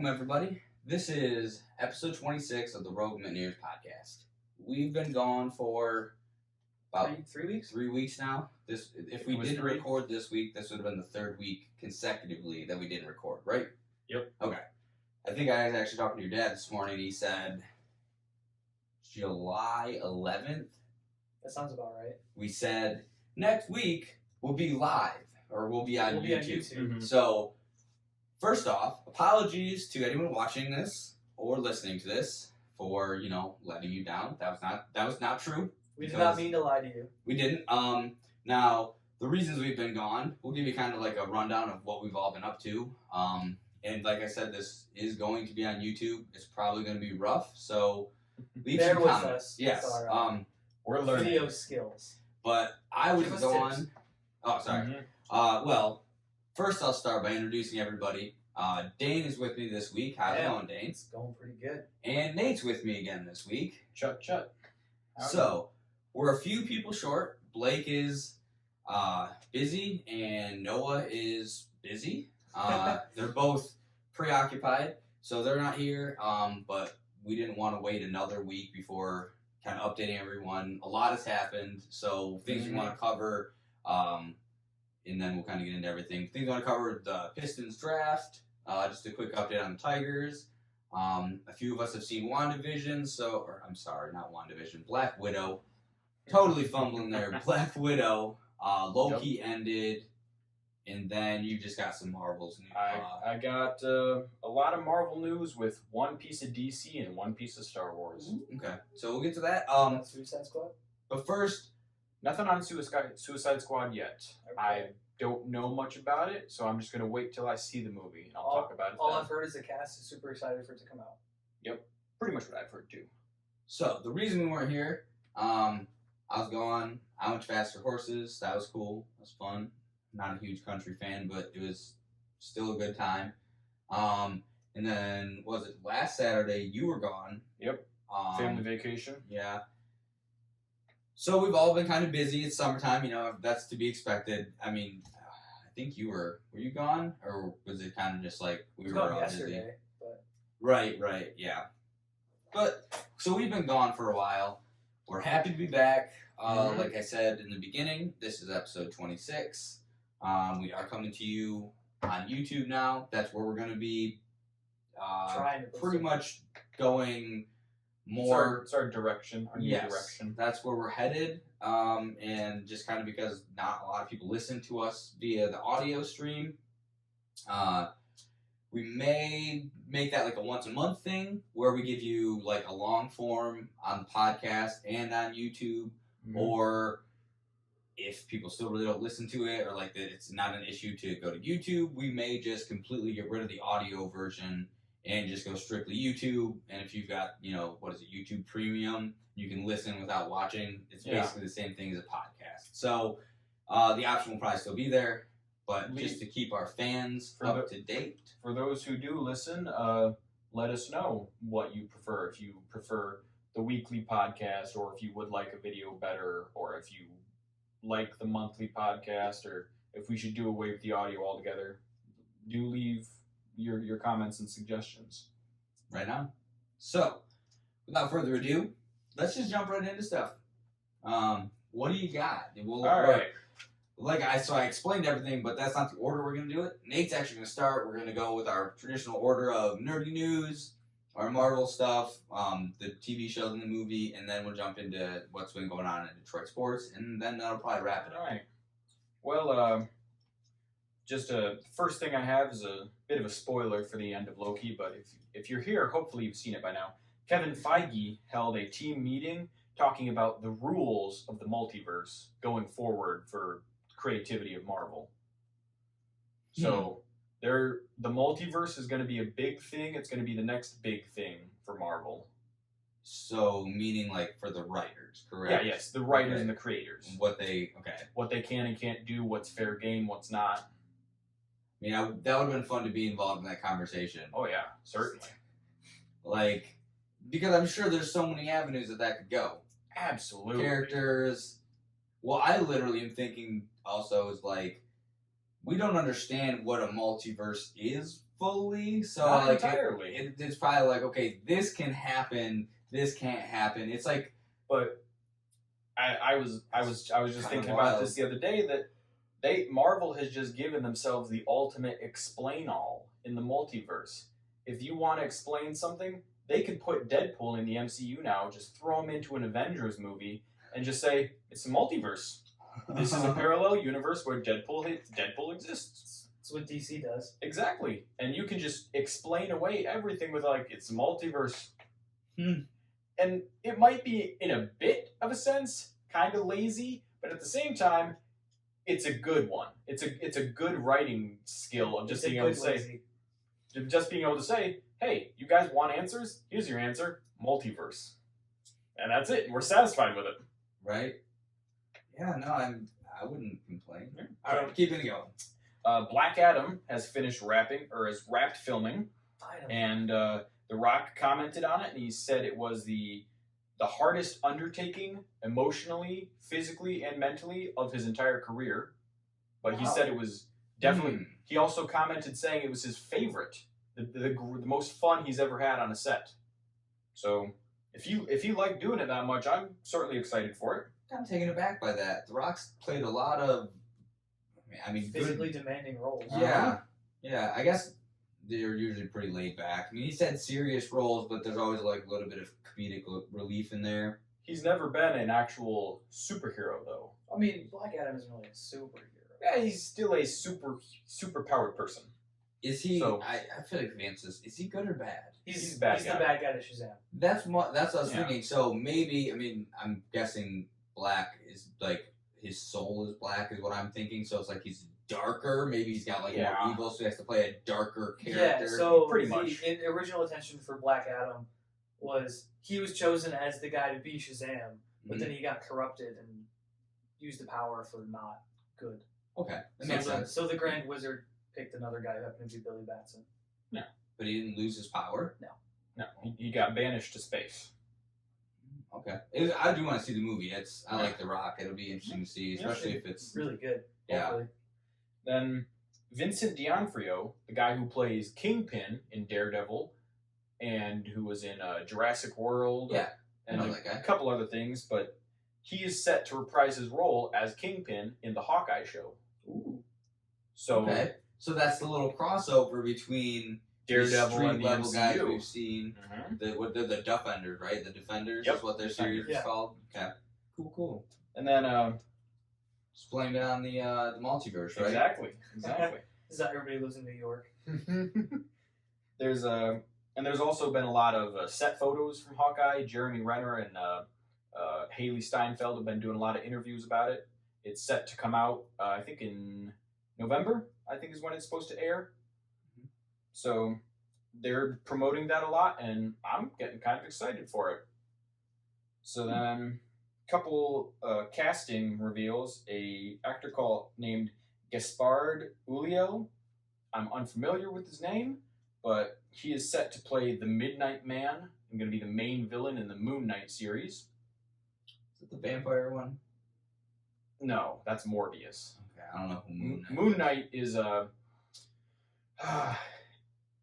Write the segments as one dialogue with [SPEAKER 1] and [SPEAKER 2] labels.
[SPEAKER 1] Welcome, everybody. This is episode 26 of the Rogue Mitteneers podcast. We've been gone for about
[SPEAKER 2] 3 weeks?
[SPEAKER 1] 3 weeks now. If we didn't record this week, this would have been the third week consecutively that we didn't record, right?
[SPEAKER 2] Yep.
[SPEAKER 1] Okay. I think I was actually talking to your dad this morning. He said July 11th.
[SPEAKER 2] That sounds about right.
[SPEAKER 1] We said next week we'll be live, or we'll be on YouTube.
[SPEAKER 2] Mm-hmm.
[SPEAKER 1] So, first off, apologies to anyone watching this or listening to this for, letting you down. That was not true.
[SPEAKER 2] We did not mean to lie to you.
[SPEAKER 1] We didn't. Now, the reasons we've been gone, we'll give you kind of like a rundown of what we've all been up to. And like I said, this is going to be on YouTube. It's probably going to be rough, so leave
[SPEAKER 2] Bear
[SPEAKER 1] some
[SPEAKER 2] with
[SPEAKER 1] comments.
[SPEAKER 2] us.
[SPEAKER 1] Yes.
[SPEAKER 2] We're learning video skills.
[SPEAKER 1] But I was
[SPEAKER 2] Give us
[SPEAKER 1] gone.
[SPEAKER 2] tips.
[SPEAKER 1] Oh, sorry.
[SPEAKER 2] Mm-hmm.
[SPEAKER 1] Well, first I'll start by introducing everybody. Dane is with me this week. How's it going, Dane?
[SPEAKER 2] It's going pretty good.
[SPEAKER 1] And Nate's with me again this week.
[SPEAKER 2] Chut.
[SPEAKER 1] So, we're a few people short. Blake is busy and Noah is busy. They're both preoccupied, so they're not here. But we didn't want to wait another week before kind of updating everyone. A lot has happened, so things we want to cover. And then we'll kind of get into everything. Things we want to cover: the Pistons draft. Just a quick update on the Tigers. A few of us have seen WandaVision, Black Widow. Totally fumbling there. Black Widow. Loki ended, and then you just got some Marvels news.
[SPEAKER 3] I got a lot of Marvel news with one piece of DC and one piece of Star Wars.
[SPEAKER 1] Okay, so we'll get to that.
[SPEAKER 2] Suicide Squad?
[SPEAKER 1] But first,
[SPEAKER 3] nothing on Suicide Squad yet.
[SPEAKER 2] Okay.
[SPEAKER 3] I don't know much about it, so I'm just going to wait till I see the movie, and I'll talk about it
[SPEAKER 2] All
[SPEAKER 3] then.
[SPEAKER 2] I've heard is the cast is super excited for it to come out.
[SPEAKER 3] Yep, pretty much what I've heard too.
[SPEAKER 1] so the reason we weren't here, I was gone. I went to Faster Horses. That was cool. It was fun. Not a huge country fan, but it was still a good time. And then, was it last Saturday you were gone?
[SPEAKER 3] Yep. Family vacation.
[SPEAKER 1] Yeah. So we've all been kind of busy. It's summertime, that's to be expected. I mean, I think were you gone? Or was it kind of just like we were all
[SPEAKER 2] yesterday,
[SPEAKER 1] busy?
[SPEAKER 2] but
[SPEAKER 1] Right, yeah. But, so we've been gone for a while. We're happy to be back. Like I said in the beginning, this is episode 26. We are coming to you on YouTube now. That's where we're going to be
[SPEAKER 2] trying to
[SPEAKER 1] pretty much going more.
[SPEAKER 3] It's our direction, our new direction.
[SPEAKER 1] That's where we're headed. And just kind of because not a lot of people listen to us via the audio stream, we may make that like a once a month thing where we give you like a long form on the podcast and on YouTube. Or if people still really don't listen to it, or like that it's not an issue to go to YouTube, we may just completely get rid of the audio version and just go strictly YouTube. And if you've got, YouTube Premium, you can listen without watching. It's basically the same thing as a podcast. So the option will probably still be there, but just to keep our fans up to date.
[SPEAKER 3] For those who do listen, let us know what you prefer. If you prefer the weekly podcast, or if you would like a video better, or if you like the monthly podcast, or if we should do away with the audio altogether, do leave your comments and suggestions.
[SPEAKER 1] Right now. So, without further ado, let's just jump right into stuff. What do you got?
[SPEAKER 3] All right.
[SPEAKER 1] I explained everything, but that's not the order we're going to do it. Nate's actually going to start. We're going to go with our traditional order of nerdy news, our Marvel stuff, the TV shows and the movie, and then we'll jump into what's been going on in Detroit sports, and then that'll probably wrap it up.
[SPEAKER 3] All right. Well, first thing I have is a bit of a spoiler for the end of Loki, but if you're here, hopefully you've seen it by now. Kevin Feige held a team meeting talking about the rules of the multiverse going forward for creativity of Marvel. So the multiverse is going to be a big thing. It's going to be the next big thing for Marvel.
[SPEAKER 1] So, meaning like for the writers, correct?
[SPEAKER 3] Yeah, yes, the writers and the creators.
[SPEAKER 1] What they
[SPEAKER 3] can and can't do, what's fair game, what's not.
[SPEAKER 1] I mean, that would have been fun to be involved in that conversation.
[SPEAKER 3] Oh yeah, certainly.
[SPEAKER 1] Because I'm sure there's so many avenues that could go.
[SPEAKER 3] Absolutely.
[SPEAKER 1] Characters. Well, I literally am thinking also is we don't understand what a multiverse is fully. So
[SPEAKER 3] Not
[SPEAKER 1] like
[SPEAKER 3] entirely.
[SPEAKER 1] it's probably like, okay, this can happen, this can't happen. It's like,
[SPEAKER 3] But I was just
[SPEAKER 1] Kinda
[SPEAKER 3] thinking
[SPEAKER 1] wild.
[SPEAKER 3] about this the other day that Marvel has just given themselves the ultimate explain all in the multiverse. If you want to explain something, they can put Deadpool in the MCU now, just throw him into an Avengers movie, and just say it's a multiverse. This is a parallel universe where Deadpool exists.
[SPEAKER 2] That's what DC does.
[SPEAKER 3] Exactly, and you can just explain away everything with like it's a multiverse. And it might be, in a bit of a sense, kind of lazy, but at the same time, it's a good one. It's a good writing skill of just being able to say, hey, you guys want answers? Here's your answer: multiverse, and that's it. We're satisfied with it,
[SPEAKER 1] right? Yeah, no, I wouldn't complain.
[SPEAKER 3] Yeah.
[SPEAKER 1] All right, keeping it going.
[SPEAKER 3] Black Adam has wrapped filming,
[SPEAKER 2] Finally.
[SPEAKER 3] and The Rock commented on it, and he said it was the hardest undertaking emotionally, physically, and mentally of his entire career. But he said it was definitely. He also commented saying it was his favorite, the most fun he's ever had on a set. So if you like doing it that much, I'm certainly excited for it.
[SPEAKER 1] I'm taken aback by that. The Rock's played a lot of, I mean,
[SPEAKER 2] physically demanding roles.
[SPEAKER 1] Yeah, yeah. I guess they're usually pretty laid back. I mean, he's had serious roles, but there's always like a little bit of comedic relief in there.
[SPEAKER 3] He's never been an actual superhero, though.
[SPEAKER 2] I mean, Black Adam isn't really a superhero.
[SPEAKER 3] Yeah, he's still a super powered person.
[SPEAKER 1] Is he?
[SPEAKER 3] So-
[SPEAKER 1] I feel like Vance is he good or bad?
[SPEAKER 2] He's
[SPEAKER 3] a bad
[SPEAKER 2] the
[SPEAKER 3] guy.
[SPEAKER 2] bad guy to Shazam.
[SPEAKER 1] That's what I was
[SPEAKER 3] Yeah.
[SPEAKER 1] thinking. So maybe, I mean, I'm guessing Black is like his soul is black is what I'm thinking. So it's like he's darker. Maybe he's got like more evil, so he has to play a darker character.
[SPEAKER 2] Yeah, so
[SPEAKER 3] Pretty much.
[SPEAKER 2] The original intention for Black Adam was he was chosen as the guy to be Shazam, but then he got corrupted and used the power for not good.
[SPEAKER 1] Okay, that makes sense.
[SPEAKER 2] So the Grand Wizard picked another guy who happened to be Billy Batson.
[SPEAKER 1] But he didn't lose his power.
[SPEAKER 3] No, he got banished to space.
[SPEAKER 1] Okay, I do want to see the movie. I like The Rock. It'll be interesting to see, especially if it's
[SPEAKER 2] Really good.
[SPEAKER 1] Yeah.
[SPEAKER 2] Hopefully.
[SPEAKER 3] Then Vincent D'Onofrio, the guy who plays Kingpin in Daredevil, and who was in Jurassic World,
[SPEAKER 1] Yeah, I
[SPEAKER 3] and
[SPEAKER 1] know that guy.
[SPEAKER 3] a couple other things, but he is set to reprise his role as Kingpin in the Hawkeye show.
[SPEAKER 2] Ooh.
[SPEAKER 3] So
[SPEAKER 1] Okay, so that's the little crossover between
[SPEAKER 3] Daredevil
[SPEAKER 1] the
[SPEAKER 3] and the
[SPEAKER 1] level guys
[SPEAKER 3] MCU.
[SPEAKER 1] we've seen. They're the Defenders, right? The Defenders
[SPEAKER 3] Yep.
[SPEAKER 1] is what their series
[SPEAKER 2] Yeah.
[SPEAKER 1] is called. Okay, cool.
[SPEAKER 3] And then
[SPEAKER 1] Just blame it on the multiverse, right?
[SPEAKER 3] exactly.
[SPEAKER 2] Is that everybody lives in New York?
[SPEAKER 3] There's also been a lot of set photos from Hawkeye. Jeremy Renner and Haley Steinfeld have been doing a lot of interviews about it. It's set to come out, I think in November. I think is when it's supposed to air. So they're promoting that a lot, and I'm getting kind of excited for it. So then, a couple casting reveals. A actor named Gaspard Ulliel. I'm unfamiliar with his name, but he is set to play the Midnight Man and going to be the main villain in the Moon Knight series.
[SPEAKER 1] Is it the vampire one?
[SPEAKER 3] No, that's Morbius.
[SPEAKER 1] Okay, I don't know who
[SPEAKER 3] Moon Knight is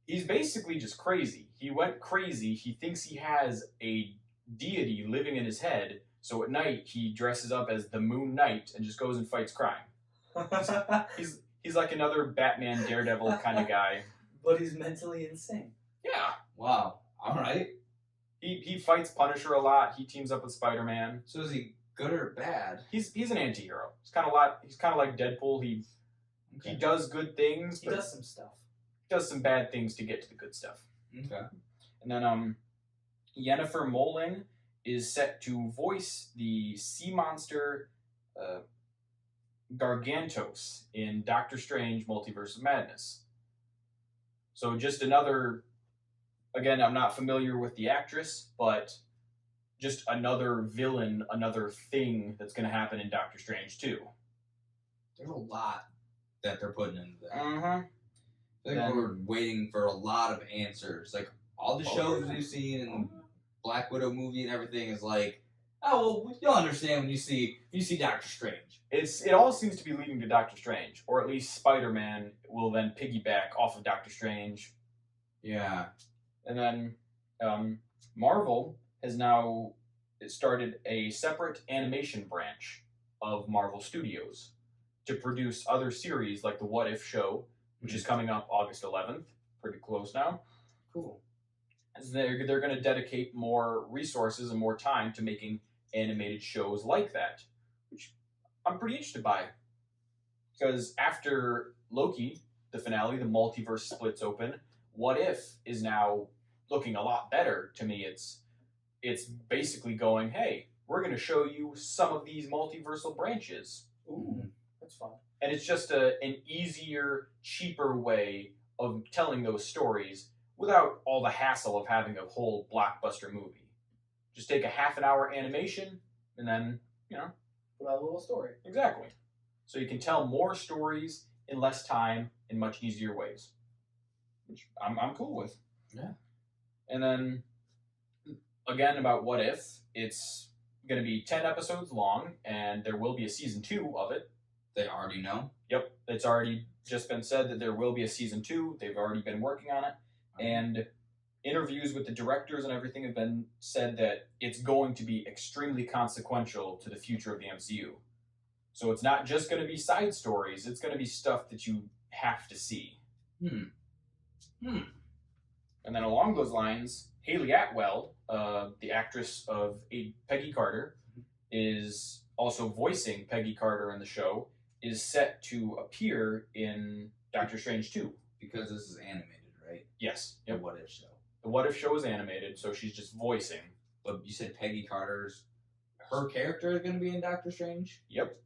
[SPEAKER 3] he's basically just crazy. He went crazy. He thinks he has a deity living in his head, so at night he dresses up as the Moon Knight and just goes and fights crime. He's like another Batman, Daredevil kind of guy.
[SPEAKER 2] But he's mentally insane.
[SPEAKER 3] Yeah.
[SPEAKER 1] Wow. All right.
[SPEAKER 3] He fights Punisher a lot. He teams up with Spider-Man.
[SPEAKER 1] So is he good or bad?
[SPEAKER 3] He's an anti-hero. He's kind of like Deadpool. He does good things,
[SPEAKER 2] He
[SPEAKER 3] but
[SPEAKER 2] does some stuff.
[SPEAKER 3] does some bad things to get to the good stuff.
[SPEAKER 1] Okay.
[SPEAKER 3] And then Yennefer Molin is set to voice the sea monster Gargantos in Doctor Strange Multiverse of Madness. So just another, again, I'm not familiar with the actress, but just another villain, another thing that's going to happen in Doctor Strange too.
[SPEAKER 1] There's a lot that they're putting into that.
[SPEAKER 3] Uh-huh.
[SPEAKER 1] I think we're waiting for a lot of answers. Like all the shows we've seen and Black Widow movie and everything is like, Oh well, you'll understand when you see Doctor Strange.
[SPEAKER 3] It all seems to be leading to Doctor Strange, or at least Spider-Man will then piggyback off of Doctor Strange.
[SPEAKER 1] Yeah.
[SPEAKER 3] And then Marvel has now started a separate animation branch of Marvel Studios to produce other series like the What If show, which is coming up August 11th, pretty close now.
[SPEAKER 1] Cool.
[SPEAKER 3] As they're going to dedicate more resources and more time to making animated shows like that, which I'm pretty interested by. Because after Loki, the finale, the multiverse splits open. What If is now looking a lot better to me. It's basically going, hey, we're going to show you some of these multiversal branches.
[SPEAKER 2] Ooh, that's fun.
[SPEAKER 3] And it's just an easier, cheaper way of telling those stories without all the hassle of having a whole blockbuster movie. Just take a half-an-hour animation, and then,
[SPEAKER 2] Put out a little story.
[SPEAKER 3] Exactly. So you can tell more stories in less time in much easier ways, which I'm cool with.
[SPEAKER 1] Yeah.
[SPEAKER 3] And then, again, about What If, it's going to be 10 episodes long, and there will be a season 2 of it.
[SPEAKER 1] They already know?
[SPEAKER 3] Yep. It's already just been said that there will be a season 2. They've already been working on it. And interviews with the directors and everything have been said that it's going to be extremely consequential to the future of the MCU. So it's not just going to be side stories. It's going to be stuff that you have to see. And then along those lines, Haley Atwell, the actress of Peggy Carter, is also voicing Peggy Carter in the show, is set to appear in Doctor Strange 2.
[SPEAKER 1] Because this is animated, right?
[SPEAKER 3] Yes.
[SPEAKER 1] The
[SPEAKER 3] Yep.
[SPEAKER 1] What If show.
[SPEAKER 3] The What If show is animated, so she's just voicing.
[SPEAKER 1] But you said Peggy Carter's... Her character is going to be in Doctor Strange?
[SPEAKER 3] Yep.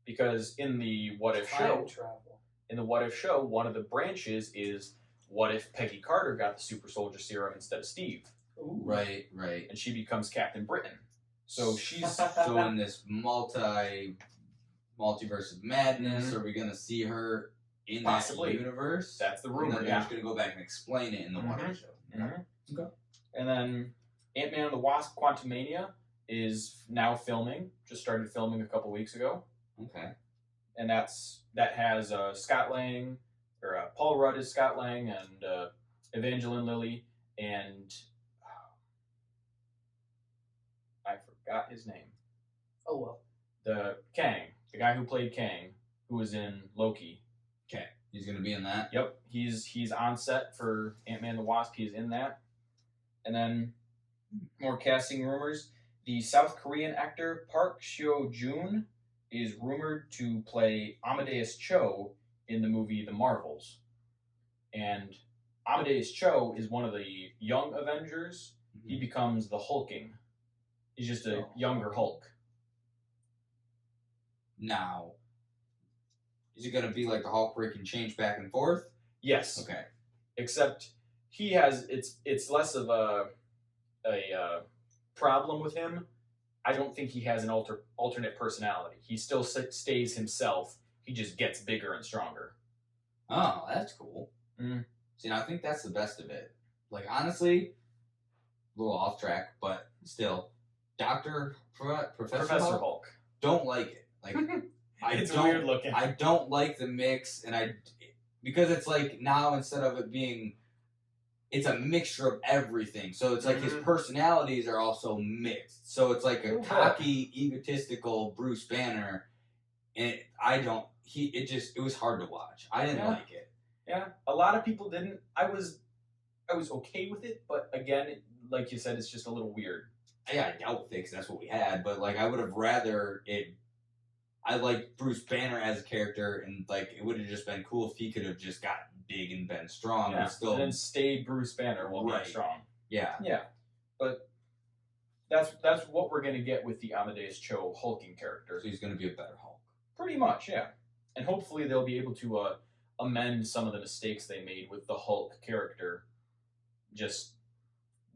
[SPEAKER 3] Because in the What If
[SPEAKER 2] Time
[SPEAKER 3] show...
[SPEAKER 2] travel.
[SPEAKER 3] In the What If show, one of the branches is what if Peggy Carter got the super soldier serum instead of Steve?
[SPEAKER 2] Ooh.
[SPEAKER 1] Right.
[SPEAKER 3] And she becomes Captain Britain. So she's...
[SPEAKER 1] doing this multiverse of madness.
[SPEAKER 3] Mhm.
[SPEAKER 1] Are we going to see her in
[SPEAKER 3] Possibly.
[SPEAKER 1] that universe?
[SPEAKER 3] That's the
[SPEAKER 1] And
[SPEAKER 3] rumor,
[SPEAKER 1] then they're
[SPEAKER 3] yeah.
[SPEAKER 1] just going to go back and explain it in the What If show.
[SPEAKER 3] Mhm.
[SPEAKER 1] Okay.
[SPEAKER 3] And then Ant-Man and the Wasp: Quantumania is now filming. Just started filming a couple weeks ago.
[SPEAKER 1] Okay.
[SPEAKER 3] And that has Scott Lang, or Paul Rudd is Scott Lang, and Evangeline Lilly, and I forgot his name.
[SPEAKER 2] Oh well.
[SPEAKER 3] The guy who played Kang, who was in Loki.
[SPEAKER 1] Okay. He's going to be in that?
[SPEAKER 3] Yep, he's on set for Ant-Man and the Wasp. He's in that. And then more casting rumors. The South Korean actor Park Seo-joon is rumored to play Amadeus Cho in the movie The Marvels. And Amadeus Cho is one of the young Avengers. He becomes the Hulking. He's just a younger Hulk.
[SPEAKER 1] Now, is it going to be like the Hulk where he can change back and forth?
[SPEAKER 3] Yes.
[SPEAKER 1] Okay.
[SPEAKER 3] Except he has it's less of a problem with him. I don't think he has an alternate personality. He still stays himself. He just gets bigger and stronger.
[SPEAKER 1] Oh, that's cool.
[SPEAKER 3] Mm.
[SPEAKER 1] See, now I think that's the best of it. Like, honestly, a little off track, but still, Professor
[SPEAKER 3] Hulk.
[SPEAKER 1] don't like it. Like,
[SPEAKER 3] It's weird looking.
[SPEAKER 1] I don't like the mix, and because it's like now instead of it being, it's a mixture of everything. So it's like his personalities are also mixed. So it's like a cocky, egotistical Bruce Banner, and it was hard to watch. I didn't like it.
[SPEAKER 3] Yeah, a lot of people didn't. I was okay with it, but again, like you said, it's just a little weird.
[SPEAKER 1] Yeah, I doubt it, 'cause that's what we had. But like, I would have rather it. I like Bruce Banner as a character, and like it would have just been cool if he could have just gotten big and been strong,
[SPEAKER 3] Yeah,
[SPEAKER 1] but still.
[SPEAKER 3] and then stayed Bruce Banner while being
[SPEAKER 1] Right.
[SPEAKER 3] strong.
[SPEAKER 1] Yeah.
[SPEAKER 3] Yeah, but that's what we're gonna get with the Amadeus Cho hulking character.
[SPEAKER 1] So he's going to be a better Hulk.
[SPEAKER 3] Pretty much, yeah. And hopefully they'll be able to amend some of the mistakes they made with the Hulk character. Just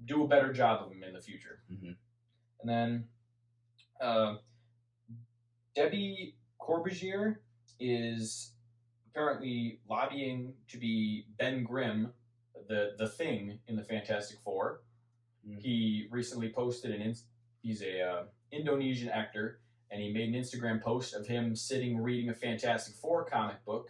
[SPEAKER 3] do a better job of him in the future.
[SPEAKER 1] Mm-hmm.
[SPEAKER 3] And then Debbie Corbuzier is apparently lobbying to be Ben Grimm, the Thing in the Fantastic Four.
[SPEAKER 1] Mm.
[SPEAKER 3] He recently posted He's a Indonesian actor, and he made an Instagram post of him sitting reading a Fantastic Four comic book,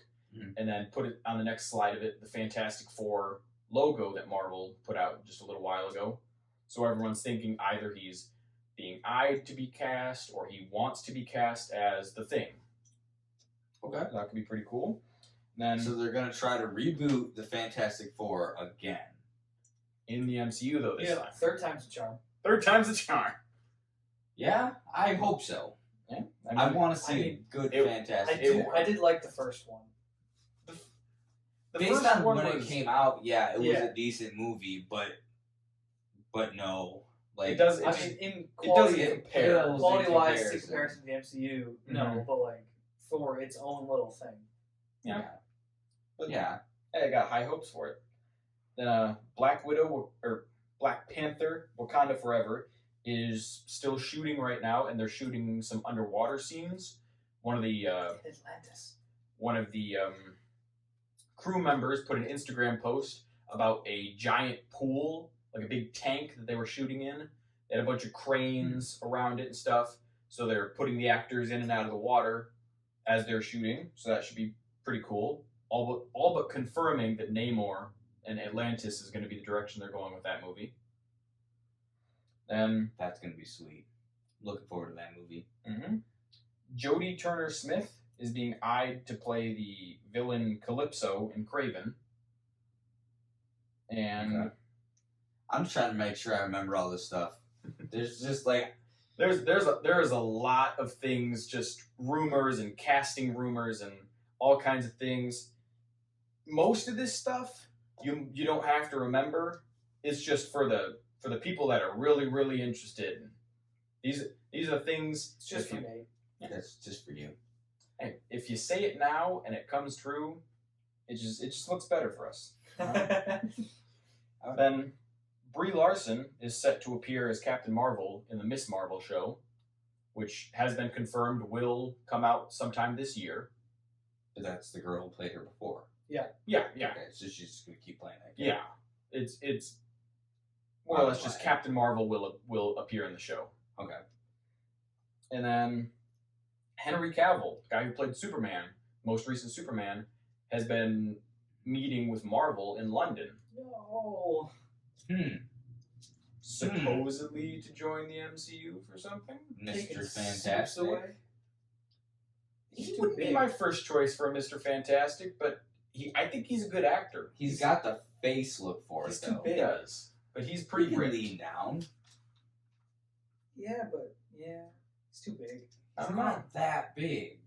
[SPEAKER 3] and then put it on the next slide of it, the Fantastic Four logo that Marvel put out just a little while ago. So everyone's thinking either he's being eyed to be cast or he wants to be cast as the Thing.
[SPEAKER 1] Okay.
[SPEAKER 3] So that could be pretty cool. And then
[SPEAKER 1] So they're gonna try to reboot the Fantastic Four again.
[SPEAKER 3] in the MCU though this time.
[SPEAKER 2] Third time's a charm.
[SPEAKER 3] Third time's a charm.
[SPEAKER 1] Yeah, I hope so.
[SPEAKER 3] Yeah.
[SPEAKER 1] I want to see a good Fantastic Four.
[SPEAKER 2] I did like the first one.
[SPEAKER 3] The
[SPEAKER 1] Based
[SPEAKER 3] first
[SPEAKER 1] on
[SPEAKER 3] one
[SPEAKER 1] when
[SPEAKER 3] was,
[SPEAKER 1] it came out, yeah, it was
[SPEAKER 2] Yeah.
[SPEAKER 1] a decent movie, but no, like
[SPEAKER 3] it does.
[SPEAKER 2] I
[SPEAKER 3] It,
[SPEAKER 2] mean, in
[SPEAKER 3] it
[SPEAKER 2] quality,
[SPEAKER 3] doesn't compare.
[SPEAKER 1] pales in
[SPEAKER 2] quality-wise, in
[SPEAKER 1] comparison.
[SPEAKER 2] comparison to the MCU, no,
[SPEAKER 3] Mhm.
[SPEAKER 2] but like for its own little thing.
[SPEAKER 3] Yeah. But
[SPEAKER 1] yeah.
[SPEAKER 3] I got high hopes for it. Then Black Widow or Black Panther, Wakanda Forever, is still shooting right now, and they're shooting some underwater scenes. One of the
[SPEAKER 2] Atlantis.
[SPEAKER 3] crew members put an Instagram post about a giant pool, like a big tank that they were shooting in. They had a bunch of cranes around it and stuff. So they're putting the actors in and out of the water as they're shooting. So that should be pretty cool. All but confirming that Namor and Atlantis is going to be the direction they're going with that movie. Then
[SPEAKER 1] That's gonna be sweet. Looking forward to that movie.
[SPEAKER 3] Jodie Turner-Smith is being eyed to play the villain Calypso in Kraven. And
[SPEAKER 1] Okay. I'm just trying to make sure I remember all this stuff. There's just like
[SPEAKER 3] there's a lot of things, just rumors and casting rumors and all kinds of things. Most of this stuff you don't have to remember. It's just for the people that are really, really interested. These are things.
[SPEAKER 2] It's just for me.
[SPEAKER 1] that's just for you.
[SPEAKER 3] Hey, if you say it now and it comes true, it just looks better for us. Then Brie Larson is set to appear as Captain Marvel in the Miss Marvel show, which has been confirmed will come out sometime this year.
[SPEAKER 1] But that's the girl who played her before.
[SPEAKER 3] Yeah.
[SPEAKER 1] Okay, so she's just gonna keep playing that game.
[SPEAKER 3] Yeah. It's more or less just Captain Marvel will appear in the show.
[SPEAKER 1] Okay.
[SPEAKER 3] And then Henry Cavill, the guy who played Superman, most recent Superman, has been meeting with Marvel in London,
[SPEAKER 2] No.
[SPEAKER 3] supposedly to join the MCU for something.
[SPEAKER 2] Taking
[SPEAKER 1] Mr.
[SPEAKER 2] suits
[SPEAKER 1] Fantastic.
[SPEAKER 2] away.
[SPEAKER 3] He
[SPEAKER 2] too
[SPEAKER 3] wouldn't be
[SPEAKER 2] big.
[SPEAKER 3] my first choice for a Mr. Fantastic, but I think he's a good actor.
[SPEAKER 1] He's got the face look for
[SPEAKER 2] He's
[SPEAKER 1] it
[SPEAKER 2] too
[SPEAKER 1] though.
[SPEAKER 3] He
[SPEAKER 2] big.
[SPEAKER 3] does, but he's
[SPEAKER 1] He
[SPEAKER 3] pretty
[SPEAKER 1] can
[SPEAKER 3] great.
[SPEAKER 1] lean down.
[SPEAKER 2] Yeah, but it's too big.
[SPEAKER 1] He's not that big.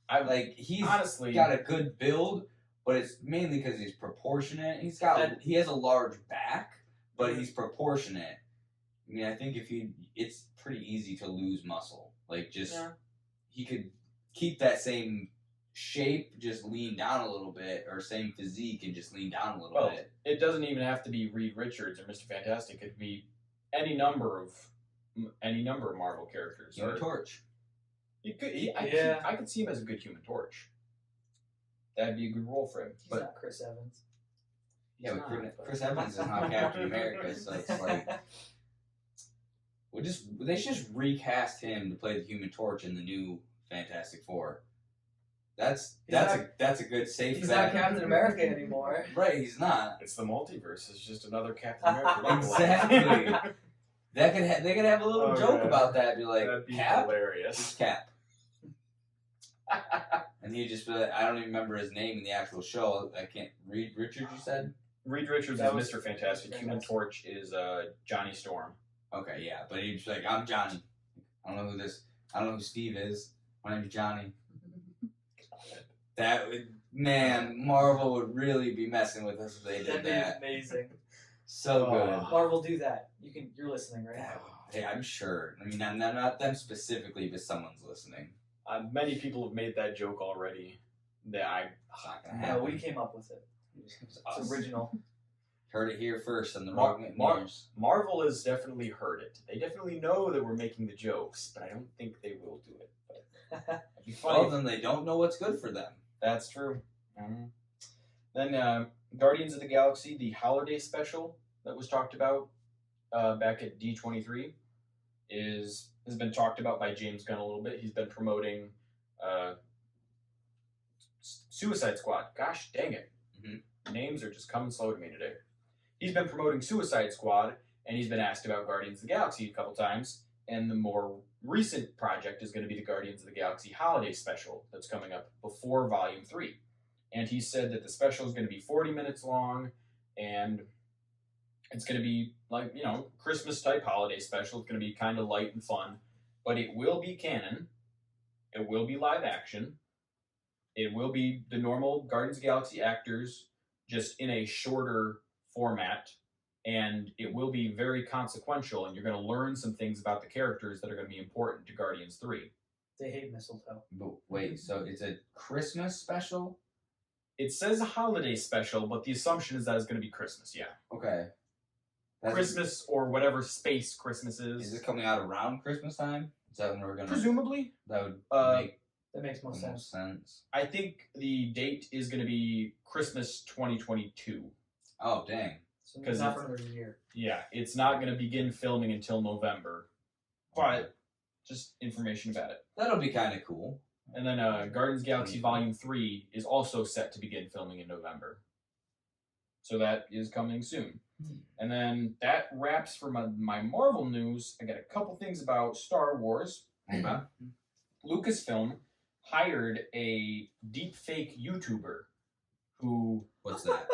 [SPEAKER 3] I
[SPEAKER 1] Like he's
[SPEAKER 3] honestly
[SPEAKER 1] got a good build, but it's mainly because he's proportionate. He has a large back, but he's proportionate. I mean, I think it's pretty easy to lose muscle. Like just he could keep that same shape, just lean down a little bit, or same physique and just lean down a little bit.
[SPEAKER 3] It doesn't even have to be Reed Richards or Mr. Fantastic. It could be any number of Marvel characters.
[SPEAKER 1] Human
[SPEAKER 3] Or
[SPEAKER 1] Torch.
[SPEAKER 3] you could,
[SPEAKER 2] Yeah.
[SPEAKER 3] I could see him as a good Human Torch. That'd be a good role for him.
[SPEAKER 2] He's
[SPEAKER 3] But
[SPEAKER 2] not Chris Evans.
[SPEAKER 1] Yeah,
[SPEAKER 3] He's
[SPEAKER 1] but
[SPEAKER 3] not, but-
[SPEAKER 1] Chris Evans is not Captain America, so it's like they should just recast him to play the Human Torch in the new Fantastic Four. That's a good safe
[SPEAKER 2] He's
[SPEAKER 1] bet.
[SPEAKER 2] not Captain America anymore.
[SPEAKER 1] Right, he's not.
[SPEAKER 3] it's the multiverse. It's just another Captain America.
[SPEAKER 1] Exactly. They could have a little
[SPEAKER 3] Oh,
[SPEAKER 1] joke
[SPEAKER 3] God.
[SPEAKER 1] about that. Be like,
[SPEAKER 3] That'd be
[SPEAKER 1] Cap,
[SPEAKER 3] hilarious.
[SPEAKER 1] it's Cap, and he'd just be like, I don't even remember his name in the actual show. I can't. Reed Richards, you said?
[SPEAKER 3] Reed Richards
[SPEAKER 2] That
[SPEAKER 3] is
[SPEAKER 2] was
[SPEAKER 3] Mr. Fantastic.
[SPEAKER 2] Mr.
[SPEAKER 3] Human
[SPEAKER 2] Fantastic.
[SPEAKER 3] Torch is Johnny Storm.
[SPEAKER 1] Okay, yeah, but he'd just be like, I'm Johnny. I don't know who Steve is. My name's Johnny. Marvel would really be messing with us if they did
[SPEAKER 2] That'd be
[SPEAKER 1] that.
[SPEAKER 2] amazing.
[SPEAKER 1] So
[SPEAKER 3] Oh.
[SPEAKER 1] good.
[SPEAKER 2] Marvel, do that. You're listening, right?
[SPEAKER 1] Hey, I'm sure. I mean, not them specifically, but someone's listening.
[SPEAKER 3] Many people have made that joke already. That
[SPEAKER 1] It's not gonna
[SPEAKER 2] No,
[SPEAKER 1] happen.
[SPEAKER 2] we came up with it.
[SPEAKER 1] It's
[SPEAKER 2] It's original.
[SPEAKER 1] Heard it here first on the
[SPEAKER 3] Mar-
[SPEAKER 1] Rogue
[SPEAKER 3] Mar-
[SPEAKER 1] Mitteneers.
[SPEAKER 3] Marvel has definitely heard it. They definitely know that we're making the jokes, but I don't think they will do it. But it'd be funny.
[SPEAKER 1] Well, then they don't know what's good for them.
[SPEAKER 3] That's true. Then Guardians of the Galaxy, the holiday special that was talked about back at D23, has been talked about by James Gunn a little bit. He's been promoting Suicide Squad. Gosh dang it.
[SPEAKER 1] Mm-hmm.
[SPEAKER 3] Names are just coming slow to me today. He's been promoting Suicide Squad, and he's been asked about Guardians of the Galaxy a couple times. And the more recent project is going to be the Guardians of the Galaxy holiday special that's coming up before Volume 3. And he said that the special is going to be 40 minutes long, and it's going to be like, Christmas-type holiday special. It's going to be kind of light and fun, but it will be canon. It will be live action. It will be the normal Guardians of the Galaxy actors, just in a shorter format, and it will be very consequential, and you're going to learn some things about the characters that are going to be important to Guardians 3.
[SPEAKER 2] They hate mistletoe.
[SPEAKER 1] But wait, so it's a Christmas special?
[SPEAKER 3] It says a holiday special, but the assumption is that it's going to be Christmas, yeah.
[SPEAKER 1] Okay.
[SPEAKER 3] Christmas or whatever space Christmas is.
[SPEAKER 1] Is it coming out around Christmas time? Is that when we're going to...
[SPEAKER 3] Presumably.
[SPEAKER 1] That would make
[SPEAKER 2] That makes
[SPEAKER 1] the
[SPEAKER 2] most sense.
[SPEAKER 1] sense.
[SPEAKER 3] I think the date is going to be Christmas 2022.
[SPEAKER 1] Oh, dang.
[SPEAKER 2] So
[SPEAKER 3] 'Cause
[SPEAKER 2] not
[SPEAKER 3] it's-
[SPEAKER 2] for another year.
[SPEAKER 3] Yeah, it's not going to begin filming until November, but just information about it.
[SPEAKER 1] That'll be kind of cool.
[SPEAKER 3] And then Guardians of the Galaxy Volume 3 is also set to begin filming in November. So that is coming soon. And then that wraps for my Marvel news. I got a couple things about Star Wars.
[SPEAKER 1] Okay.
[SPEAKER 3] Lucasfilm hired a deepfake YouTuber who
[SPEAKER 1] What's that?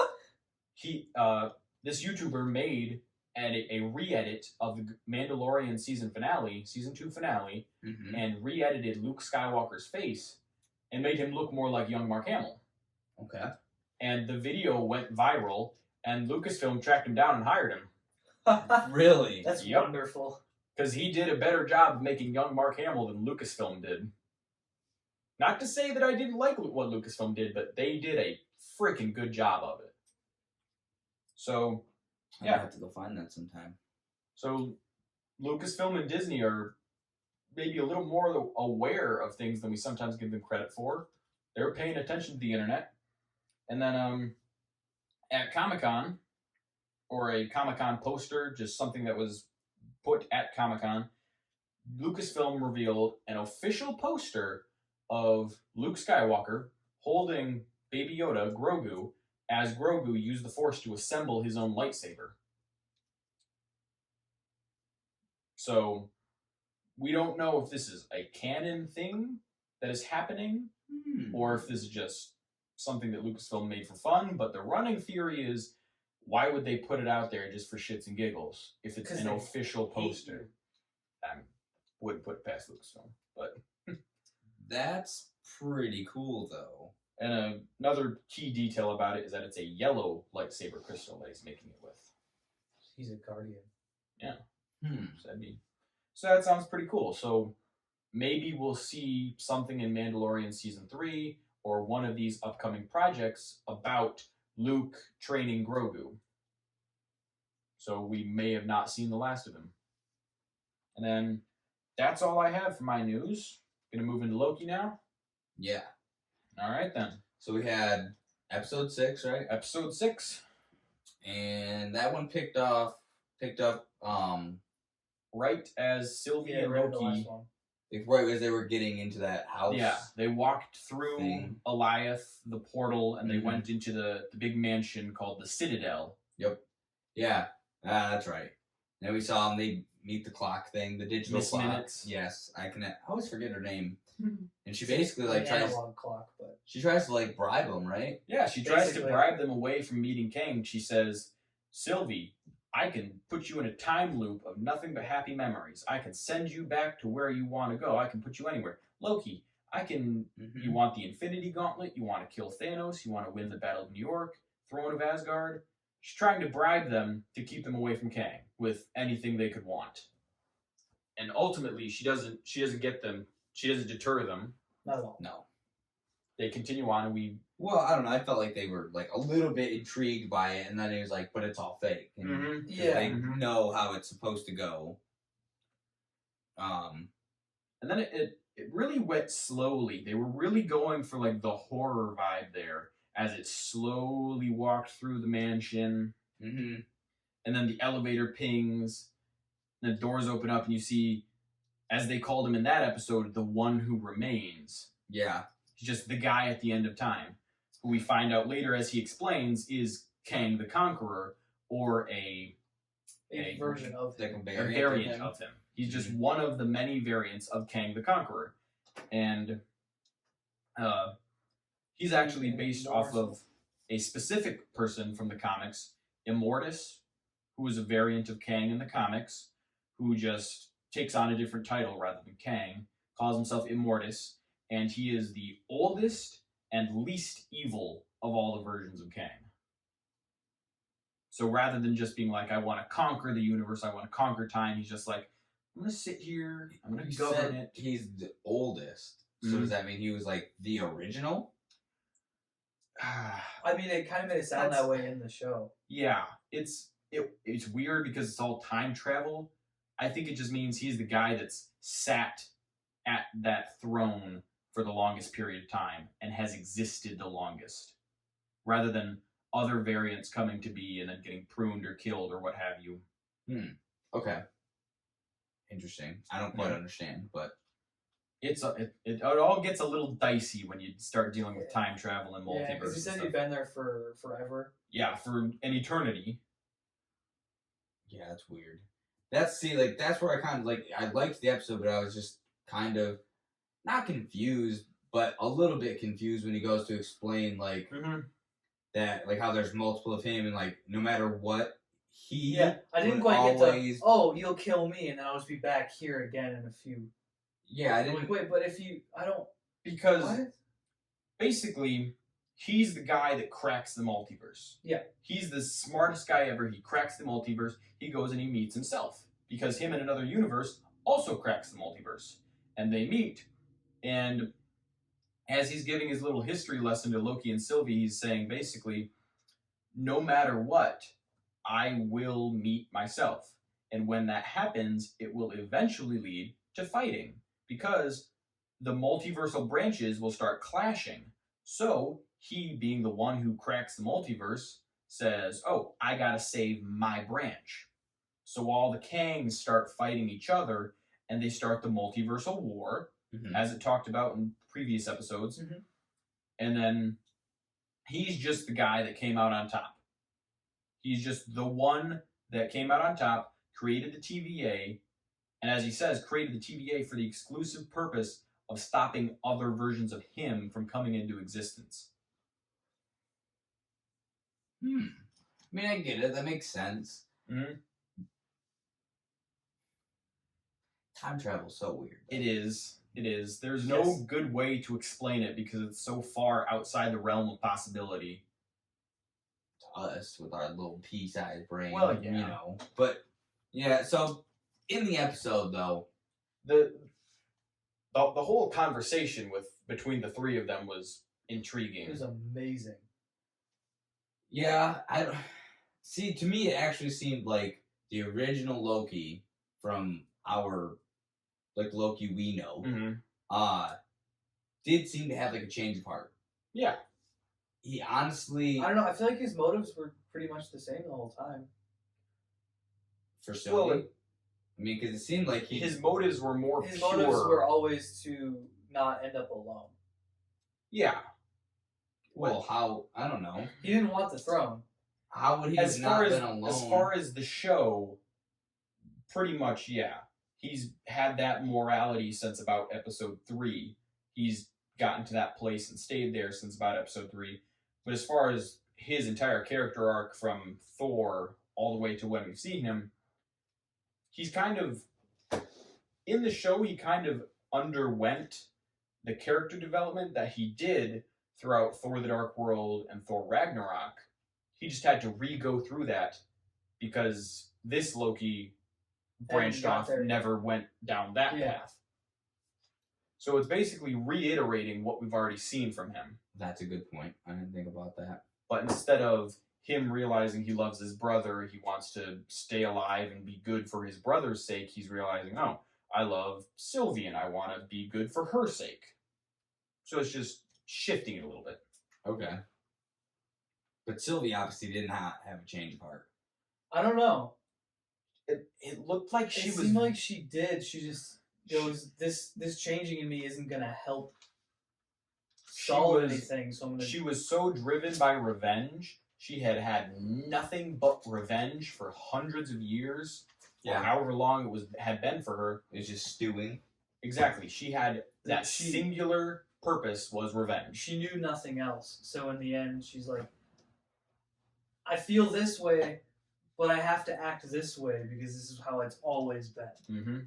[SPEAKER 3] this YouTuber made a re-edit of the Mandalorian season 2 finale,
[SPEAKER 1] Mm-hmm.
[SPEAKER 3] and re-edited Luke Skywalker's face and made him look more like young Mark Hamill.
[SPEAKER 1] Okay.
[SPEAKER 3] And the video went viral, and Lucasfilm tracked him down and hired him
[SPEAKER 1] Really?
[SPEAKER 2] That's
[SPEAKER 3] Yep.
[SPEAKER 2] wonderful.
[SPEAKER 3] because he did a better job of making young Mark Hamill than Lucasfilm did. Not to say that I didn't like what Lucasfilm did, but they did a freaking good job of it. So,
[SPEAKER 1] I have to go find that sometime.
[SPEAKER 3] So Lucasfilm and Disney are maybe a little more aware of things than we sometimes give them credit for. They're paying attention to the internet. And then at Comic-Con, or a Comic-Con poster, just something that was put at Comic-Con, Lucasfilm revealed an official poster of Luke Skywalker holding Baby Yoda, Grogu, as Grogu used the Force to assemble his own lightsaber. So, we don't know if this is a canon thing that is happening, or if this is just something that Lucasfilm made for fun, but the running theory is, why would they put it out there just for shits and giggles if it's
[SPEAKER 2] 'Cause
[SPEAKER 3] an
[SPEAKER 2] they
[SPEAKER 3] official
[SPEAKER 2] hate
[SPEAKER 3] poster? I wouldn't put it past Lucasfilm, but...
[SPEAKER 1] That's pretty cool, though.
[SPEAKER 3] And another key detail about it is that it's a yellow lightsaber crystal that he's making it with.
[SPEAKER 2] He's a guardian.
[SPEAKER 3] So that sounds pretty cool. So maybe we'll see something in Mandalorian Season 3 or one of these upcoming projects about Luke training Grogu. So we may have not seen the last of him. And then that's all I have for my news. Gonna move into Loki now.
[SPEAKER 1] Yeah.
[SPEAKER 3] All right then.
[SPEAKER 1] So we had episode 6, right?
[SPEAKER 3] Episode 6.
[SPEAKER 1] And that one picked up
[SPEAKER 3] Right as Sylvie
[SPEAKER 2] Yeah,
[SPEAKER 3] and
[SPEAKER 2] right, the
[SPEAKER 3] Loki.
[SPEAKER 2] last one.
[SPEAKER 1] right as they were getting into that house.
[SPEAKER 3] Yeah, they walked through
[SPEAKER 1] thing.
[SPEAKER 3] Eliath, the portal, and they
[SPEAKER 1] Mhm.
[SPEAKER 3] went into the big mansion called the Citadel.
[SPEAKER 1] Yeah. That's right. Then we saw them, they meet the clock thing, the digital
[SPEAKER 3] Miss
[SPEAKER 1] clock.
[SPEAKER 3] Minutes.
[SPEAKER 1] Yes. I always forget her name. And she basically
[SPEAKER 2] Like
[SPEAKER 1] like
[SPEAKER 2] an
[SPEAKER 1] tries
[SPEAKER 2] analog clock, but
[SPEAKER 1] to like bribe them, right?
[SPEAKER 3] Yeah, she tries to
[SPEAKER 2] Basically.
[SPEAKER 3] bribe them away from meeting Kang. She says, Sylvie, I can put you in a time loop of nothing but happy memories. I can send you back to where you want to go. I can put you anywhere. Loki, I can... You want the Infinity Gauntlet? You want to kill Thanos? You want to win the Battle of New York? Throne of Asgard? She's trying to bribe them to keep them away from Kang with anything they could want. And ultimately, she doesn't get them. She doesn't deter them.
[SPEAKER 2] not at all.
[SPEAKER 1] No.
[SPEAKER 3] They continue on, and
[SPEAKER 1] Well, I don't know. I felt like they were like a little bit intrigued by it, and then it was like, but it's all fake. And 'cause
[SPEAKER 2] Yeah.
[SPEAKER 1] they know how it's supposed to go.
[SPEAKER 3] And then it really went slowly. They were really going for like the horror vibe there as it slowly walked through the mansion.
[SPEAKER 1] Mm-hmm.
[SPEAKER 3] And then the elevator pings, and the doors open up, and you see as they called him in that episode, the one who remains.
[SPEAKER 1] Yeah.
[SPEAKER 3] He's just the guy at the end of time, who we find out later, as he explains, is Kang the Conqueror, or a
[SPEAKER 2] version of
[SPEAKER 1] like
[SPEAKER 2] him.
[SPEAKER 1] a
[SPEAKER 3] a variant of him. He's just one of the many variants of Kang the Conqueror. And he's actually based off of a specific person from the comics, Immortus, who is a variant of Kang in the comics, who just takes on a different title rather than Kang, calls himself Immortus, and he is the oldest and least evil of all the versions of Kang. So rather than just being like, I want to conquer the universe, I want to conquer time, he's just like, I'm going to sit here, I'm going to govern it.
[SPEAKER 1] He's the oldest. So does that mean he was like the original?
[SPEAKER 2] I mean, it kind of made it sound that way in the show.
[SPEAKER 3] Yeah, it's weird because it's all time travel. I think it just means he's the guy that's sat at that throne for the longest period of time and has existed the longest, rather than other variants coming to be and then getting pruned or killed or what have you.
[SPEAKER 1] Okay. Interesting. I don't quite understand, but
[SPEAKER 3] it all gets a little dicey when you start dealing with time travel and multiverse.
[SPEAKER 2] Yeah, because you said
[SPEAKER 3] and
[SPEAKER 2] you've
[SPEAKER 3] stuff.
[SPEAKER 2] been there for forever.
[SPEAKER 3] Yeah, for an eternity.
[SPEAKER 1] Yeah, that's weird. That's where I kind of I liked the episode, but I was just kind of not confused, but a little bit confused when he goes to explain that how there's multiple of him and no matter what
[SPEAKER 2] I didn't quite get to you'll kill me and then I'll just be back here again in a few.
[SPEAKER 1] Yeah, I didn't.
[SPEAKER 2] Wait, but if you
[SPEAKER 3] because
[SPEAKER 2] what?
[SPEAKER 3] basically he's the guy that cracks the multiverse.
[SPEAKER 2] Yeah.
[SPEAKER 3] He's the smartest guy ever. He cracks the multiverse. He goes and he meets himself because him in another universe also cracks the multiverse. And they meet. And as he's giving his little history lesson to Loki and Sylvie, he's saying basically, no matter what, I will meet myself. And when that happens, it will eventually lead to fighting because the multiversal branches will start clashing. So he, being the one who cracks the multiverse, says, oh, I gotta save my branch. So all the Kangs start fighting each other, and they start the multiversal war, as it talked about in previous episodes. And then he's just the guy that came out on top. He's just the one that came out on top, created the TVA, and as he says, created the TVA for the exclusive purpose of stopping other versions of him from coming into existence.
[SPEAKER 1] I mean, I get it. That makes sense. Time travel's so weird.
[SPEAKER 3] It is. There's no good way to explain it because it's so far outside the realm of possibility.
[SPEAKER 1] To us, with our little pea-sized brain.
[SPEAKER 3] Well, yeah.
[SPEAKER 1] But, yeah, so, in the episode, though,
[SPEAKER 3] the whole conversation between the three of them was intriguing.
[SPEAKER 2] It was amazing.
[SPEAKER 1] Yeah, to me, it actually seemed like the original Loki from our, Loki we know, did seem to have, a change of heart.
[SPEAKER 3] Yeah.
[SPEAKER 1] He honestly...
[SPEAKER 2] I don't know, I feel like his motives were pretty much the same the whole time.
[SPEAKER 1] For Sylvie? I mean, because it seemed like
[SPEAKER 3] his motives were more pure.
[SPEAKER 2] His motives were always to not end up alone.
[SPEAKER 3] Yeah.
[SPEAKER 1] Well, how? I don't know.
[SPEAKER 2] He didn't want the throne.
[SPEAKER 1] How would he have not been alone?
[SPEAKER 3] As far as the show, pretty much, yeah. He's had that morality since about episode 3. He's gotten to that place and stayed there since about episode 3. But as far as his entire character arc from Thor all the way to when we've seen him, he's kind of... In the show, he kind of underwent the character development that he did throughout Thor the Dark World and Thor Ragnarok. He just had to re-go through that because this Loki branched off, never went down that path. So it's basically reiterating what we've already seen from him.
[SPEAKER 1] That's a good point. I didn't think about that.
[SPEAKER 3] But instead of him realizing he loves his brother, he wants to stay alive and be good for his brother's sake, he's realizing, oh, I love Sylvie and I want to be good for her sake. So it's just shifting it a little bit.
[SPEAKER 1] Okay. But Sylvie obviously did not have a change of heart.
[SPEAKER 2] I don't know.
[SPEAKER 3] It looked like she was...
[SPEAKER 2] It seemed like she did. She just... goes, this changing in me isn't gonna help solve anything. So I'm gonna.
[SPEAKER 3] She was so driven by revenge. She had nothing but revenge for hundreds of years, or however long had been for her.
[SPEAKER 1] It was just stewing.
[SPEAKER 3] Exactly. She had that singular purpose was revenge.
[SPEAKER 2] She knew nothing else. So in the end, she's like, I feel this way, but I have to act this way because this is how it's always been.
[SPEAKER 3] Mm-hmm.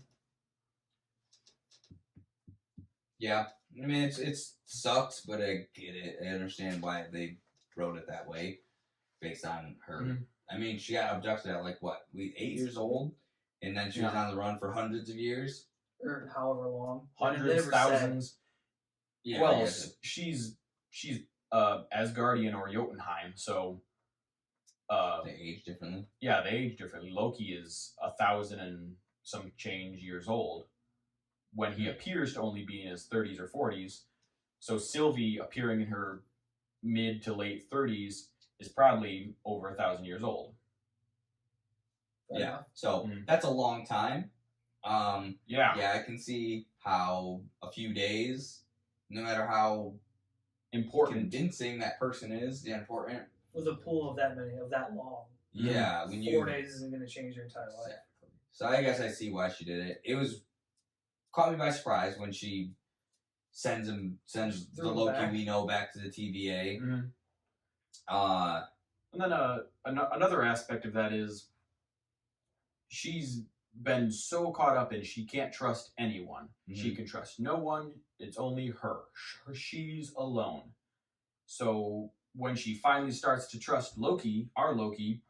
[SPEAKER 1] Yeah. I mean, it sucks, but I get it. I understand why they wrote it that way based on her.
[SPEAKER 3] Mm-hmm.
[SPEAKER 1] I mean, she got abducted at, 8 years old? And then she was on the run for hundreds of years?
[SPEAKER 2] Or however long.
[SPEAKER 3] Hundreds, thousands.
[SPEAKER 1] Yeah,
[SPEAKER 3] well, she's Asgardian or Jotunheim, so
[SPEAKER 1] they age differently.
[SPEAKER 3] Yeah, they age differently. Loki is 1,000 and some change years old when he appears to only be in his 30s or 40s. So Sylvie, appearing in her mid to late 30s, is probably over 1,000 years old.
[SPEAKER 1] Yeah, so that's a long time.
[SPEAKER 3] Yeah,
[SPEAKER 1] I can see how a few days, no matter how
[SPEAKER 3] important
[SPEAKER 1] convincing that person is, important.
[SPEAKER 2] With a pool of that long.
[SPEAKER 1] Yeah,
[SPEAKER 2] 4 days isn't going to change your entire life.
[SPEAKER 1] Exactly. So I guess I see why she did it. It caught me by surprise when she sends the Loki we know back to the TVA.
[SPEAKER 3] Mm-hmm. And then another aspect of that is she's been so caught up in she can't trust anyone. Mm-hmm. She can trust no one. It's only her. She's alone. So when she finally starts to trust Loki, our Loki,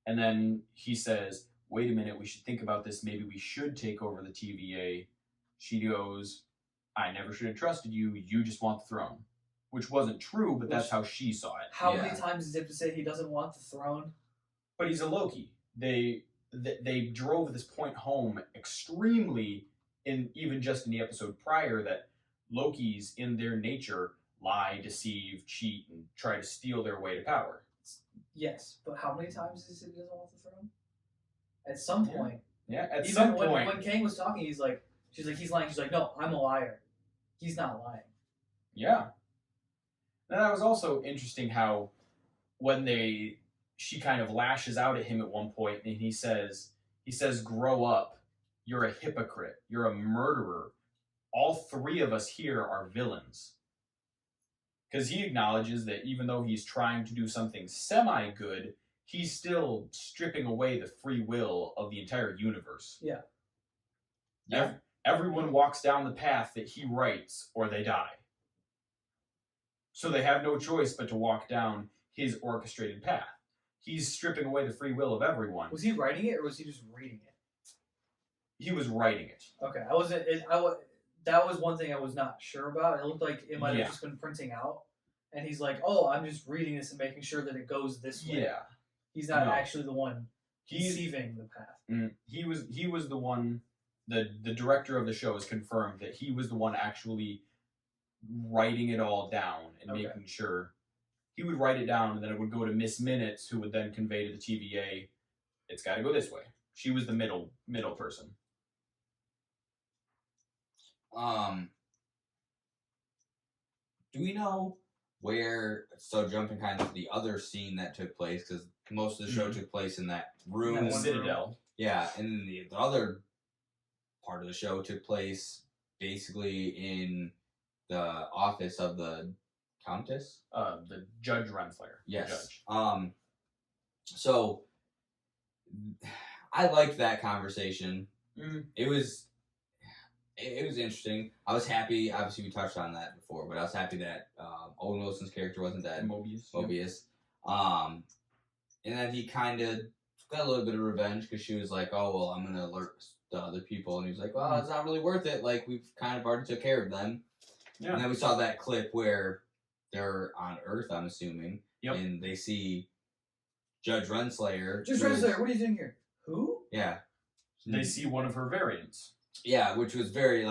[SPEAKER 3] and then he says, wait a minute, we should think about this. Maybe we should take over the TVA. She goes, I never should have trusted you. You just want the throne. Which wasn't true, but that's how she saw it.
[SPEAKER 2] How many times does he have to say he doesn't want the throne?
[SPEAKER 3] But he's a Loki. They drove this point home extremely even just in the episode prior that Lokis in their nature lie, deceive, cheat, and try to steal their way to power.
[SPEAKER 2] Yes, but how many times does he say he doesn't want the throne? At some point.
[SPEAKER 3] Yeah, at some point.
[SPEAKER 2] When Kang was talking, she's like, he's lying. She's like, no, I'm a liar. He's not lying.
[SPEAKER 3] Yeah. And that was also interesting how when she kind of lashes out at him at one point and he says, grow up. You're a hypocrite. You're a murderer. All three of us here are villains. Because he acknowledges that even though he's trying to do something semi-good, he's still stripping away the free will of the entire universe.
[SPEAKER 2] Yeah.
[SPEAKER 3] Everyone walks down the path that he writes or they die. So they have no choice but to walk down his orchestrated path. He's stripping away the free will of everyone.
[SPEAKER 2] Was he writing it or was he just reading it?
[SPEAKER 3] He was writing it.
[SPEAKER 2] Okay, that was one thing I was not sure about. It looked like it might have just been printing out. And he's like, oh, I'm just reading this and making sure that it goes this way.
[SPEAKER 3] Yeah.
[SPEAKER 2] He's not actually the one conceiving the path.
[SPEAKER 3] He was the one, the director of the show has confirmed that he was the one actually writing it all down and making sure. He would write it down and then it would go to Miss Minutes, who would then convey to the TVA, it's got to go this way. She was the middle person.
[SPEAKER 1] Do we know where? So jumping kind of the other scene that took place, because most of the show took place in that room,
[SPEAKER 3] in the Citadel.
[SPEAKER 1] Yeah, and then the other part of the show took place basically in the office of the Countess,
[SPEAKER 3] the Judge Renslayer.
[SPEAKER 1] Yes. So I liked that conversation. It was interesting. I was happy. Obviously, we touched on that before, but I was happy that Owen Wilson's character wasn't dead. Mobius. And then he kind of got a little bit of revenge because she was like, "Oh well, I'm gonna alert the other people," and he was like, "Well, it's not really worth it. Like we've kind of already took care of them." Yeah. And then we saw that clip where they're on Earth, I'm assuming, and they see Judge Renslayer.
[SPEAKER 2] Judge Renslayer, what are you doing here? Who?
[SPEAKER 1] Yeah.
[SPEAKER 3] They see one of her variants.
[SPEAKER 1] Yeah, which was very,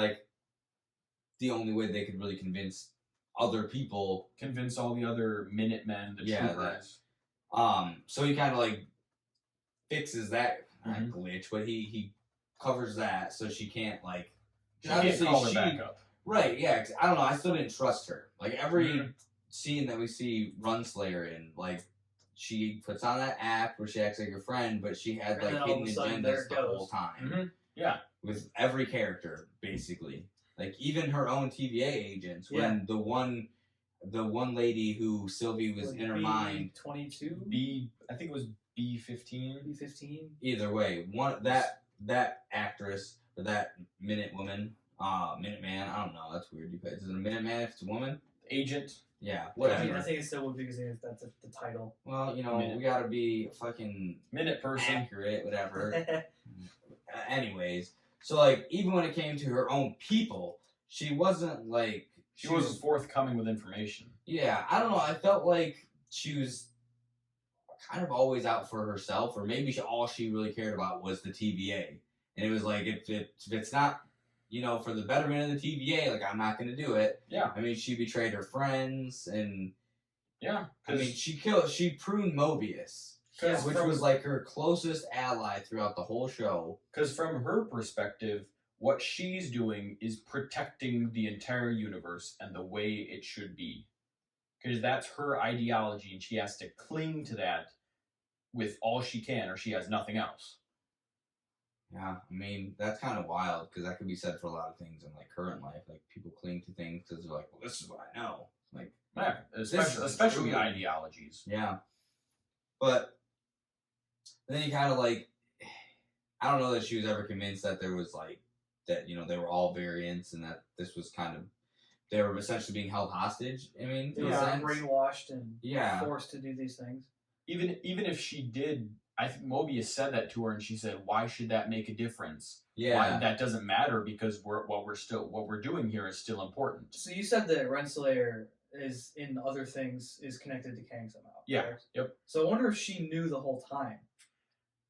[SPEAKER 1] the only way they could really convince other people.
[SPEAKER 3] Convince all the other Minutemen, the troopers.
[SPEAKER 1] So he kind of, fixes that glitch, but he covers that so she can't,
[SPEAKER 3] She can't call her back up.
[SPEAKER 1] Right, yeah. 'Cause I don't know. I still didn't trust her. Like, every scene that we see Runslayer in, like, she puts on that act where she acts like her friend, but she had, like, hidden agendas the whole time.
[SPEAKER 3] Yeah.
[SPEAKER 1] With every character, basically. Like, even her own TVA agents, when the one lady who Sylvie was in her mind...
[SPEAKER 2] 22?
[SPEAKER 3] I think it was B-15.
[SPEAKER 2] B-15?
[SPEAKER 1] Either way, that actress, or that Minute Woman, Minuteman, I don't know, that's weird. Is it a Minuteman if it's a woman?
[SPEAKER 3] Agent.
[SPEAKER 1] Yeah, whatever.
[SPEAKER 2] I think it still would be because that's the title.
[SPEAKER 1] Well, we gotta be fucking
[SPEAKER 3] Minute person.
[SPEAKER 1] accurate, whatever. Anyways, so, like, even when it came to her own people, she wasn't, like...
[SPEAKER 3] She wasn't forthcoming with information.
[SPEAKER 1] Yeah, I don't know, I felt like she was kind of always out for herself, or maybe all she really cared about was the TVA. And it was like, if it's not... for the betterment of the TVA, like, I'm not going to do it.
[SPEAKER 3] Yeah.
[SPEAKER 1] I mean, she betrayed her friends, and...
[SPEAKER 3] Yeah.
[SPEAKER 1] I mean, she pruned Mobius, which was, like, her closest ally throughout the whole show.
[SPEAKER 3] Because from her perspective, what she's doing is protecting the entire universe and the way it should be. Because that's her ideology, and she has to cling to that with all she can, or she has nothing else.
[SPEAKER 1] Yeah, I mean, that's kind of wild, because that could be said for a lot of things in, like, current life. Like, people cling to things because they're like, well, this is what I know. Like,
[SPEAKER 3] yeah, especially ideologies.
[SPEAKER 1] Yeah. But then you kind of, like, I don't know that she was ever convinced that there was, like, that, they were all variants, and that this was kind of, they were essentially being held hostage. I mean,
[SPEAKER 2] they were brainwashed and forced to do these things.
[SPEAKER 3] Even if she did, I think Mobius said that to her, and she said, "Why should that make a difference?
[SPEAKER 1] Yeah,
[SPEAKER 3] that doesn't matter because what we're doing here is still important."
[SPEAKER 2] So you said that Renslayer is in other things is connected to Kang somehow.
[SPEAKER 3] Yeah.
[SPEAKER 2] Correct?
[SPEAKER 3] Yep.
[SPEAKER 2] So I wonder if she knew the whole time,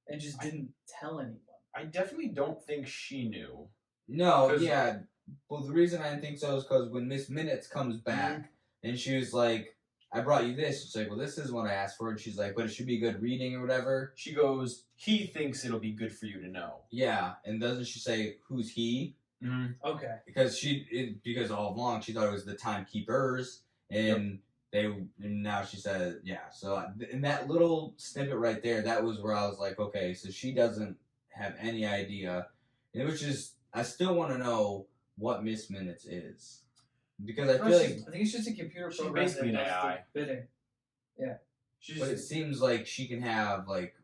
[SPEAKER 2] and just didn't tell anyone.
[SPEAKER 3] I definitely don't think she knew.
[SPEAKER 1] No. Yeah. Well, the reason I didn't think so is because when Miss Minutes comes back and she was like, I brought you this. She's like, well, this isn't what I asked for. And she's like, but it should be good reading or whatever.
[SPEAKER 3] She goes, he thinks it'll be good for you to know.
[SPEAKER 1] Yeah. And doesn't she say, who's he?
[SPEAKER 3] Mm-hmm.
[SPEAKER 2] Okay.
[SPEAKER 1] Because all along she thought it was the Timekeepers. And and now she said, yeah. So in that little snippet right there, that was where I was like, okay, so she doesn't have any idea. And which is, I still want to know what Miss Minutes is. Because I feel like...
[SPEAKER 2] I think it's just a computer program.
[SPEAKER 3] Basically an AI.
[SPEAKER 2] Bidding. Yeah.
[SPEAKER 1] But it seems like she can have, like,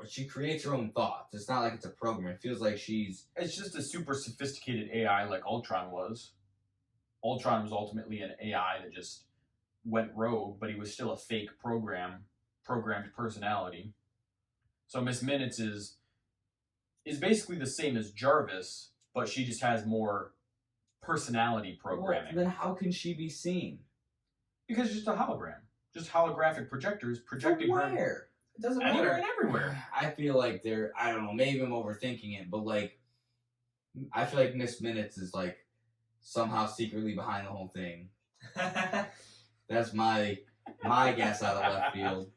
[SPEAKER 1] she creates her own thoughts. It's not like it's a program. It feels like
[SPEAKER 3] it's just a super sophisticated AI like Ultron was. Ultron was ultimately an AI that just went rogue, but he was still a fake programmed personality. So Miss Minutes is basically the same as Jarvis, but she just has more personality programming.
[SPEAKER 1] Well, then how can she be seen?
[SPEAKER 3] Because it's just a hologram. Just holographic projectors projecting her.
[SPEAKER 1] Where?
[SPEAKER 2] It doesn't
[SPEAKER 3] Anywhere
[SPEAKER 2] matter.
[SPEAKER 3] and everywhere.
[SPEAKER 1] I feel like I don't know, maybe I'm overthinking it, but, like, I feel like Miss Minutes is, like, somehow secretly behind the whole thing. That's my guess out of left field.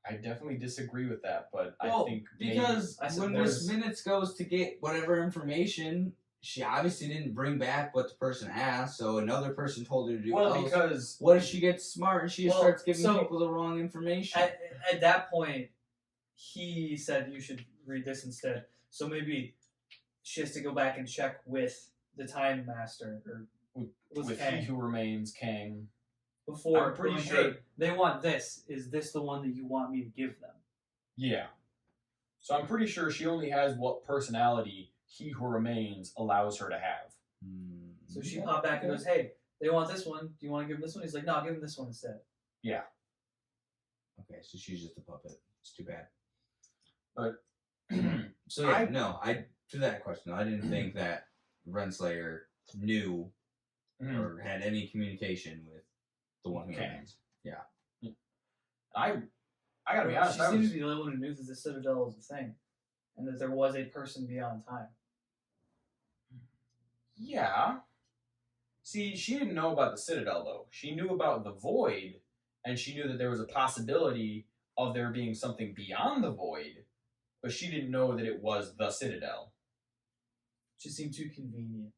[SPEAKER 3] I definitely disagree with that, but
[SPEAKER 1] well,
[SPEAKER 3] I think
[SPEAKER 1] because when Miss Minutes goes to get whatever information, she obviously didn't bring back what the person asked, so another person told her to do else.
[SPEAKER 3] Because
[SPEAKER 1] what if she gets smart and she starts giving people the wrong information?
[SPEAKER 2] At that point, he said you should read this instead. So maybe she has to go back and check with the Time Master or
[SPEAKER 3] with
[SPEAKER 2] Kang.
[SPEAKER 3] He Who Remains, Kang.
[SPEAKER 2] Before
[SPEAKER 3] I'm pretty
[SPEAKER 2] going,
[SPEAKER 3] sure
[SPEAKER 2] hey, they want this. Is this the one that you want me to give them?
[SPEAKER 3] Yeah. So I'm pretty sure she only has what personality He Who Remains allows her to have.
[SPEAKER 2] So she popped back and goes, hey, they want this one. Do you want to give them this one? He's like, no, I'll give them this one instead.
[SPEAKER 3] Yeah.
[SPEAKER 1] Okay, so she's just a puppet. It's too bad.
[SPEAKER 3] But
[SPEAKER 1] so yeah, to that question, I didn't think that Renslayer knew or had any communication with the one who remains. Yeah.
[SPEAKER 3] I gotta be honest.
[SPEAKER 2] She seems to be the only one who knew that the Citadel was a thing, and that there was a person beyond time.
[SPEAKER 3] Yeah. See, she didn't know about the Citadel though. She knew about the Void, and she knew that there was a possibility of there being something beyond the Void, but she didn't know that it was the Citadel.
[SPEAKER 2] Just seemed too convenient.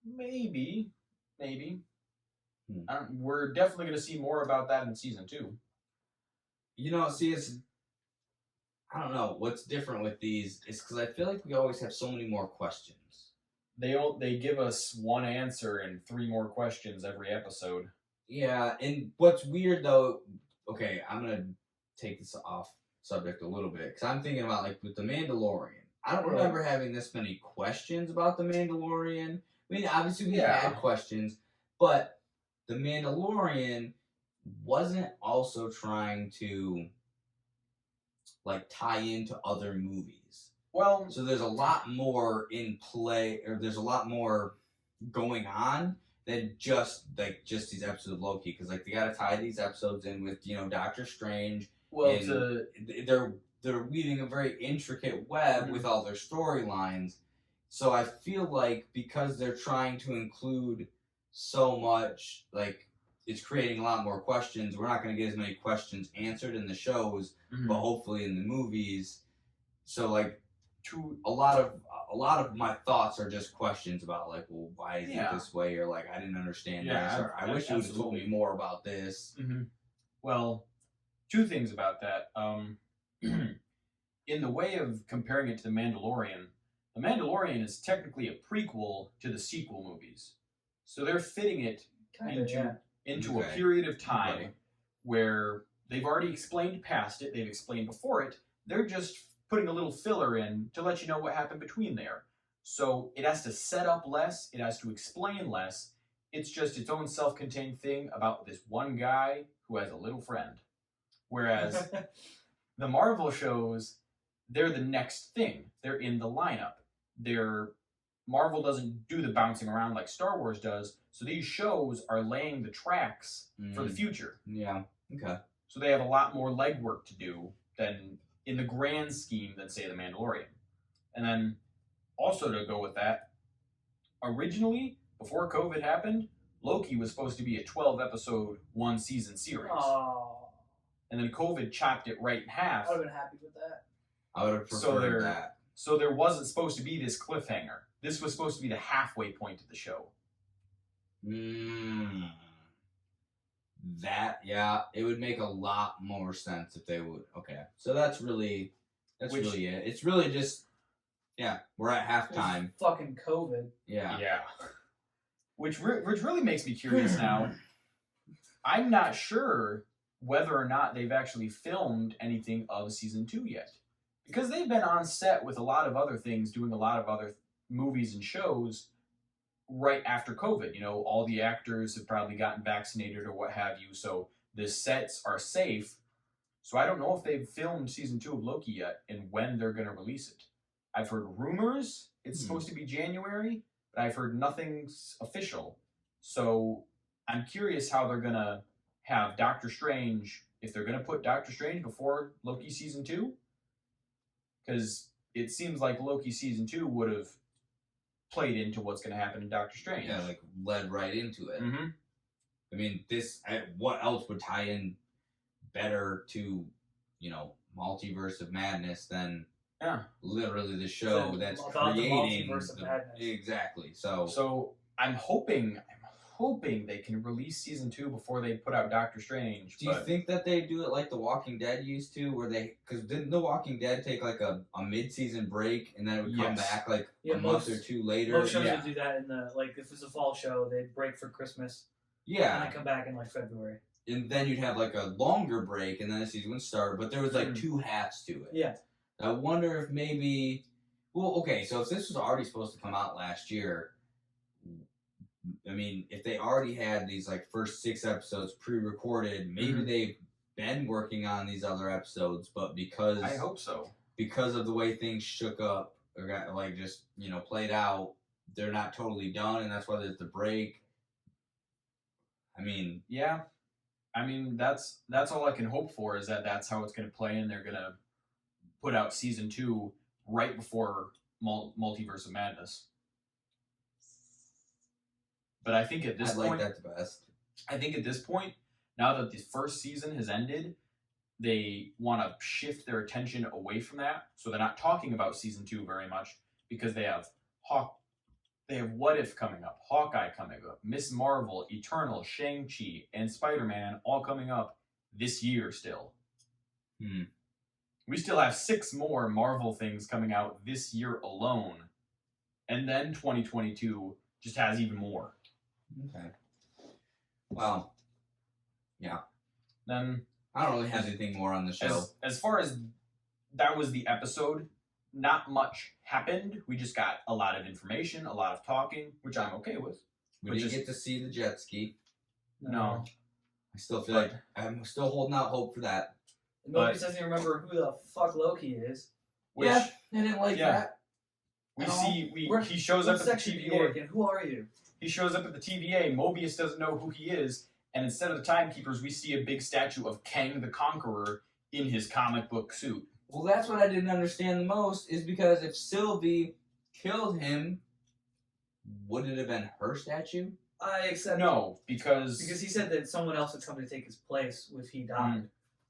[SPEAKER 3] Maybe. We're definitely going to see more about that in season 2.
[SPEAKER 1] You know, see, I don't know what's different with these is because I feel like we always have so many more questions.
[SPEAKER 3] They give us one answer and 3 more questions every episode.
[SPEAKER 1] Yeah, and what's weird though, okay, I'm gonna take this off subject a little bit because I'm thinking about like with the Mandalorian. I don't remember having this many questions about the Mandalorian. I mean, obviously we had questions, but the Mandalorian wasn't also trying to like tie into other movies.
[SPEAKER 3] Well,
[SPEAKER 1] so there's a lot more in play, or there's a lot more going on than just these episodes of Loki, because like they got to tie these episodes in with Doctor Strange.
[SPEAKER 3] Well,
[SPEAKER 1] they're weaving a very intricate web with all their storylines. So I feel like because they're trying to include so much, like it's creating a lot more questions. We're not going to get as many questions answered in the shows, but hopefully in the movies. So like, a lot of my thoughts are just questions about like, well, why is it this way, or like I didn't understand this, or I wish you would have told me more about this.
[SPEAKER 3] Well, 2 things about that. In the way of comparing it to the Mandalorian is technically a prequel to the sequel movies, so they're fitting it into a period of time where they've already explained past it, they've explained before it. They're just putting a little filler in to let you know what happened between there. So it has to set up less, it has to explain less. It's just its own self-contained thing about this one guy who has a little friend. Whereas the Marvel shows, they're the next thing. They're in the lineup. Marvel doesn't do the bouncing around like Star Wars does, so these shows are laying the tracks for the future.
[SPEAKER 1] Yeah, okay.
[SPEAKER 3] So they have a lot more legwork to do than in the grand scheme than, say, The Mandalorian. And then, also to go with that, originally, before COVID happened, Loki was supposed to be a 12-episode, 1-season series.
[SPEAKER 2] Oh.
[SPEAKER 3] And then COVID chopped it right in half.
[SPEAKER 2] I would have been happy with that.
[SPEAKER 1] I would have preferred that.
[SPEAKER 3] So there wasn't supposed to be this cliffhanger. This was supposed to be the halfway point of the show.
[SPEAKER 1] That, it would make a lot more sense if they would. Okay, so that's really it. It's really just, we're at halftime.
[SPEAKER 2] Fucking COVID.
[SPEAKER 1] Yeah.
[SPEAKER 3] Which really makes me curious now. I'm not sure whether or not they've actually filmed anything of season 2 yet, because they've been on set with a lot of other things, doing a lot of other movies and shows right after COVID. All the actors have probably gotten vaccinated or what have you, so the sets are safe. So I don't know if they've filmed season 2 of Loki yet and when they're going to release it. I've heard rumors it's supposed to be January, but I've heard nothing's official. So I'm curious how they're going to have Doctor Strange, if they're going to put Doctor Strange before Loki season 2, because it seems like Loki season 2 would have played into what's going to happen in Doctor Strange.
[SPEAKER 1] Yeah, like led right into it. I mean, what else would tie in better to, Multiverse of Madness than literally the show that's creating
[SPEAKER 2] the Multiverse of Madness.
[SPEAKER 1] Exactly. So
[SPEAKER 3] I'm hoping they can release season 2 before they put out Doctor Strange.
[SPEAKER 1] Do you think that they do it like The Walking Dead used to, because didn't The Walking Dead take like a mid-season break and then it would come back like a month or 2 later?
[SPEAKER 2] Most shows would do that if it's a fall show, they'd break for Christmas.
[SPEAKER 1] Yeah.
[SPEAKER 2] And then come back in like February.
[SPEAKER 1] And then you'd have like a longer break and then the season would start, but there was like 2 halves to it.
[SPEAKER 2] Yeah.
[SPEAKER 1] I wonder if maybe, so if this was already supposed to come out last year, I mean, if they already had these like first 6 episodes pre-recorded, maybe they've been working on these other episodes, but because
[SPEAKER 3] I hope so,
[SPEAKER 1] because of the way things shook up or got like just played out, they're not totally done, and that's why there's the break. I mean,
[SPEAKER 3] that's all I can hope for, is that that's how it's going to play, and they're going to put out season 2 right before Multiverse of Madness. But I think at this point,
[SPEAKER 1] like that the best.
[SPEAKER 3] I think at this point, now that the first season has ended, they want to shift their attention away from that, so they're not talking about season 2 very much because they have What If coming up, Hawkeye coming up, Miss Marvel, Eternal, Shang-Chi, and Spider-Man all coming up this year still. We still have 6 more Marvel things coming out this year alone, and then 2022 just has even more.
[SPEAKER 1] Okay. Well, yeah.
[SPEAKER 3] Then
[SPEAKER 1] I don't really have anything more on the show.
[SPEAKER 3] As far as that was the episode, not much happened. We just got a lot of information, a lot of talking, which I'm okay with.
[SPEAKER 1] We didn't get to see the jet ski.
[SPEAKER 3] No.
[SPEAKER 1] I still feel like I'm still holding out hope for that.
[SPEAKER 2] Nobody doesn't even remember who the fuck Loki is.
[SPEAKER 3] Which,
[SPEAKER 1] yeah, I didn't like that.
[SPEAKER 3] He shows up at the TVA.
[SPEAKER 2] And who are you?
[SPEAKER 3] He shows up at the TVA. Mobius doesn't know who he is, and instead of the Timekeepers, we see a big statue of Kang the Conqueror in his comic book suit.
[SPEAKER 1] Well, that's what I didn't understand the most, is because if Sylvie killed him, would it have been her statue?
[SPEAKER 2] I accept.
[SPEAKER 3] No, because
[SPEAKER 2] he said that someone else would come to take his place if he died.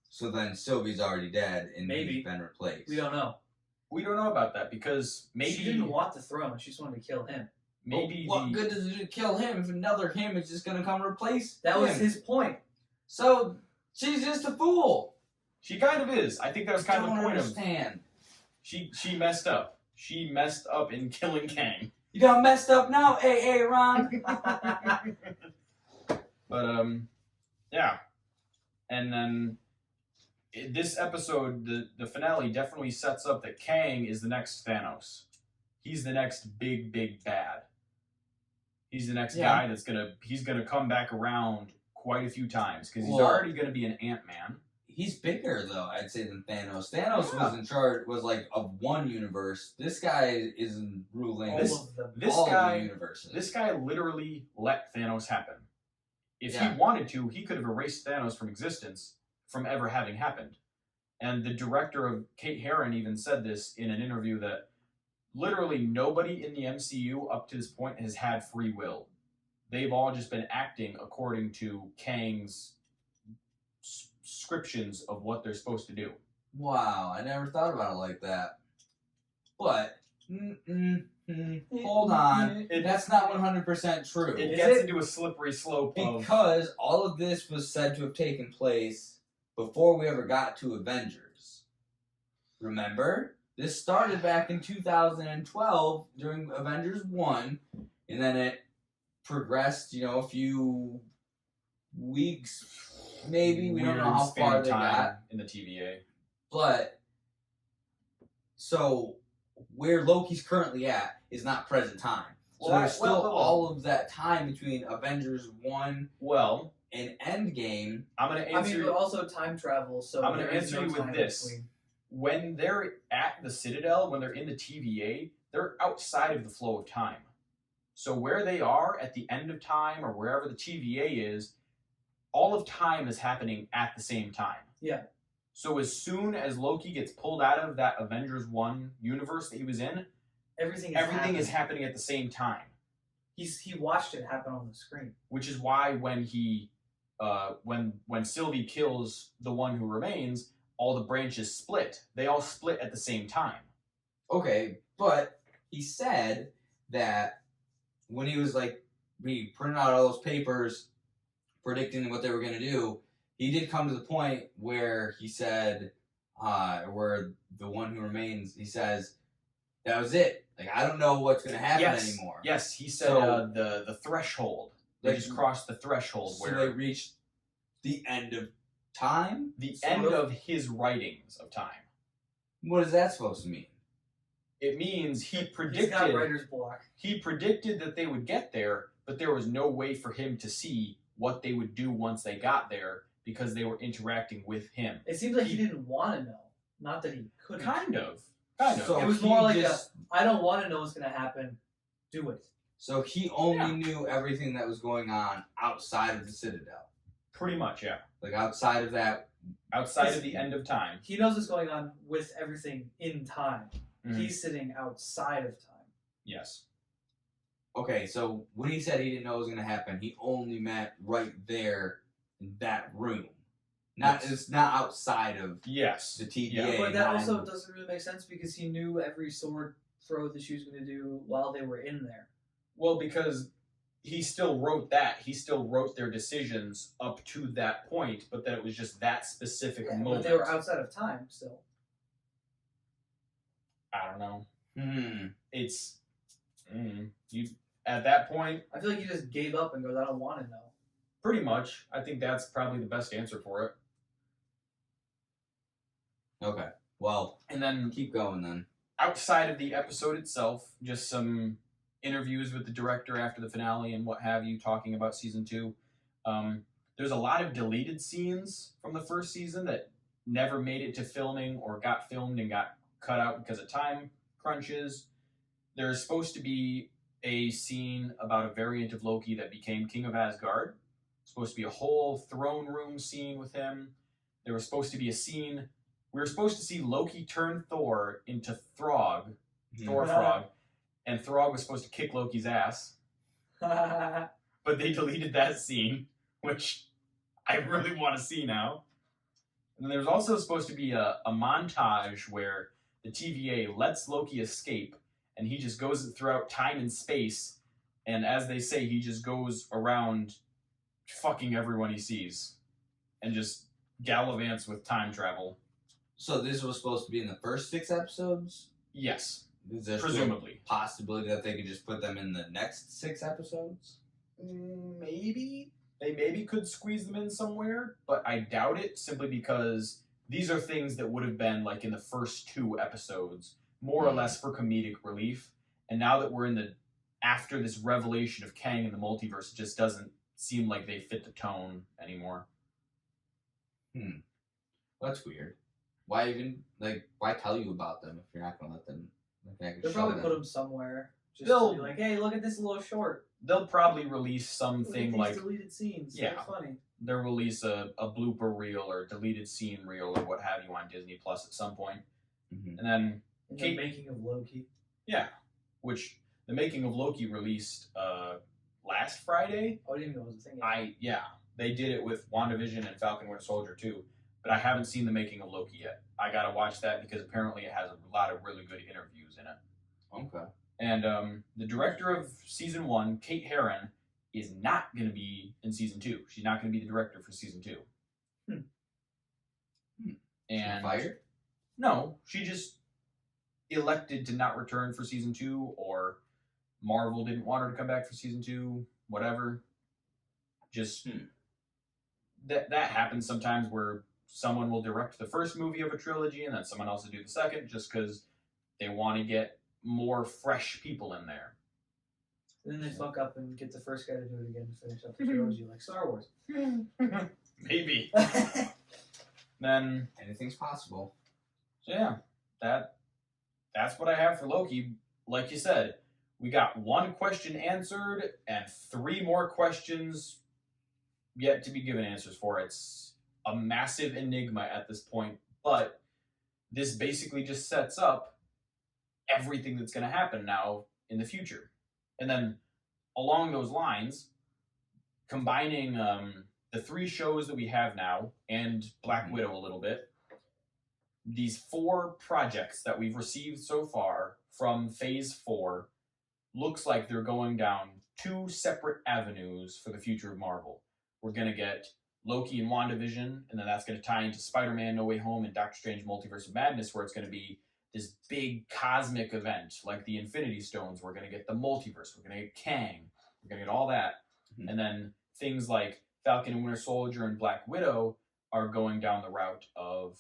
[SPEAKER 1] So then Sylvie's already dead and
[SPEAKER 2] maybe
[SPEAKER 1] he's been replaced.
[SPEAKER 2] We don't know.
[SPEAKER 3] We don't know about that because maybe
[SPEAKER 2] she didn't want the throne. She just wanted to kill him.
[SPEAKER 3] Maybe
[SPEAKER 1] what good does it do to kill him if another him is just going to come replace
[SPEAKER 2] That
[SPEAKER 1] him?
[SPEAKER 2] was his point.
[SPEAKER 1] So she's just a fool.
[SPEAKER 3] She kind of is. I think that was kind of the point
[SPEAKER 1] understand.
[SPEAKER 3] She messed up. She messed up in killing Kang.
[SPEAKER 1] You got messed up now, AA Ron.
[SPEAKER 3] But yeah. And then this episode, the finale definitely sets up that Kang is the next Thanos. He's the next big bad. He's the next guy that's he's gonna come back around quite a few times because he's already gonna be an Ant-Man.
[SPEAKER 1] He's bigger though, I'd say, than Thanos. Thanos was in charge, was like of one universe. This guy is ruling all the universes.
[SPEAKER 3] This guy literally let Thanos happen. If he wanted to, he could have erased Thanos from existence, from ever having happened. And the director of Kate Herron even said this in an interview that literally nobody in the MCU up to this point has had free will. They've all just been acting according to Kang's descriptions of what they're supposed to do.
[SPEAKER 1] Wow, I never thought about it like that. But, hold on. That's not 100% true.
[SPEAKER 3] It gets into a slippery slope
[SPEAKER 1] because all of this was said to have taken place before we ever got to Avengers. Remember? This started back in 2012 during Avengers 1, and then it progressed, a few weeks, maybe. We don't know how far they got
[SPEAKER 3] in the TVA.
[SPEAKER 1] But, so, where Loki's currently at is not present time. So there's still all of that time between Avengers 1 and Endgame.
[SPEAKER 2] I'm going to answer you. But also time travel, so
[SPEAKER 3] I'm going to answer you with this. When they're at the Citadel, when they're in the TVA, they're outside of the flow of time. So where they are at the end of time or wherever the TVA is, all of time is happening at the same time.
[SPEAKER 2] Yeah.
[SPEAKER 3] So as soon as Loki gets pulled out of that Avengers 1 universe that he was in, everything is happening at the same time.
[SPEAKER 2] He watched it happen on the screen.
[SPEAKER 3] Which is why when he when Sylvie kills the one who remains, all the branches split. They all split at the same time.
[SPEAKER 1] Okay, but he said that when he was we printed out all those papers predicting what they were going to do, he did come to the point where he said, where the one who remains, he says, that was it. I don't know what's going to happen anymore.
[SPEAKER 3] Yes, he said the threshold. They just crossed the threshold where
[SPEAKER 1] they reached the end of time?
[SPEAKER 3] The end of his writings of time.
[SPEAKER 1] What is that supposed to mean?
[SPEAKER 3] It means he predicted...
[SPEAKER 2] He's got writer's block.
[SPEAKER 3] He predicted that they would get there, but there was no way for him to see what they would do once they got there because they were interacting with him.
[SPEAKER 2] It seems like he didn't want to know. Not that he couldn't.
[SPEAKER 3] Kind of.
[SPEAKER 1] So
[SPEAKER 2] it was more like I don't want to know what's going to happen. Do it.
[SPEAKER 1] So he only knew everything that was going on outside of the Citadel.
[SPEAKER 3] Pretty much, yeah.
[SPEAKER 1] Outside of that.
[SPEAKER 3] Outside of the end of time.
[SPEAKER 2] He knows what's going on with everything in time. Mm-hmm. He's sitting outside of time.
[SPEAKER 3] Yes.
[SPEAKER 1] Okay, so when he said he didn't know what was going to happen, he only meant right there in that room. It's not outside of
[SPEAKER 3] Yes.
[SPEAKER 1] the TVA.
[SPEAKER 3] Yeah.
[SPEAKER 2] But that also doesn't really make sense because he knew every sword throw that she was going to do while they were in there.
[SPEAKER 3] Well, because he still wrote that. He still wrote their decisions up to that point, but then it was just that specific moment.
[SPEAKER 2] But they were outside of time still.
[SPEAKER 3] I don't know.
[SPEAKER 1] Hmm.
[SPEAKER 3] It's you at that point.
[SPEAKER 2] I feel like he just gave up and goes, I don't want to know.
[SPEAKER 3] Pretty much. I think that's probably the best answer for it.
[SPEAKER 1] Okay. Well,
[SPEAKER 3] And then
[SPEAKER 1] keep going then.
[SPEAKER 3] outside of the episode itself, just some interviews with the director after the finale and what have you, talking about season 2. There's a lot of deleted scenes from the first season that never made it to filming or got filmed and got cut out because of time crunches. There's supposed to be a scene about a variant of Loki that became King of Asgard. It's supposed to be a whole throne room scene with him. There was supposed to be a scene. We were supposed to see Loki turn Thor into Throg, Thor Frog, and Throg was supposed to kick Loki's ass. But they deleted that scene, which I really want to see now. And there's also supposed to be a montage where the TVA lets Loki escape, and he just goes throughout time and space, and as they say, he just goes around fucking everyone he sees, and just gallivants with time travel.
[SPEAKER 1] So this was supposed to be in the first 6 episodes?
[SPEAKER 3] Yes,
[SPEAKER 1] Is there
[SPEAKER 3] presumably.
[SPEAKER 1] still a possibility that they could just put them in the next 6 episodes?
[SPEAKER 3] Maybe. They maybe could squeeze them in somewhere, but I doubt it, simply because these are things that would have been like in the first 2 episodes, more or less for comedic relief. And now that we're in the after this revelation of Kang in the multiverse, it just doesn't seem like they fit the tone anymore.
[SPEAKER 1] That's weird. Why even why tell you about them if you're not gonna let them?
[SPEAKER 2] They'll probably put them somewhere. Just
[SPEAKER 3] They'll-
[SPEAKER 2] to be like, hey, look at this little short.
[SPEAKER 3] They'll probably release
[SPEAKER 2] Look
[SPEAKER 3] something
[SPEAKER 2] at these
[SPEAKER 3] like
[SPEAKER 2] deleted scenes.
[SPEAKER 3] Yeah.
[SPEAKER 2] They're funny.
[SPEAKER 3] they'll release a blooper reel or deleted scene reel or what have you on Disney Plus at some point.
[SPEAKER 1] Mhm.
[SPEAKER 3] And then
[SPEAKER 2] In
[SPEAKER 3] Kate-
[SPEAKER 2] the making of Loki.
[SPEAKER 3] which the making of Loki released last Friday.
[SPEAKER 2] Oh, I didn't even know it was a thing.
[SPEAKER 3] They did it with WandaVision and Falcon Winter Soldier too, but I haven't seen the making of Loki yet. I gotta watch that because apparently it has a lot of really good interviews in it.
[SPEAKER 1] Okay.
[SPEAKER 3] And the director of season 1, Kate Herron, is not going to be in season 2. She's not going to be the director for season 2. And
[SPEAKER 1] Fired?
[SPEAKER 3] no, she just elected to not return for season 2, or Marvel didn't want her to come back for season 2, whatever. Just that happens sometimes where someone will direct the first movie of a trilogy and then someone else will do the second, just because they want to get more fresh people in there.
[SPEAKER 2] And then they fuck up and get the first guy to do it again to finish up the trilogy, like Star Wars.
[SPEAKER 3] Maybe. Then
[SPEAKER 1] Anything's possible.
[SPEAKER 3] so yeah, that's what I have for Loki. Like you said, we got 1 question answered and 3 more questions yet to be given answers for. It's a massive enigma at this point, but this basically just sets up everything that's going to happen now in the future. And then along those lines, combining the 3 shows that we have now and Black Widow a little bit, these 4 projects that we've received so far from Phase 4 looks like they're going down 2 separate avenues for the future of Marvel. We're going to get Loki and WandaVision, and then that's going to tie into Spider-Man No Way Home and Doctor Strange Multiverse of Madness, where it's going to be this big cosmic event like the Infinity Stones. We're going to get the multiverse. We're going to get Kang. We're going to get all that.
[SPEAKER 1] Mhm.
[SPEAKER 3] And then things like Falcon and Winter Soldier and Black Widow are going down the route of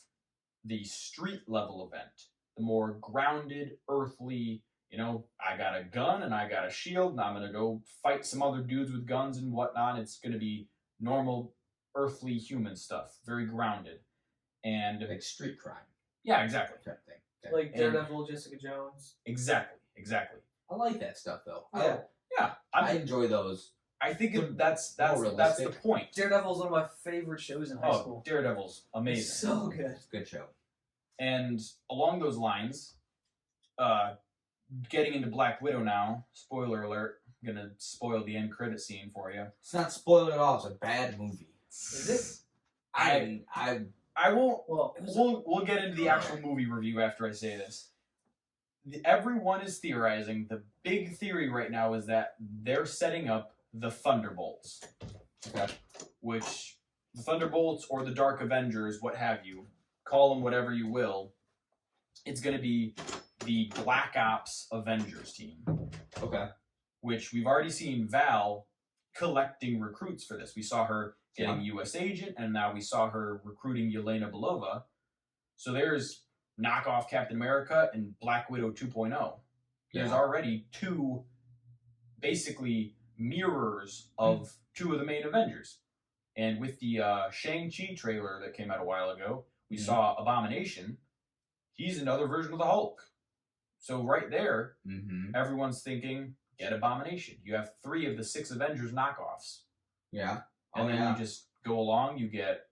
[SPEAKER 3] the street level event, the more grounded, earthly, I got a gun and I got a shield and I'm going to go fight some other dudes with guns and whatnot. It's going to be normal, earthly human stuff, very grounded. And
[SPEAKER 1] Like street crime
[SPEAKER 3] yeah, exactly.
[SPEAKER 1] type thing.
[SPEAKER 2] Like Daredevil, Jessica Jones.
[SPEAKER 3] Exactly.
[SPEAKER 1] I like that stuff though.
[SPEAKER 2] Yeah.
[SPEAKER 1] I enjoy those.
[SPEAKER 3] I think that's
[SPEAKER 1] More
[SPEAKER 3] the
[SPEAKER 1] realistic.
[SPEAKER 3] point.
[SPEAKER 2] Daredevil's one of my favorite shows in high
[SPEAKER 3] Oh,
[SPEAKER 2] school.
[SPEAKER 3] Daredevil's amazing.
[SPEAKER 2] It's so good.
[SPEAKER 1] It's a good show.
[SPEAKER 3] And along those lines, getting into Black Widow now, spoiler alert, I'm going to spoil the end credit scene for you.
[SPEAKER 1] It's not spoiled at all. It's a bad movie.
[SPEAKER 2] Is it?
[SPEAKER 3] I won't.
[SPEAKER 2] Well,
[SPEAKER 3] We'll get into the actual movie review after I say this. Everyone is theorizing. The big theory right now is that they're setting up the Thunderbolts.
[SPEAKER 1] Okay.
[SPEAKER 3] Which the Thunderbolts or the Dark Avengers, what have you, call them whatever you will. It's going to be the Black Ops Avengers team.
[SPEAKER 1] Okay.
[SPEAKER 3] Which we've already seen Val collecting recruits for this. We saw her getting U.S. Agent, and now we saw her recruiting Yelena Belova. So there's knockoff Captain America and Black Widow 2.0. There's already two, basically, mirrors of two of the main Avengers. And with the Shang-Chi trailer that came out a while ago, we saw Abomination. He's another version of the Hulk. So right there, everyone's thinking, get Abomination. You have 3 of the 6 Avengers knockoffs.
[SPEAKER 1] Yeah.
[SPEAKER 3] And then you just go along, you get...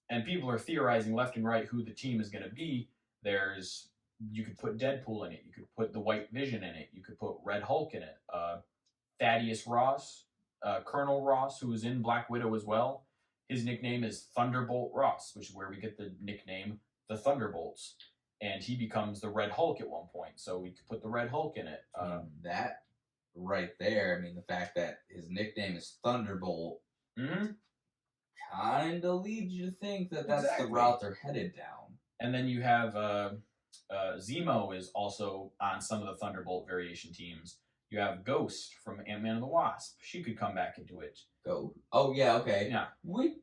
[SPEAKER 3] And people are theorizing left and right who the team is going to be. You could put Deadpool in it. You could put the White Vision in it. You could put Red Hulk in it. Thaddeus Ross, Colonel Ross, who was in Black Widow as well. His nickname is Thunderbolt Ross, which is where we get the nickname the Thunderbolts. And he becomes the Red Hulk at one point. So we could put the Red Hulk in it.
[SPEAKER 1] That right there, I mean, the fact that his nickname is Thunderbolt kind of leads you to think that that's the route they're headed down.
[SPEAKER 3] And then you have Zemo is also on some of the Thunderbolt variation teams. You have Ghost from Ant-Man and the Wasp. She could come back into it.
[SPEAKER 1] Oh, yeah, okay.
[SPEAKER 3] Yeah.
[SPEAKER 1] We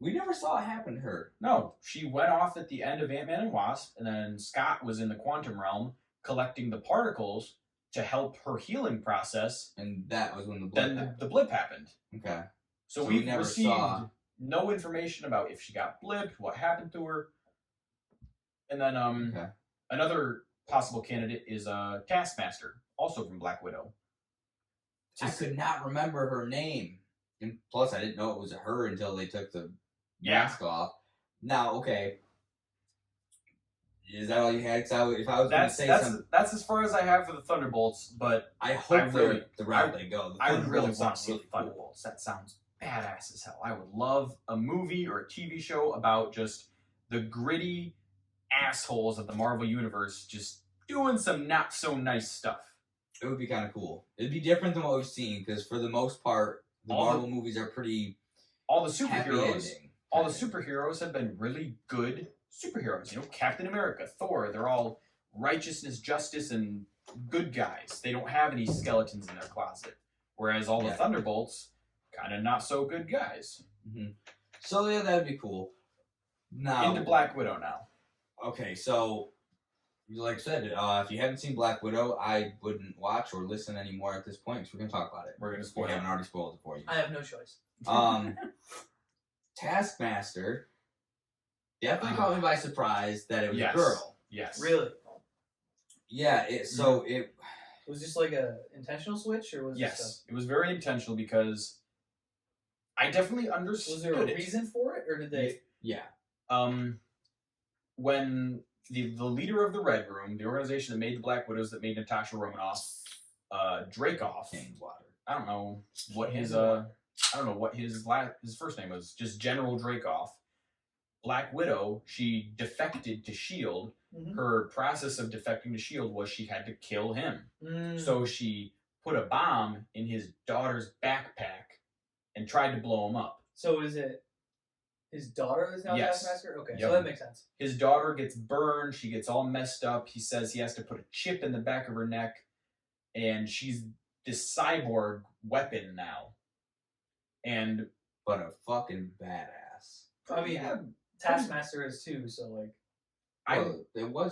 [SPEAKER 1] never saw it happen to her.
[SPEAKER 3] No, she went off at the end of Ant-Man and Wasp, and then Scott was in the quantum realm collecting the particles to help her healing process.
[SPEAKER 1] And that was when the blip happened.
[SPEAKER 3] The blip happened.
[SPEAKER 1] Okay.
[SPEAKER 3] So we never received no information about if she got blipped, what happened to her. And then another possible candidate is Taskmaster, also from Black Widow.
[SPEAKER 1] I could not remember her name. And plus, I didn't know it was her until they took the mask off. Now, okay. Is that all you had? If I was going to say something...
[SPEAKER 3] That's as far as I have for the Thunderbolts, but...
[SPEAKER 1] I hope they're the route they go.
[SPEAKER 3] I really want to see the Thunderbolts. That sounds badass as hell. I would love a movie or a TV show about just the gritty assholes of the Marvel Universe just doing some not-so-nice stuff.
[SPEAKER 1] It would be kind of cool. It'd be different than what we've seen, because for the most part, the Marvel movies are pretty
[SPEAKER 3] all the superheroes have been really good superheroes. You know, Captain America, Thor, they're all righteousness, justice, and good guys. They don't have any skeletons in their closet. Whereas all the Thunderbolts, kind of not so good guys.
[SPEAKER 1] So yeah, that'd be cool. Now
[SPEAKER 3] into Black Widow now.
[SPEAKER 1] Okay, so like I said, if you haven't seen Black Widow, I wouldn't watch or listen anymore at this point because we're gonna talk about it.
[SPEAKER 3] We're gonna spoil it.
[SPEAKER 1] We haven't already spoiled it for you.
[SPEAKER 2] I have no choice.
[SPEAKER 1] Taskmaster definitely caught me by surprise that it was a girl.
[SPEAKER 3] Yes.
[SPEAKER 2] Really?
[SPEAKER 1] Yeah. It
[SPEAKER 2] was just like a intentional switch, or was
[SPEAKER 3] it was very intentional because I definitely understood.
[SPEAKER 2] Was there a reason for it, or did they?
[SPEAKER 1] Yeah.
[SPEAKER 3] When the leader of the Red Room, the organization that made the Black Widows, that made Natasha Romanoff, Dreykov. I don't know what his his first name was. Just General Dreykov. Black Widow, she defected to S.H.I.E.L.D. Her process of defecting to S.H.I.E.L.D. was she had to kill him. So she put a bomb in his daughter's backpack and tried to blow him up.
[SPEAKER 2] So is it his daughter that's now Taskmaster? Okay, so that makes sense.
[SPEAKER 3] His daughter gets burned. She gets all messed up. He says he has to put a chip in the back of her neck. And she's this cyborg weapon now.
[SPEAKER 1] But a fucking badass.
[SPEAKER 2] I mean, Taskmaster is too, so like...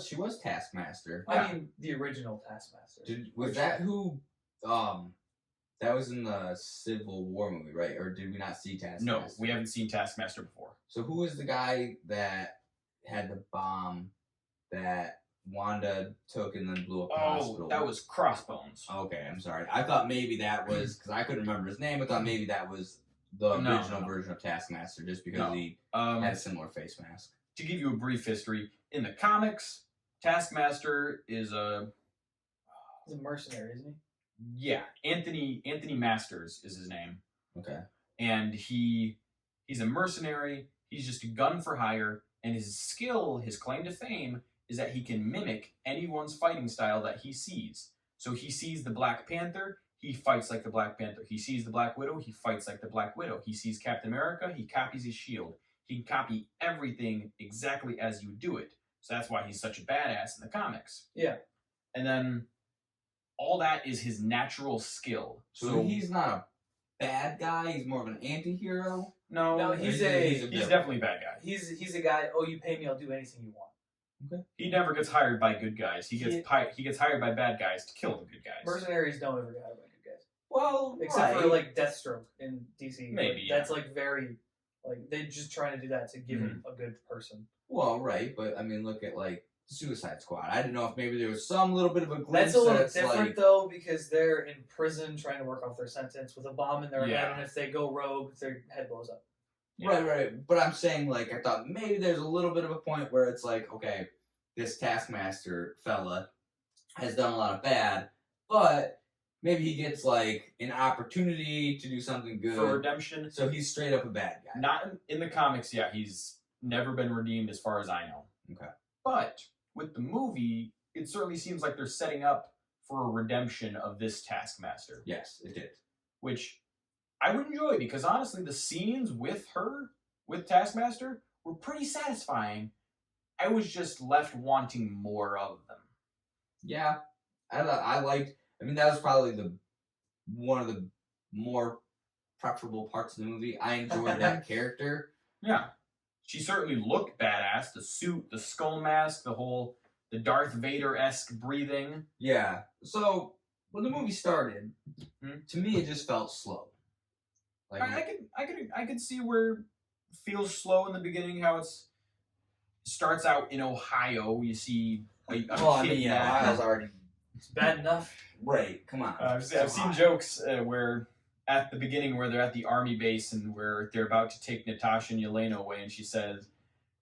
[SPEAKER 1] She was Taskmaster.
[SPEAKER 2] I mean, the original Taskmaster.
[SPEAKER 1] Was that who... That was in the Civil War movie, right? Or did we not see Taskmaster?
[SPEAKER 3] No, we haven't seen Taskmaster before.
[SPEAKER 1] So who was the guy that had the bomb that Wanda took and then blew up the hospital?
[SPEAKER 3] That was Crossbones.
[SPEAKER 1] Okay, I'm sorry. I thought maybe that was... Because I couldn't remember his name. I thought maybe that was the original version of Taskmaster just because he had a similar face mask.
[SPEAKER 3] To give you a brief history, in the comics, Taskmaster is a...
[SPEAKER 2] He's a mercenary, isn't he?
[SPEAKER 3] Yeah, Anthony Masters is his name.
[SPEAKER 1] Okay.
[SPEAKER 3] And he's a mercenary. He's just a gun for hire, and his skill, his claim to fame, is that he can mimic anyone's fighting style that he sees. So he sees the Black Panther, he fights like the Black Panther. He sees the Black Widow, he fights like the Black Widow. He sees Captain America, he copies his shield. He can copy everything exactly as you do it. So that's why he's such a badass in the comics.
[SPEAKER 2] Yeah.
[SPEAKER 3] And then all that is his natural skill.
[SPEAKER 1] So he's not a bad guy. He's more of an anti-hero.
[SPEAKER 2] No,
[SPEAKER 3] he's
[SPEAKER 1] villain.
[SPEAKER 3] definitely a bad guy.
[SPEAKER 2] He's a guy. Oh, you pay me, I'll do anything you want.
[SPEAKER 1] Okay.
[SPEAKER 3] He never gets hired by good guys. He gets hired by bad guys to kill the good guys.
[SPEAKER 2] Mercenaries don't ever get hired by good guys.
[SPEAKER 1] Well,
[SPEAKER 2] Except for like Deathstroke in DC.
[SPEAKER 3] Maybe,
[SPEAKER 2] that's like very like they're just trying to do that to give him a good person.
[SPEAKER 1] Well, right, but I mean, look at like Suicide Squad. I didn't know if maybe there was some little bit of a glimpse.
[SPEAKER 2] That's a little different
[SPEAKER 1] like,
[SPEAKER 2] though, because they're in prison trying to work off their sentence with a bomb in their head,
[SPEAKER 3] Yeah.
[SPEAKER 2] and if they go rogue, their head blows up.
[SPEAKER 3] Yeah.
[SPEAKER 1] Right. But I'm saying, like, I thought maybe there's a little bit of a point where it's like, okay, this Taskmaster fella has done a lot of bad, but maybe he gets like an opportunity to do something good
[SPEAKER 3] For redemption.
[SPEAKER 1] So he's straight up a bad guy.
[SPEAKER 3] Not in the comics, yeah. He's never been redeemed as far as I know.
[SPEAKER 1] Okay.
[SPEAKER 3] But with the movie, it certainly seems like they're setting up for a redemption of this Taskmaster.
[SPEAKER 1] Yes, it did.
[SPEAKER 3] Which I would enjoy because honestly, the scenes with her, with Taskmaster, were pretty satisfying. I was just left wanting more of them.
[SPEAKER 1] Yeah, I liked. I mean, that was probably one of the more preferable parts of the movie. I enjoyed that character.
[SPEAKER 3] Yeah, she certainly looked badass. The suit, the skull mask, the Darth Vader-esque breathing.
[SPEAKER 1] Yeah. So when the movie started, to me it just felt slow. Like
[SPEAKER 3] I could see where it feels slow in the beginning. How it starts out in Ohio. You see a kid.
[SPEAKER 1] Ohio's already
[SPEAKER 2] It's bad enough.
[SPEAKER 1] right. Come on.
[SPEAKER 3] I've seen jokes where at the beginning where they're at the army base and where they're about to take Natasha and Yelena away, and she says,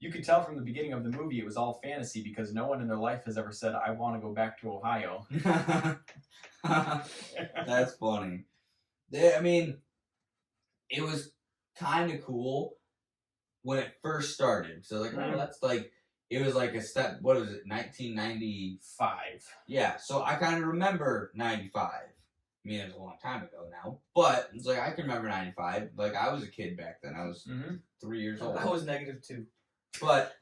[SPEAKER 3] "You could tell from the beginning of the movie it was all fantasy because no one in their life has ever said I want to go back to Ohio."
[SPEAKER 1] That's funny. I mean, it was kind of cool when it first started. So like, oh, that's like, it was like a step. What was it? 1995. Yeah. So I kind of remember 95. I mean, it was a long time ago now, but it's like I can remember 95. Like I was a kid back then. I was 3 years old.
[SPEAKER 2] I was -2.
[SPEAKER 1] But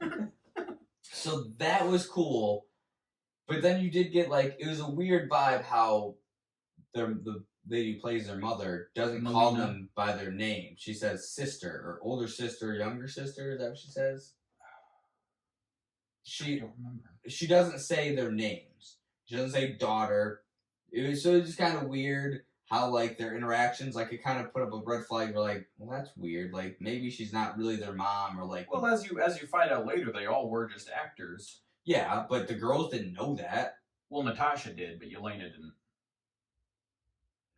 [SPEAKER 1] so that was cool. But then you did get like, it was a weird vibe how the lady who plays their mother doesn't call them by their name. She says sister or older sister, younger sister. Is that what she says?
[SPEAKER 3] I don't remember.
[SPEAKER 1] She doesn't say their names. She doesn't say daughter. It was just kind of weird how like their interactions, like it kind of put up a red flag. You're like, well, that's weird. Like maybe she's not really their mom, or like.
[SPEAKER 3] Well, as you find out later, they all were just actors.
[SPEAKER 1] Yeah, but the girls didn't know that.
[SPEAKER 3] Well, Natasha did, but Yelena didn't.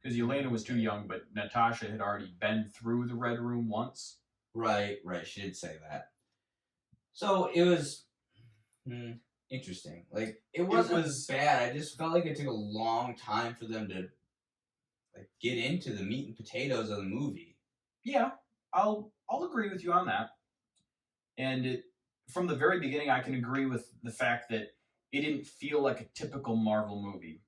[SPEAKER 3] Because Yelena was too young, but Natasha had already been through the Red Room once.
[SPEAKER 1] Right. She did say that. So it was interesting. Like it wasn't bad. I just felt like it took a long time for them to like get into the meat and potatoes of the movie.
[SPEAKER 3] Yeah, I'll agree with you on that. And from the very beginning, I can agree with the fact that it didn't feel like a typical Marvel movie.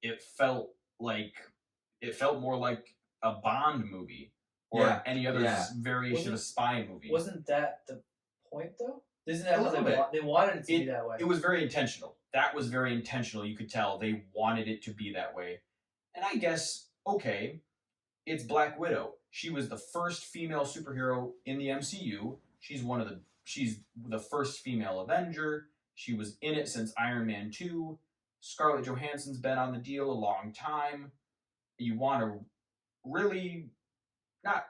[SPEAKER 3] It felt more like a Bond movie or any other variation of a spy movie.
[SPEAKER 2] Wasn't that the point, though? Isn't that how they wanted it to be that way?
[SPEAKER 3] It was very intentional. That was very intentional. You could tell they wanted it to be that way. And I guess, okay, it's Black Widow. She was the first female superhero in the MCU. She's the first female Avenger. She was in it since Iron Man 2. Scarlett Johansson's been on the deal a long time. You want to really not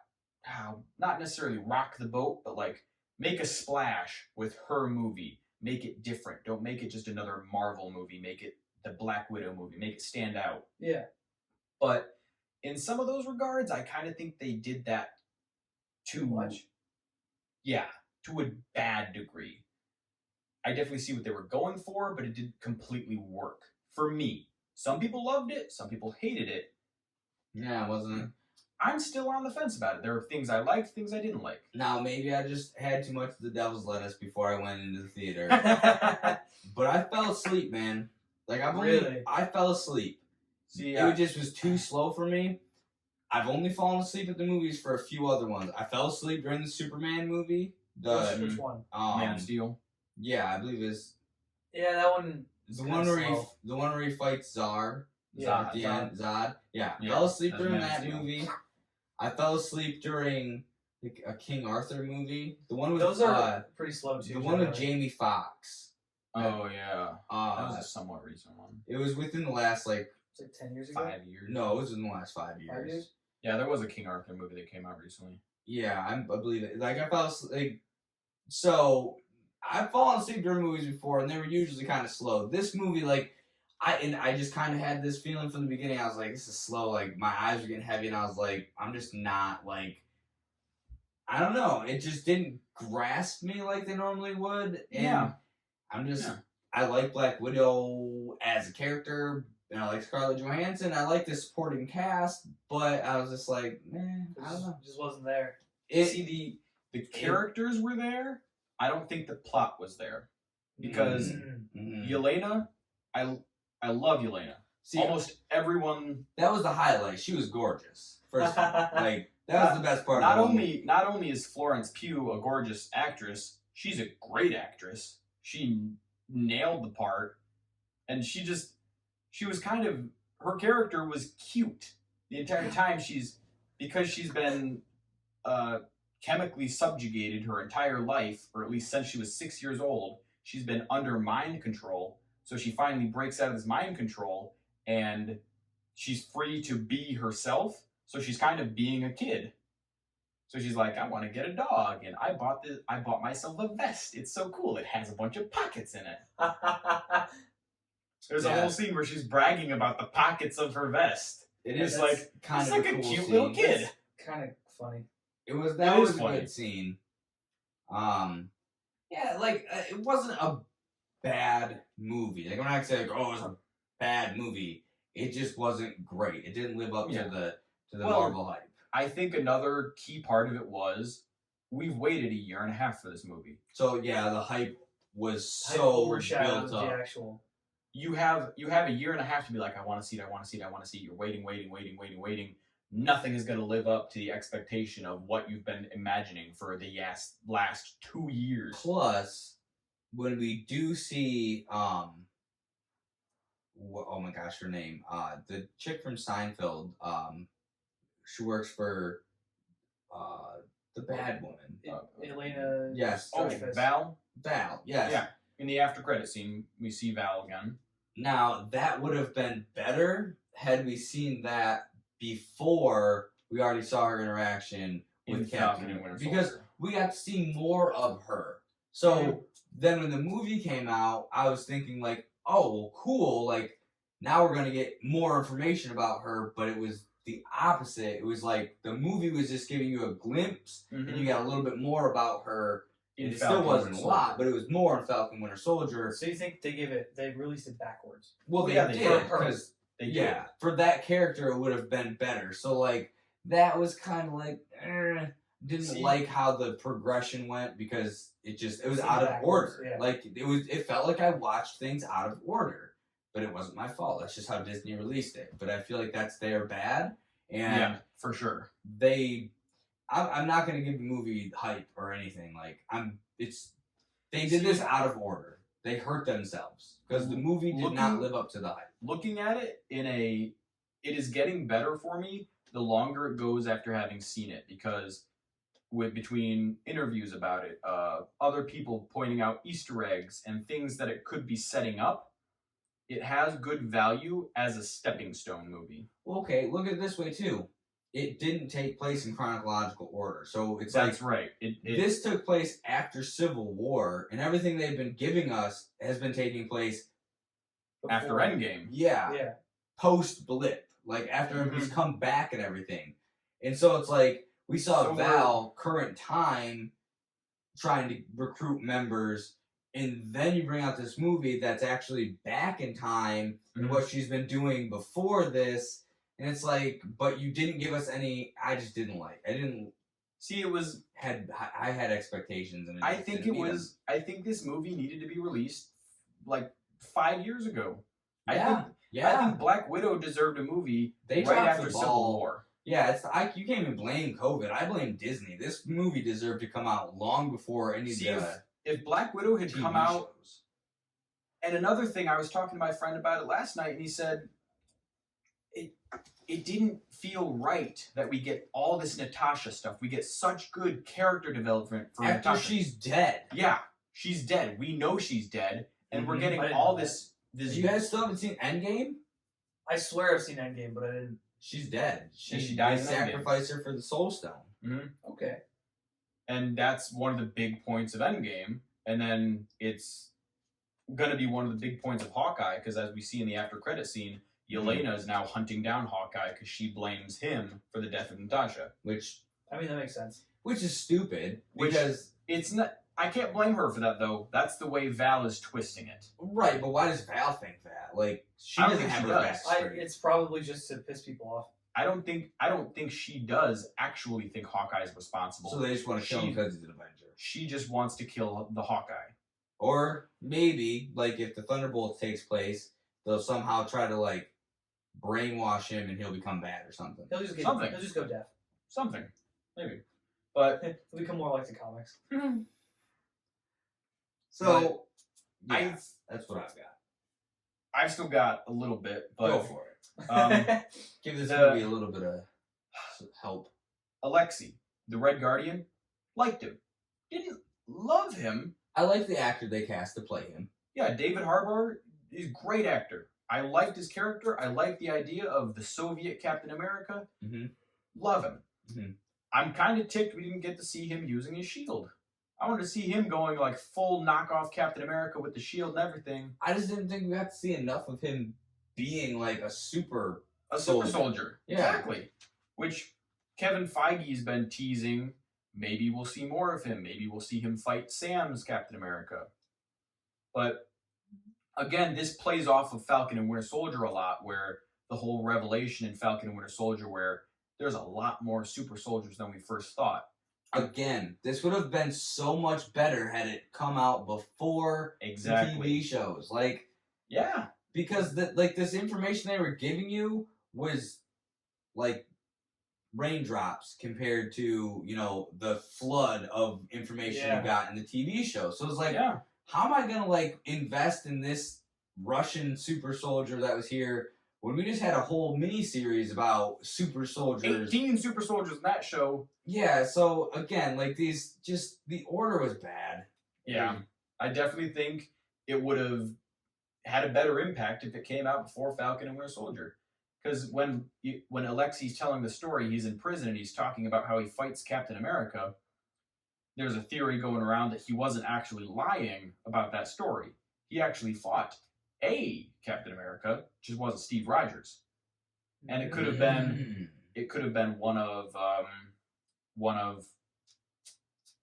[SPEAKER 3] necessarily rock the boat, but like make a splash with her movie. Make it different. Don't make it just another Marvel movie. Make it the Black Widow movie. Make it stand out.
[SPEAKER 2] Yeah.
[SPEAKER 3] But in some of those regards, I kind of think they did that too much. Yeah, to a bad degree. I definitely see what they were going for, but it didn't completely work for me. Some people loved it. Some people hated it.
[SPEAKER 1] Yeah, it wasn't.
[SPEAKER 3] I'm still on the fence about it. There are things I liked, things I didn't like.
[SPEAKER 1] Now, maybe I just had too much of the devil's lettuce before I went into the theater. But I fell asleep, man. Like, I fell asleep.
[SPEAKER 3] See,
[SPEAKER 1] It just was too slow for me. I've only fallen asleep at the movies for a few other ones. I fell asleep during the Superman movie.
[SPEAKER 2] Which one?
[SPEAKER 3] Man of Steel.
[SPEAKER 1] Yeah, I believe it's
[SPEAKER 2] Yeah, that one.
[SPEAKER 1] the one where he fights Zod.
[SPEAKER 2] Yeah,
[SPEAKER 1] At the end, Zod. Yeah,
[SPEAKER 3] Yeah,
[SPEAKER 1] fell asleep
[SPEAKER 3] that's
[SPEAKER 1] during
[SPEAKER 3] Man of
[SPEAKER 1] that
[SPEAKER 3] Steel.
[SPEAKER 1] movie. I fell asleep during a King Arthur movie. The one with
[SPEAKER 2] Those are pretty slow too.
[SPEAKER 1] the one with
[SPEAKER 2] generally.
[SPEAKER 1] Jamie Foxx.
[SPEAKER 3] Oh yeah, that was
[SPEAKER 1] Uh,
[SPEAKER 3] a somewhat recent one.
[SPEAKER 1] it was within the last
[SPEAKER 2] It's like 10 years ago.
[SPEAKER 3] 5 years.
[SPEAKER 1] no, it was in the last 5 years.
[SPEAKER 2] 5 years?
[SPEAKER 3] Yeah, there was a King Arthur movie that came out recently.
[SPEAKER 1] Yeah, I believe it. Like I fell asleep. So I've fallen asleep during movies before, and they were usually kind of slow. This movie, like, I just kind of had this feeling from the beginning. I was like, this is slow. Like my eyes were getting heavy, and I was like, I'm just not like. I don't know. It just didn't grasp me like they normally would. And
[SPEAKER 3] Yeah.
[SPEAKER 1] I'm just.
[SPEAKER 3] Yeah.
[SPEAKER 1] I like Black Widow as a character, and I like Scarlett Johansson. I like the supporting cast, but I was just like, man, I don't know.
[SPEAKER 2] Just wasn't there.
[SPEAKER 3] See, the characters were there. I don't think the plot was there because
[SPEAKER 2] Mm.
[SPEAKER 3] Yelena, I love Yelena.
[SPEAKER 1] See,
[SPEAKER 3] Almost everyone.
[SPEAKER 1] that was the highlight. She was gorgeous. First, like that was the best part.
[SPEAKER 3] Not
[SPEAKER 1] of the movie.
[SPEAKER 3] only is Florence Pugh a gorgeous actress, she's a great actress. She nailed the part, and she was kind of, her character was cute the entire time. Because she's been chemically subjugated her entire life, or at least since she was 6 years old. She's been under mind control, so she finally breaks out of this mind control, and she's free to be herself. So she's kind of being a kid. So she's like, I want to get a dog, and I bought myself a vest. It's so cool. It has a bunch of pockets in it. There's a whole scene where she's bragging about the pockets of her vest.
[SPEAKER 1] It's
[SPEAKER 3] like
[SPEAKER 1] kind
[SPEAKER 3] it's
[SPEAKER 1] of
[SPEAKER 3] like a
[SPEAKER 1] cool
[SPEAKER 3] cute
[SPEAKER 1] scene.
[SPEAKER 3] little kid.
[SPEAKER 2] Kind of funny.
[SPEAKER 1] It was
[SPEAKER 3] It is
[SPEAKER 1] a
[SPEAKER 3] funny.
[SPEAKER 1] good scene. Yeah, like it wasn't a bad movie. Like I'm not gonna say like, oh, it was a bad movie. It just wasn't great. It didn't live up
[SPEAKER 3] Yeah.
[SPEAKER 1] to the
[SPEAKER 3] Well,
[SPEAKER 1] Marvel hype.
[SPEAKER 3] I think another key part of it was we've waited a year and a half for this movie.
[SPEAKER 1] So yeah, the hype was
[SPEAKER 2] Hype
[SPEAKER 1] so
[SPEAKER 2] overshadowed
[SPEAKER 1] built
[SPEAKER 2] the
[SPEAKER 1] up.
[SPEAKER 2] actual.
[SPEAKER 3] You have a year and a half to be like, I want to see it, I want to see it, I want to see it. You're waiting. Nothing is going to live up to the expectation of what you've been imagining for the last 2 years.
[SPEAKER 1] Plus, when we do see oh my gosh, her name, the chick from Seinfeld, she works for the bad woman.
[SPEAKER 2] Elena.
[SPEAKER 1] Yes.
[SPEAKER 3] Oh,
[SPEAKER 2] Dreyfus.
[SPEAKER 3] Val?
[SPEAKER 1] Val, yes.
[SPEAKER 3] Yeah. In the after credit scene, we see Val again.
[SPEAKER 1] Now, that would have been better had we seen that before we already saw her interaction
[SPEAKER 3] In
[SPEAKER 1] with
[SPEAKER 3] Falcon
[SPEAKER 1] Captain
[SPEAKER 3] and Winter
[SPEAKER 1] because
[SPEAKER 3] Soldier.
[SPEAKER 1] we got to see more of her. So then when the movie came out, I was thinking like, oh, well, cool. Like now we're going to get more information about her, but it was the opposite. It was like the movie was just giving you a glimpse and you got a little bit more about her.
[SPEAKER 3] In
[SPEAKER 1] It
[SPEAKER 3] Falcon
[SPEAKER 1] still wasn't
[SPEAKER 3] Winter
[SPEAKER 1] a lot,
[SPEAKER 3] Soldier.
[SPEAKER 1] but it was more in Falcon Winter Soldier.
[SPEAKER 2] So you think they released it backwards?
[SPEAKER 1] Well, they
[SPEAKER 3] Yeah, they
[SPEAKER 1] did
[SPEAKER 2] did.
[SPEAKER 1] because
[SPEAKER 3] They did.
[SPEAKER 1] yeah, for that character it would have been better. So like that was kind of like didn't
[SPEAKER 3] See?
[SPEAKER 1] like how the progression went because it was
[SPEAKER 2] Seemed
[SPEAKER 1] out of
[SPEAKER 2] backwards,
[SPEAKER 1] order.
[SPEAKER 2] yeah.
[SPEAKER 1] Like it felt like I watched things out of order, but it wasn't my fault. That's just how Disney released it. But I feel like that's their bad, and
[SPEAKER 3] Yeah, for sure.
[SPEAKER 1] I'm not gonna give the movie hype or anything. Like they did this out of order. They hurt themselves because the movie did not live up to the hype.
[SPEAKER 3] Looking at it it is getting better for me the longer it goes after having seen it, because between interviews about it, other people pointing out Easter eggs and things that it could be setting up, it has good value as a stepping stone movie.
[SPEAKER 1] Well, okay, look at it this way too. It didn't take place in chronological order, so it's
[SPEAKER 3] That's
[SPEAKER 1] like
[SPEAKER 3] right.
[SPEAKER 1] this took place after Civil War, and everything they've been giving us has been taking place
[SPEAKER 3] after Endgame.
[SPEAKER 2] Yeah.
[SPEAKER 1] post blip, like after everybody's come back and everything. And so it's like we saw
[SPEAKER 3] So
[SPEAKER 1] Val current time trying to recruit members, and then you bring out this movie that's actually back in time and what she's been doing before this. And it's like, but you didn't give us any. I just didn't like. I didn't
[SPEAKER 3] see. It was
[SPEAKER 1] I had expectations, and
[SPEAKER 3] I think it was. I think this movie needed to be released like 5 years ago.
[SPEAKER 1] Yeah,
[SPEAKER 3] I think Black Widow deserved a movie right after Civil War.
[SPEAKER 1] Yeah, you can't even blame COVID. I blame Disney. This movie deserved to come out long before any of the.
[SPEAKER 3] If Black Widow had come out, and another thing, I was talking to my friend about it last night, and he said, it didn't feel right that we get all this Natasha stuff. We get such good character development for
[SPEAKER 1] after
[SPEAKER 3] Natasha.
[SPEAKER 1] She's dead.
[SPEAKER 3] Yeah, she's dead. We know she's dead, and we're getting all this.
[SPEAKER 1] You guys still haven't seen Endgame?
[SPEAKER 2] I swear I've seen Endgame, but I didn't.
[SPEAKER 1] She's dead.
[SPEAKER 3] She died.
[SPEAKER 1] They sacrificed her for the Soul Stone.
[SPEAKER 3] Mm-hmm.
[SPEAKER 2] Okay.
[SPEAKER 3] And that's one of the big points of Endgame. And then it's going to be one of the big points of Hawkeye, because as we see in the after credit scene, Yelena is now hunting down Hawkeye because she blames him for the death of Natasha.
[SPEAKER 1] Which,
[SPEAKER 2] I mean, that makes sense.
[SPEAKER 1] Which is stupid, because
[SPEAKER 3] it's not. I can't blame her for that, though. That's the way Val is twisting it.
[SPEAKER 1] Right, but why does Val think that? Like, she doesn't have her backstory.
[SPEAKER 2] It's probably just to piss people off.
[SPEAKER 3] I don't think she does actually think Hawkeye is responsible.
[SPEAKER 1] So they just want to kill him because he's an Avenger.
[SPEAKER 3] She just wants to kill the Hawkeye.
[SPEAKER 1] Or maybe, like, if the Thunderbolt takes place, they'll somehow try to, like, brainwash him and he'll become bad or something.
[SPEAKER 2] He'll just go deaf.
[SPEAKER 3] Something. Maybe. But
[SPEAKER 2] he'll become more like the comics.
[SPEAKER 1] So, yeah, that's what I've got.
[SPEAKER 3] I've still got a little bit, but
[SPEAKER 1] go for it. Give this movie a little bit of help.
[SPEAKER 3] Alexei, the Red Guardian, liked him. Didn't love him.
[SPEAKER 1] I like the actor they cast to play him.
[SPEAKER 3] Yeah, David Harbour is a great actor. I liked his character. I liked the idea of the Soviet Captain America.
[SPEAKER 1] Mm-hmm.
[SPEAKER 3] Love him.
[SPEAKER 1] Mm-hmm.
[SPEAKER 3] I'm kind of ticked we didn't get to see him using his shield. I wanted to see him going like full knockoff Captain America with the shield and everything.
[SPEAKER 1] I just didn't think we got to see enough of him being like a super
[SPEAKER 3] soldier.
[SPEAKER 1] Yeah.
[SPEAKER 3] Exactly. Which Kevin Feige's been teasing. Maybe we'll see more of him. Maybe we'll see him fight Sam's Captain America. But again, this plays off of Falcon and Winter Soldier a lot, where the whole revelation in Falcon and Winter Soldier, where there's a lot more super soldiers than we first thought.
[SPEAKER 1] Again, this would have been so much better had it come out before the TV shows. Like,
[SPEAKER 3] yeah,
[SPEAKER 1] because this information they were giving you was like raindrops compared to, you know, the flood of information you got in the TV show. So it's like, how am I gonna like invest in this Russian super soldier that was here when we just had a whole mini series about super soldiers?
[SPEAKER 3] 18 super soldiers in that show.
[SPEAKER 1] Yeah, so again, like these, just the order was bad.
[SPEAKER 3] Yeah, I definitely think it would have had a better impact if it came out before Falcon and Winter Soldier. Because when Alexei's telling the story, he's in prison and he's talking about how he fights Captain America. There's a theory going around that he wasn't actually lying about that story. He actually fought a Captain America, just wasn't Steve Rogers. And it could have been one of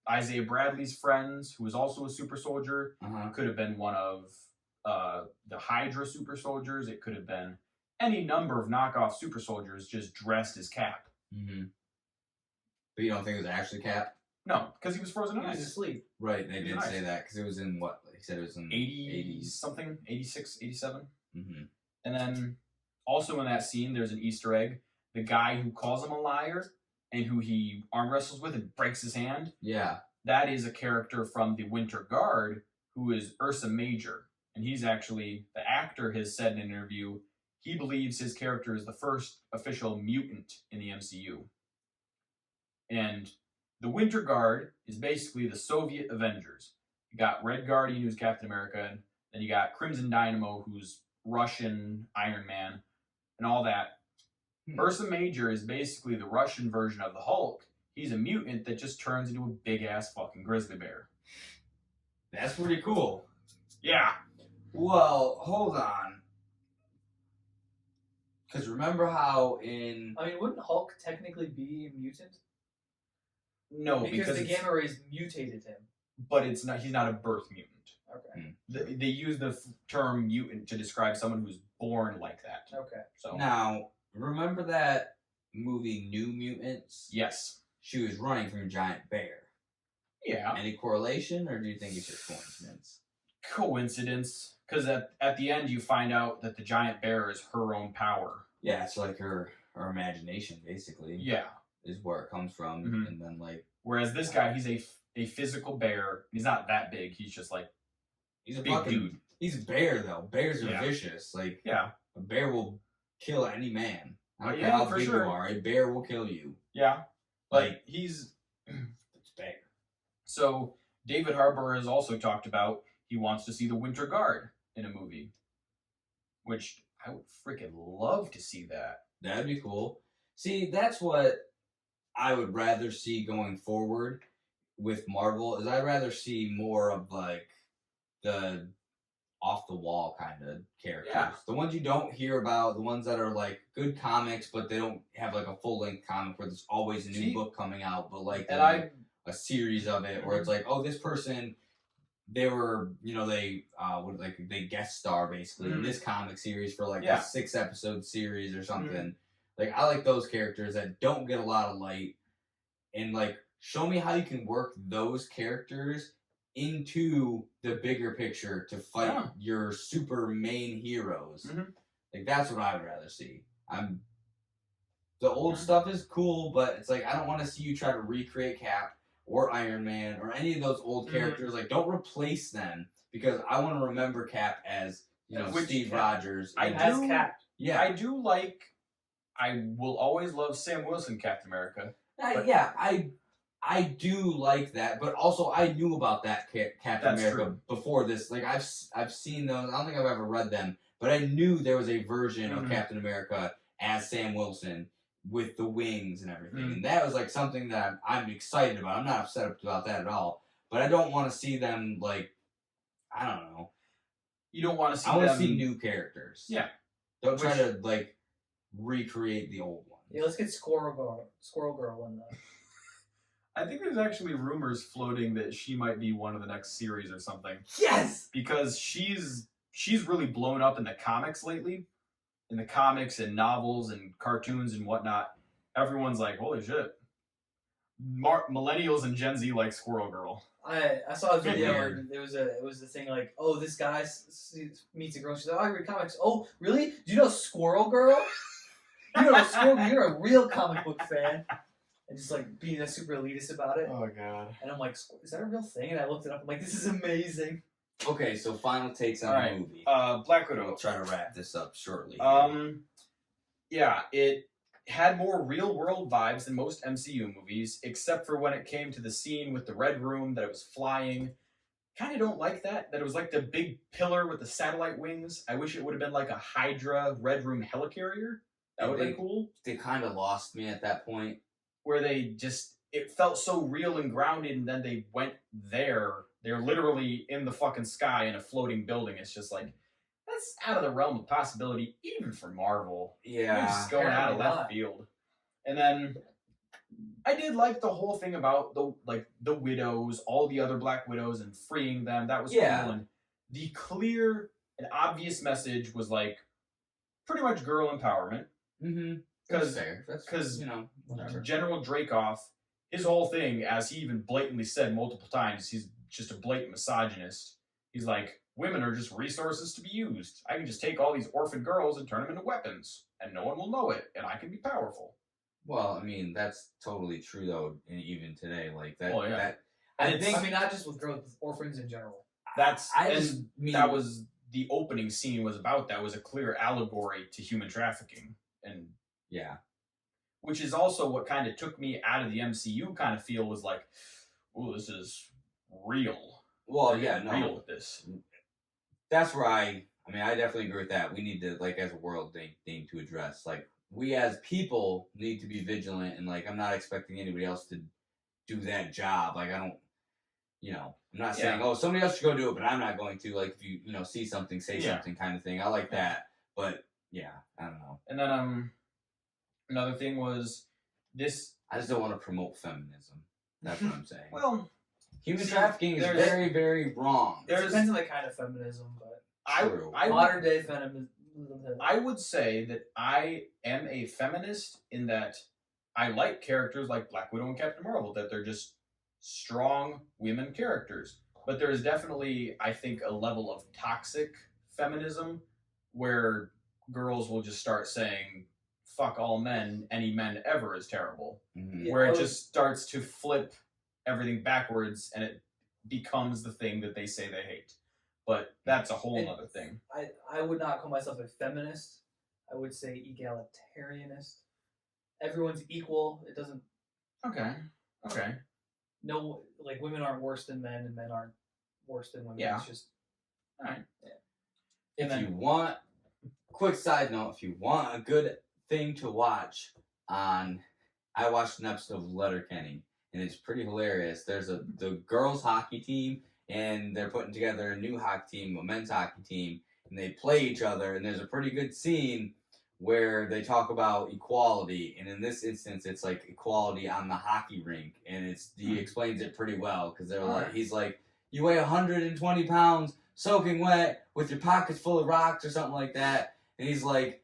[SPEAKER 3] Isaiah Bradley's friends, who was also a super soldier. It could have been one of the Hydra super soldiers. It could have been any number of knockoff super soldiers just dressed as Cap.
[SPEAKER 1] Mm-hmm. But you don't think it was actually Cap?
[SPEAKER 3] No, because he was frozen in ice.
[SPEAKER 2] He was asleep.
[SPEAKER 1] Right, they did say that, because it was in what? He said it was in
[SPEAKER 3] 80 something, 86, 87.
[SPEAKER 1] Mm-hmm.
[SPEAKER 3] And then also in that scene, there's an Easter egg. The guy who calls him a liar and who he arm wrestles with and breaks his hand.
[SPEAKER 1] Yeah.
[SPEAKER 3] That is a character from the Winter Guard who is Ursa Major. And he's actually, the actor has said in an interview, he believes his character is the first official mutant in the MCU. And the Winter Guard is basically the Soviet Avengers. You got Red Guardian, who's Captain America, and then you got Crimson Dynamo, who's Russian Iron Man, and all that. Ursa Major is basically the Russian version of the Hulk. He's a mutant that just turns into a big-ass fucking grizzly bear.
[SPEAKER 1] That's pretty cool.
[SPEAKER 3] Yeah.
[SPEAKER 1] Well, hold on. Because remember how in...
[SPEAKER 2] I mean, wouldn't Hulk technically be a mutant?
[SPEAKER 3] No,
[SPEAKER 2] because the gamma rays mutated him.
[SPEAKER 3] But it's not. He's not a birth mutant.
[SPEAKER 2] Okay.
[SPEAKER 3] They use the term mutant to describe someone who's born like that.
[SPEAKER 2] Okay.
[SPEAKER 3] So
[SPEAKER 1] now, remember that movie New Mutants?
[SPEAKER 3] Yes.
[SPEAKER 1] She was running from a giant bear.
[SPEAKER 3] Yeah.
[SPEAKER 1] Any correlation, or do you think it's just coincidence?
[SPEAKER 3] Coincidence, because at the end you find out that the giant bear is her own power.
[SPEAKER 1] Yeah, it's like her imagination, basically.
[SPEAKER 3] Yeah.
[SPEAKER 1] Is where it comes from,
[SPEAKER 3] Mhm.
[SPEAKER 1] and then like.
[SPEAKER 3] Whereas this guy, he's a physical bear. He's not that big. He's just like
[SPEAKER 1] He's a
[SPEAKER 3] big
[SPEAKER 1] fucking
[SPEAKER 3] dude.
[SPEAKER 1] He's a bear though. Bears are
[SPEAKER 3] Yeah.
[SPEAKER 1] vicious. Like
[SPEAKER 3] Yeah.
[SPEAKER 1] a bear will kill any man. I don't care
[SPEAKER 3] Yeah,
[SPEAKER 1] how
[SPEAKER 3] for
[SPEAKER 1] big
[SPEAKER 3] sure.
[SPEAKER 1] you are. A bear will kill you.
[SPEAKER 3] Yeah.
[SPEAKER 1] Like
[SPEAKER 3] he's
[SPEAKER 1] it's bear.
[SPEAKER 3] So David Harbour has also talked about he wants to see the Winter Guard in a movie, which I would freaking love to see that.
[SPEAKER 1] That'd be cool. See, that's what I would rather see going forward with Marvel. Is I'd rather see more of like the off the wall kind of characters.
[SPEAKER 3] Yeah.
[SPEAKER 1] The ones you don't hear about, the ones that are like good comics, but they don't have like a full length comic where there's always a new book coming out, but like a series of it where it's like, oh, this person, they were, they they guest star basically in this comic series for like a 6-episode series or something. Like I like those characters that don't get a lot of light, and like show me how you can work those characters into the bigger picture to fight your super main heroes. Like that's what I would rather see. The old stuff is cool, but it's like I don't want to see you try to recreate Cap or Iron Man or any of those old characters. Like don't replace them, because I want to remember Cap as Steve Rogers.
[SPEAKER 2] As Cap.
[SPEAKER 1] Yeah,
[SPEAKER 3] I do like. I will always love Sam Wilson, Captain America.
[SPEAKER 1] I do like that, but also I knew about that Captain America before this. Like I've seen those. I don't think I've ever read them, but I knew there was a version of Captain America as Sam Wilson with the wings and everything, and that was like something that I'm excited about. I'm not upset about that at all, but I don't want to see them like I don't know.
[SPEAKER 3] You don't want to see.
[SPEAKER 1] I want to see new characters.
[SPEAKER 3] Yeah,
[SPEAKER 1] don't try to like recreate the old ones.
[SPEAKER 2] Yeah, let's get Squirrel Girl in there.
[SPEAKER 3] I think there's actually rumors floating that she might be one of the next series or something.
[SPEAKER 2] Yes!
[SPEAKER 3] Because she's really blown up in the comics lately. In the comics and novels and cartoons and whatnot. Everyone's like, holy shit. Millennials and Gen Z like Squirrel Girl.
[SPEAKER 2] I saw a video where it was the thing like, oh, this guy meets a girl. She's like, oh, I read comics. Oh, really? Do you know Squirrel Girl? You know Squirrel Girl? You're a real comic book fan. And just like being super elitist about it.
[SPEAKER 3] Oh god.
[SPEAKER 2] And I'm like, is that a real thing? And I looked it up. I'm like, this is amazing.
[SPEAKER 1] Okay, so final takes on the movie.
[SPEAKER 3] Black Widow.
[SPEAKER 1] We'll try to wrap this up shortly.
[SPEAKER 3] Yeah, it had more real world vibes than most MCU movies, except for when it came to the scene with the Red Room that it was flying. Kind of don't like that it was like the big pillar with the satellite wings. I wish it would have been like a Hydra Red Room helicarrier. That would have been cool.
[SPEAKER 1] They kind of lost me at that point.
[SPEAKER 3] Where it felt so real and grounded, and then they went there. They're literally in the fucking sky in a floating building. It's just like, that's out of the realm of possibility, even for Marvel.
[SPEAKER 1] Yeah.
[SPEAKER 3] It's just going out of left field. And then, I did like the whole thing about the widows, all the other Black Widows, and freeing them. That was cool. And the clear and obvious message was like, pretty much girl empowerment.
[SPEAKER 1] Mm-hmm.
[SPEAKER 3] Because General Dreykov, his whole thing, as he even blatantly said multiple times, he's just a blatant misogynist. He's like, women are just resources to be used. I can just take all these orphan girls and turn them into weapons, and no one will know it, and I can be powerful.
[SPEAKER 1] Well, I mean, that's totally true, though, even today. Like, that...
[SPEAKER 3] Oh, yeah.
[SPEAKER 2] I mean, not just with girls, with orphans in general.
[SPEAKER 3] That was the opening scene was about. That was a clear allegory to human trafficking. And
[SPEAKER 1] yeah,
[SPEAKER 3] which is also what kind of took me out of the MCU kind of feel was like, oh, this is real.
[SPEAKER 1] Well,
[SPEAKER 3] real with this.
[SPEAKER 1] That's where I definitely agree with that. We need to, like, as a world thing to address, like, we as people need to be vigilant, and like, I'm not expecting anybody else to do that job. Like, I don't, I'm not saying, oh, somebody else should go do it, but I'm not going to. Like, if you, see something, say something kind of thing. I like that, but yeah, I don't know.
[SPEAKER 3] And then another thing was this.
[SPEAKER 1] I just don't want to promote feminism. That's what I'm saying.
[SPEAKER 3] Well,
[SPEAKER 1] human trafficking is very, very wrong.
[SPEAKER 2] It depends on the kind of feminism, but
[SPEAKER 3] I
[SPEAKER 2] modern day
[SPEAKER 3] I would say that I am a feminist in that I like characters like Black Widow and Captain Marvel, that they're just strong women characters. But there is definitely, I think, a level of toxic feminism where girls will just start saying, fuck all men, any men ever is terrible.
[SPEAKER 1] Mhm.
[SPEAKER 2] Yeah,
[SPEAKER 3] Where
[SPEAKER 2] I
[SPEAKER 3] it
[SPEAKER 2] would-
[SPEAKER 3] just starts to flip everything backwards and it becomes the thing that they say they hate. But that's a whole
[SPEAKER 2] And-
[SPEAKER 3] other thing.
[SPEAKER 2] I would not call myself a feminist. I would say egalitarianist. Everyone's equal. It doesn't.
[SPEAKER 3] Okay.
[SPEAKER 2] No, like women aren't worse than men, and men aren't worse than women.
[SPEAKER 3] Yeah.
[SPEAKER 2] It's just.
[SPEAKER 3] Alright.
[SPEAKER 2] Yeah.
[SPEAKER 1] If
[SPEAKER 2] And
[SPEAKER 1] you
[SPEAKER 2] then,
[SPEAKER 1] want, quick side note, if you want a good thing to watch I watched an episode of Letterkenny, and it's pretty hilarious. There's the girls hockey team, and they're putting together a new hockey team, a men's hockey team, and they play each other, and there's a pretty good scene where they talk about equality, and in this instance, it's like equality on the hockey rink, and he explains it pretty well, because he's like, you weigh 120 pounds, soaking wet, with your pockets full of rocks or something like that, and he's like,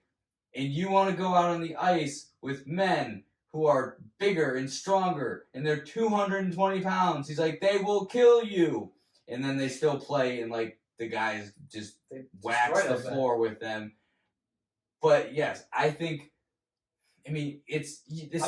[SPEAKER 1] and you want to go out on the ice with men who are bigger and stronger, and they're 220 pounds. He's like, they will kill you. And then they still play, and like the guys just
[SPEAKER 2] they
[SPEAKER 1] wax
[SPEAKER 2] destroy
[SPEAKER 1] the
[SPEAKER 2] them.
[SPEAKER 1] floor with them. But yes, I think, it's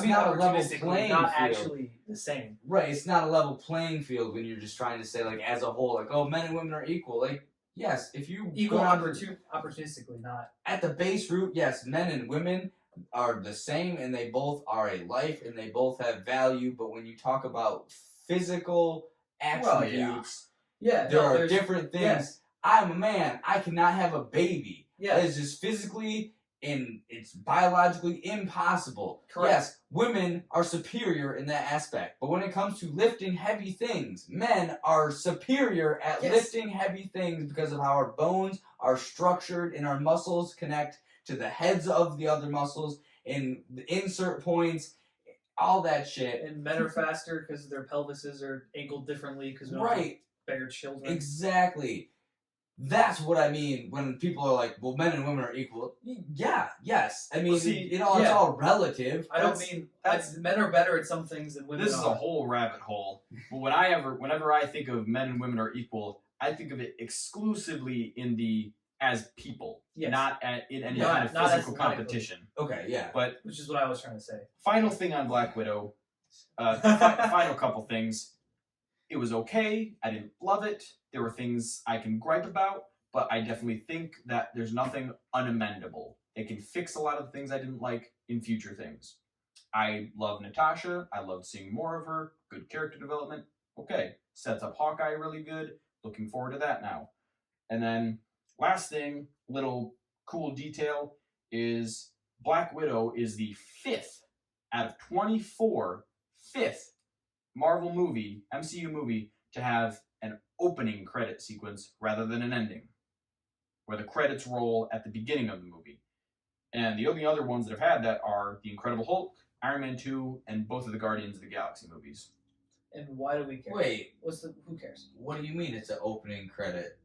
[SPEAKER 1] not a level
[SPEAKER 2] opportunistically,
[SPEAKER 1] playing
[SPEAKER 2] not
[SPEAKER 1] field.
[SPEAKER 2] actually the same.
[SPEAKER 1] Right, it's not a level playing field when you're just trying to say, like, as a whole, like, oh, men and women are equal. Like, yes, if you
[SPEAKER 2] Equal
[SPEAKER 1] go out
[SPEAKER 2] opportunistically, not.
[SPEAKER 1] at the base root, yes, men and women are the same, and they both are a life, and they both have value. But when you talk about physical attributes,
[SPEAKER 2] Yeah,
[SPEAKER 1] there are
[SPEAKER 2] there's-
[SPEAKER 1] different things.
[SPEAKER 2] yes.
[SPEAKER 1] I'm a man. I cannot have a baby.
[SPEAKER 2] Yeah.
[SPEAKER 1] That is just physically and it's biologically impossible.
[SPEAKER 2] Correct.
[SPEAKER 1] Yes, women are superior in that aspect. But when it comes to lifting heavy things, men are superior at
[SPEAKER 2] Yes.
[SPEAKER 1] lifting heavy things because of how our bones are structured and our muscles connect to the heads of the other muscles and the insert points, all that shit.
[SPEAKER 2] And men are faster because their pelvises are angled differently because we don't have
[SPEAKER 1] Right.
[SPEAKER 2] bigger children.
[SPEAKER 1] Exactly. That's what I mean when people are like, well, men and women are equal. Yeah, yes. I mean,
[SPEAKER 3] Well, see,
[SPEAKER 1] it's
[SPEAKER 2] yeah.
[SPEAKER 1] all relative.
[SPEAKER 2] I don't
[SPEAKER 3] That's-
[SPEAKER 2] mean
[SPEAKER 3] that's-
[SPEAKER 2] men are better at some things than women
[SPEAKER 3] This is
[SPEAKER 2] are.
[SPEAKER 3] a whole rabbit hole. But whenever I think of men and women are equal, I think of it exclusively in the as people,
[SPEAKER 2] Yes.
[SPEAKER 3] not in any
[SPEAKER 2] Not-
[SPEAKER 3] kind of
[SPEAKER 2] not as
[SPEAKER 3] physical
[SPEAKER 2] medically.
[SPEAKER 3] competition.
[SPEAKER 1] Okay, yeah.
[SPEAKER 3] But
[SPEAKER 2] Which is what I was trying to say.
[SPEAKER 3] final thing on Black Widow, final couple things. It was okay. I didn't love it. There were things I can gripe about, but I definitely think that there's nothing unamendable. It can fix a lot of the things I didn't like in future things. I love Natasha. I loved seeing more of her. Good character development. Okay. Sets up Hawkeye really good. Looking forward to that now. And then last thing, little cool detail, is Black Widow is the 5th out of 24, 5th Marvel movie, MCU movie, to have an opening credit sequence rather than an ending, where the credits roll at the beginning of the movie. And the only other ones that have had that are The Incredible Hulk, Iron Man 2, and both of the Guardians of the Galaxy movies.
[SPEAKER 2] And why do we care?
[SPEAKER 1] Wait,
[SPEAKER 2] Who cares?
[SPEAKER 1] what do you mean it's an opening credit?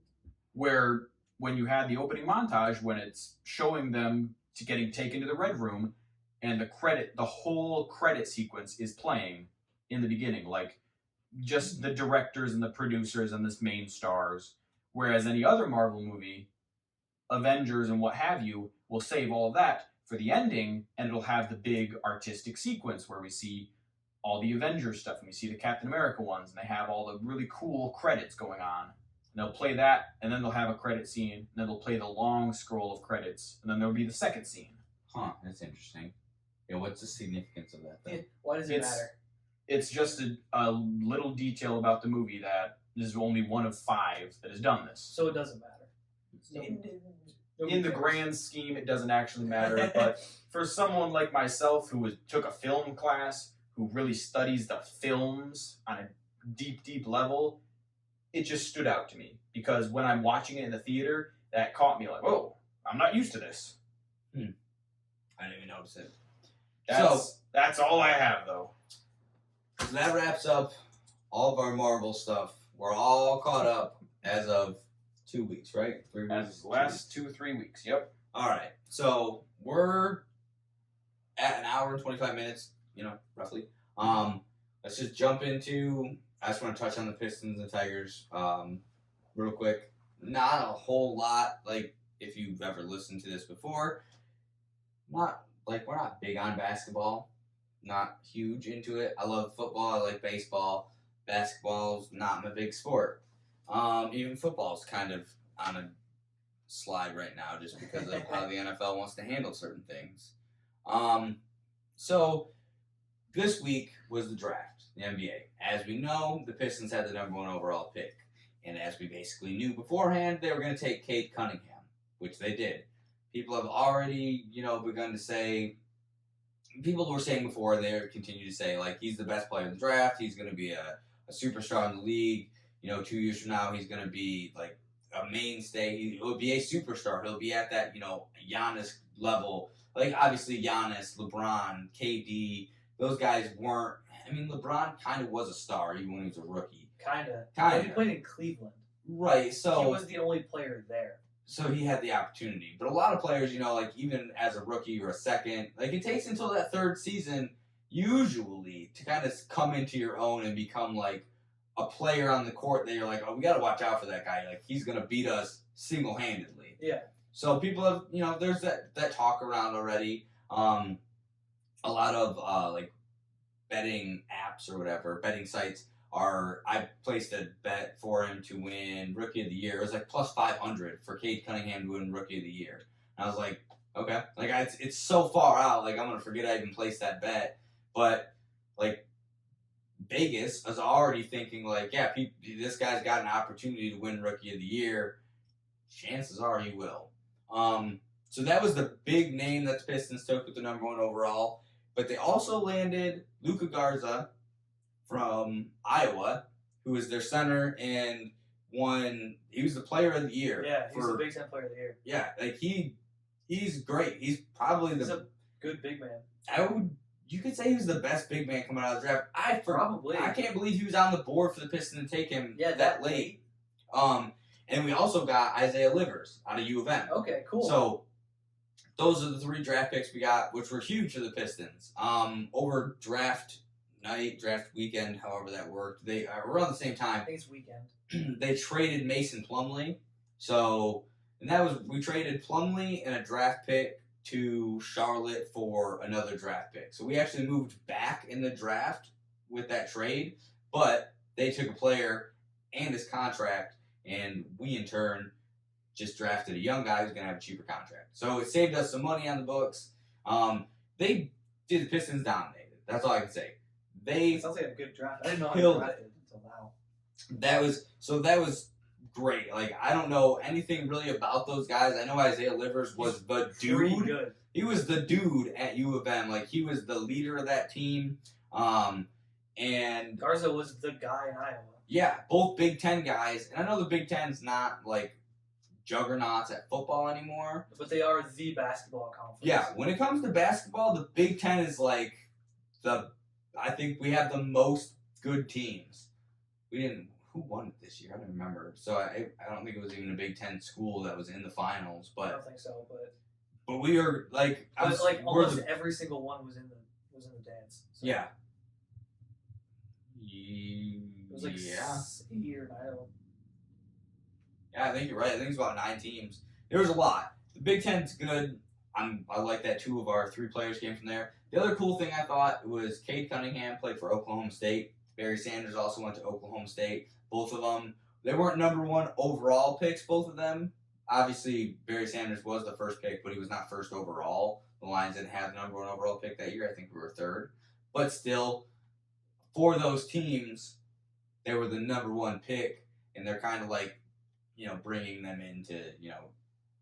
[SPEAKER 3] Where when you had the opening montage, when it's showing them to getting taken to the Red Room, and the whole credit sequence is playing in the beginning, like just the directors and the producers and the main stars. Whereas any other Marvel movie, Avengers and what have you, will save all that for the ending, and it'll have the big artistic sequence where we see all the Avengers stuff, and we see the Captain America ones, and they have all the really cool credits going on. And they'll play that, and then they'll have a credit scene, and then they'll play the long scroll of credits, and then there'll be the second scene.
[SPEAKER 1] Huh, that's interesting. Yeah, what's the significance of that
[SPEAKER 2] Yeah,
[SPEAKER 1] then?
[SPEAKER 2] why does it
[SPEAKER 3] It's-
[SPEAKER 2] matter?
[SPEAKER 3] It's just a little detail about the movie that this is only one of 5 that has done this.
[SPEAKER 2] So it doesn't matter.
[SPEAKER 3] In the grand scheme, it doesn't actually matter, but for someone like myself who took a film class, who really studies the films on a deep, deep level, it just stood out to me. Because when I'm watching it in the theater, that caught me like, whoa, I'm not used to this.
[SPEAKER 1] I didn't even notice it.
[SPEAKER 3] That's all I have, though.
[SPEAKER 1] So that wraps up all of our Marvel stuff. We're all caught up as of 2 weeks, right? 3 weeks.
[SPEAKER 3] As the last 2-3 weeks, yep.
[SPEAKER 1] All right. So we're at an hour and 25 minutes, roughly. Let's just jump into. I just want to touch on the Pistons and Tigers real quick. Not a whole lot. Like, if you've ever listened to this before, we're not big on basketball. Not huge into it. I love football. I like baseball. Basketball's not my big sport. Even football's kind of on a slide right now just because of how the NFL wants to handle certain things. So this week was the draft, the NBA. As we know, the Pistons had the number 1 overall pick. And as we basically knew beforehand, they were going to take Cade Cunningham, which they did. People have already, begun to say, people were saying before, they continue to say, like, he's the best player in the draft. He's going to be a superstar in the league. 2 years from now, he's going to be, like, a mainstay. He'll be a superstar. He'll be at that, Giannis level. Like, obviously, Giannis, LeBron, KD, those guys weren't. I mean, LeBron kind of was a star even when he was a rookie.
[SPEAKER 2] Kind of.
[SPEAKER 1] Kind
[SPEAKER 2] He
[SPEAKER 1] of.
[SPEAKER 2] played in Cleveland.
[SPEAKER 1] Right, so.
[SPEAKER 2] He was the only player there.
[SPEAKER 1] So he had the opportunity. But a lot of players, like, even as a rookie or a second, like, it takes until that third season, usually, to kind of come into your own and become, like, a player on the court that you're like, oh, we got to watch out for that guy. Like, he's going to beat us single-handedly.
[SPEAKER 2] Yeah.
[SPEAKER 1] So people have, there's that talk around already. A lot of, like, betting apps or whatever, betting sites I placed a bet for him to win Rookie of the Year. It was like plus 500 for Cade Cunningham to win Rookie of the Year. And I was like, okay. Like, it's so far out, like, I'm going to forget I even placed that bet. But, like, Vegas is already thinking, like, yeah, this guy's got an opportunity to win Rookie of the Year. Chances are he will. So that was the big name that the Pistons took with the number 1 overall. But they also landed Luka Garza from Iowa, who was their center and he was the player of the year.
[SPEAKER 2] Yeah, he's the Big Ten player of the year.
[SPEAKER 1] Yeah, like he's great. He's probably
[SPEAKER 2] he's a good big man.
[SPEAKER 1] You could say he was the best big man coming out of the draft.
[SPEAKER 2] Probably.
[SPEAKER 1] I can't believe he was on the board for the Pistons to take him that late. And we also got Isaiah Livers out of U of M.
[SPEAKER 2] Okay, cool.
[SPEAKER 1] So those are the 3 draft picks we got, which were huge for the Pistons. Over draft night, draft weekend, however that worked, they around the same time.
[SPEAKER 2] I think it's weekend.
[SPEAKER 1] They traded Mason Plumlee. We traded Plumlee and a draft pick to Charlotte for another draft pick. So we actually moved back in the draft with that trade, but they took a player and his contract, and we in turn just drafted a young guy who's going to have a cheaper contract. So it saved us some money on the books. The Pistons dominated. That's all I can say.
[SPEAKER 2] It sounds like a good draft. I didn't know how to draft it until now. That
[SPEAKER 1] was great. Like, I don't know anything really about those guys. I know Isaiah Livers was the dude.
[SPEAKER 2] Pretty good.
[SPEAKER 1] He was the dude at U of M. Like, he was the leader of that team. And
[SPEAKER 2] Garza was the guy in Iowa.
[SPEAKER 1] Yeah, both Big Ten guys. And I know the Big Ten's not, like, juggernauts at football anymore.
[SPEAKER 2] But they are the basketball conference.
[SPEAKER 1] Yeah, when it comes to basketball, the Big Ten is, like, I think we have the most good teams. Who won it this year? I don't remember. So I don't think it was even a Big Ten school that was in the finals. But
[SPEAKER 2] I don't think so.
[SPEAKER 1] But we are like.
[SPEAKER 2] Almost every single one was in the dance. So.
[SPEAKER 1] Yeah.
[SPEAKER 2] It was like 8 or 9 of them.
[SPEAKER 1] Yeah, I think you're right. I think it's about 9 teams. There was a lot. The Big Ten's good. I like that 2 of our 3 players came from there. The other cool thing I thought was Cade Cunningham played for Oklahoma State. Barry Sanders also went to Oklahoma State. Both of them, they weren't number 1 overall picks, both of them. Obviously, Barry Sanders was the first pick, but he was not first overall. The Lions didn't have the number 1 overall pick that year. I think we were 3rd. But still, for those teams, they were the number 1 pick, and they're kind of like, bringing them in to,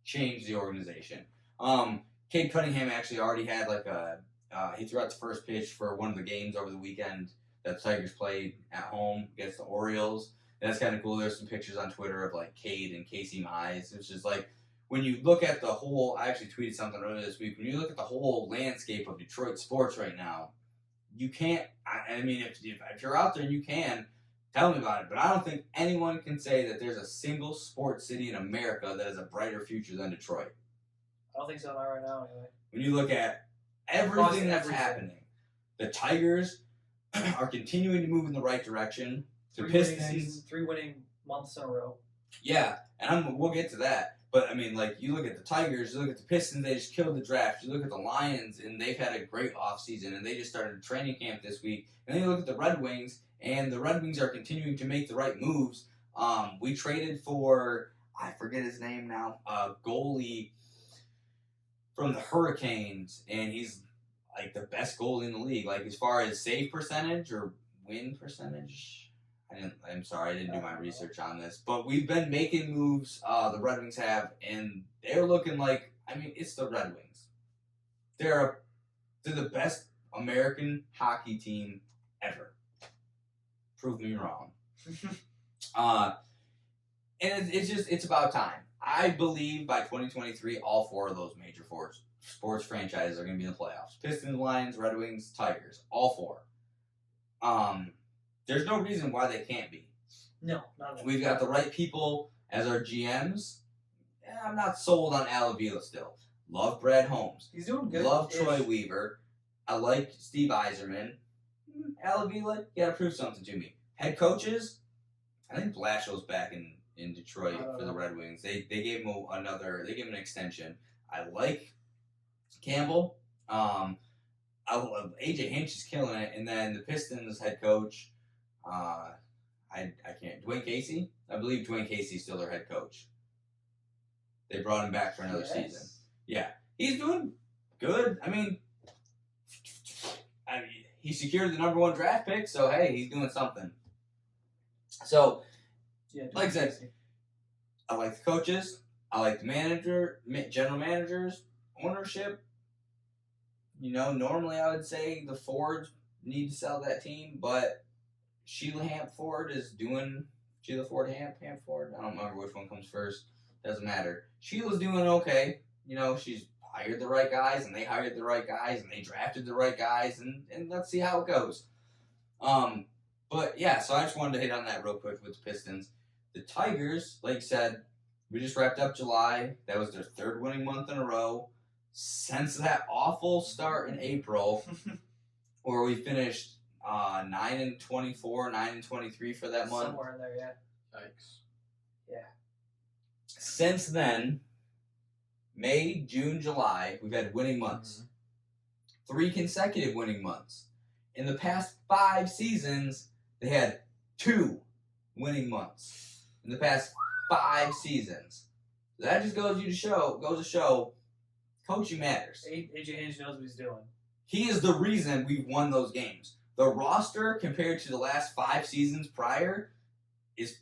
[SPEAKER 1] change the organization. Cade Cunningham actually already had he threw out the first pitch for one of the games over the weekend that the Tigers played at home against the Orioles. And that's kind of cool. There's some pictures on Twitter of like Cade and Casey Mize. It's just like when you look at the whole. I actually tweeted something earlier this week. When you look at the whole landscape of Detroit sports right now, you can't. I mean, if you're out there, you can tell me about it. But I don't think anyone can say that there's a single sports city in America that has a brighter future than Detroit.
[SPEAKER 2] I don't think so. Not right now, anyway.
[SPEAKER 1] When you look at everything that's happening, the Tigers are continuing to move in the right direction. The Pistons,
[SPEAKER 2] 3 winning months in a row.
[SPEAKER 1] Yeah, and we'll get to that. But I mean, like, you look at the Tigers, you look at the Pistons, they just killed the draft. You look at the Lions, and they've had a great offseason, and they just started training camp this week. And then you look at the Red Wings, and the Red Wings are continuing to make the right moves. We traded for, I forget his name now, a goalie from the Hurricanes, and he's like the best goalie in the league. Like, as far as save percentage or win percentage, I'm sorry, I didn't do my research on this. But we've been making moves, the Red Wings have, and they're looking like, I mean, it's the Red Wings. They're the best American hockey team ever. Prove me wrong. And it's about time. I believe by 2023, all 4 of those major sports franchises are going to be in the playoffs. Pistons, Lions, Red Wings, Tigers. All 4. There's no reason why they can't be.
[SPEAKER 2] No, not that.
[SPEAKER 1] We've got the right people as our GMs. I'm not sold on Al Avila still. Love Brad Holmes.
[SPEAKER 2] He's doing good.
[SPEAKER 1] Love Troy Weaver. I like Steve Yzerman. Al Avila, you got to prove something to me. Head coaches, I think Blashill's back in Detroit for the Red Wings. They gave him an extension. I like Campbell. I love AJ Hinch is killing it, and then the Pistons head coach. I can't. Dwayne Casey? I believe Dwayne Casey's still their head coach. They brought him back for another season. Yeah. He's doing good. I mean, he secured the number 1 draft pick, so hey, he's doing something. So,
[SPEAKER 2] yeah,
[SPEAKER 1] like I said, I like the coaches. I like the general managers, ownership. You know, normally I would say the Fords need to sell that team, but Sheila Hamp Ford is doing Sheila Ford Hamp Ford. I don't remember which one comes first. Doesn't matter. Sheila's doing okay. You know, she's hired the right guys, and they hired the right guys, and they drafted the right guys, and let's see how it goes. But yeah, so I just wanted to hit on that real quick with the Pistons. The Tigers, like you said, we just wrapped up July. That was their 3rd winning month in a row. Since that awful start in April, where we finished 9-24, 9-23 for that month.
[SPEAKER 2] Somewhere in there, yeah.
[SPEAKER 3] Yikes.
[SPEAKER 2] Yeah.
[SPEAKER 1] Since then, May, June, July, we've had winning months. 3 consecutive winning months. In the past 5 seasons, they had 2 winning months. In the past 5 seasons. So that just goes to show, coaching matters.
[SPEAKER 2] AJ Hinch knows what he's doing.
[SPEAKER 1] He is the reason we've won those games. The roster, compared to the last 5 seasons prior, is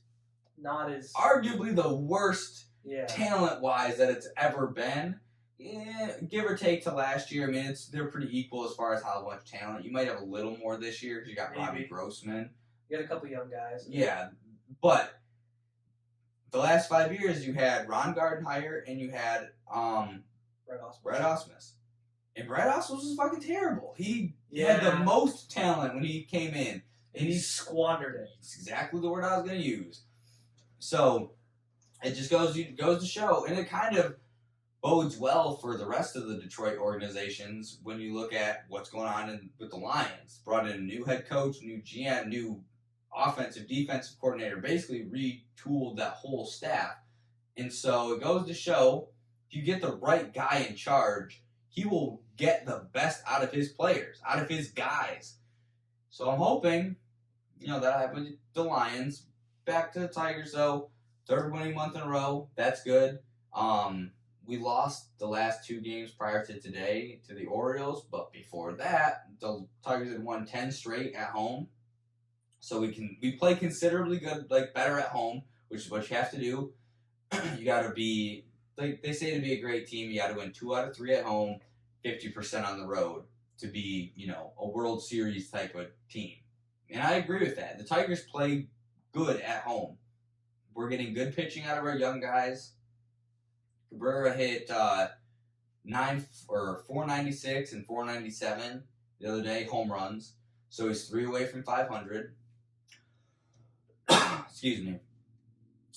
[SPEAKER 2] not as
[SPEAKER 1] arguably the worst talent-wise that it's ever been. Yeah, give or take to last year. I mean, they're pretty equal as far as how much talent. You might have a little more this year because you got Bobby Grossman.
[SPEAKER 2] You got a couple young guys.
[SPEAKER 1] Yeah, but the last 5 years, you had Ron Gardenhire and you had Brett Ausmus. And Brett Ausmus was fucking terrible. He had the most talent when he came in.
[SPEAKER 2] And he squandered it.
[SPEAKER 1] It's exactly the word I was going to use. So, it just goes to show, and it kind of bodes well for the rest of the Detroit organizations when you look at what's going on with the Lions. Brought in a new head coach, new GM, new offensive, defensive coordinator, basically retooled that whole staff. And so it goes to show, if you get the right guy in charge, he will get the best out of his players, out of his guys. So I'm hoping, that'll happen with the Lions. Back to the Tigers, though. 3rd winning month in a row. That's good. We lost the last 2 games prior to today to the Orioles, but before that, the Tigers had won 10 straight at home. So we play considerably good, better at home, which is what you have to do. You got to be, they say, to be a great team, you got to win 2 out of 3 at home, 50% on the road to be, a World Series type of team. And I agree with that. The Tigers play good at home. We're getting good pitching out of our young guys. Cabrera hit 496 and 497 the other day, home runs. So he's 3 away from 500. Excuse me.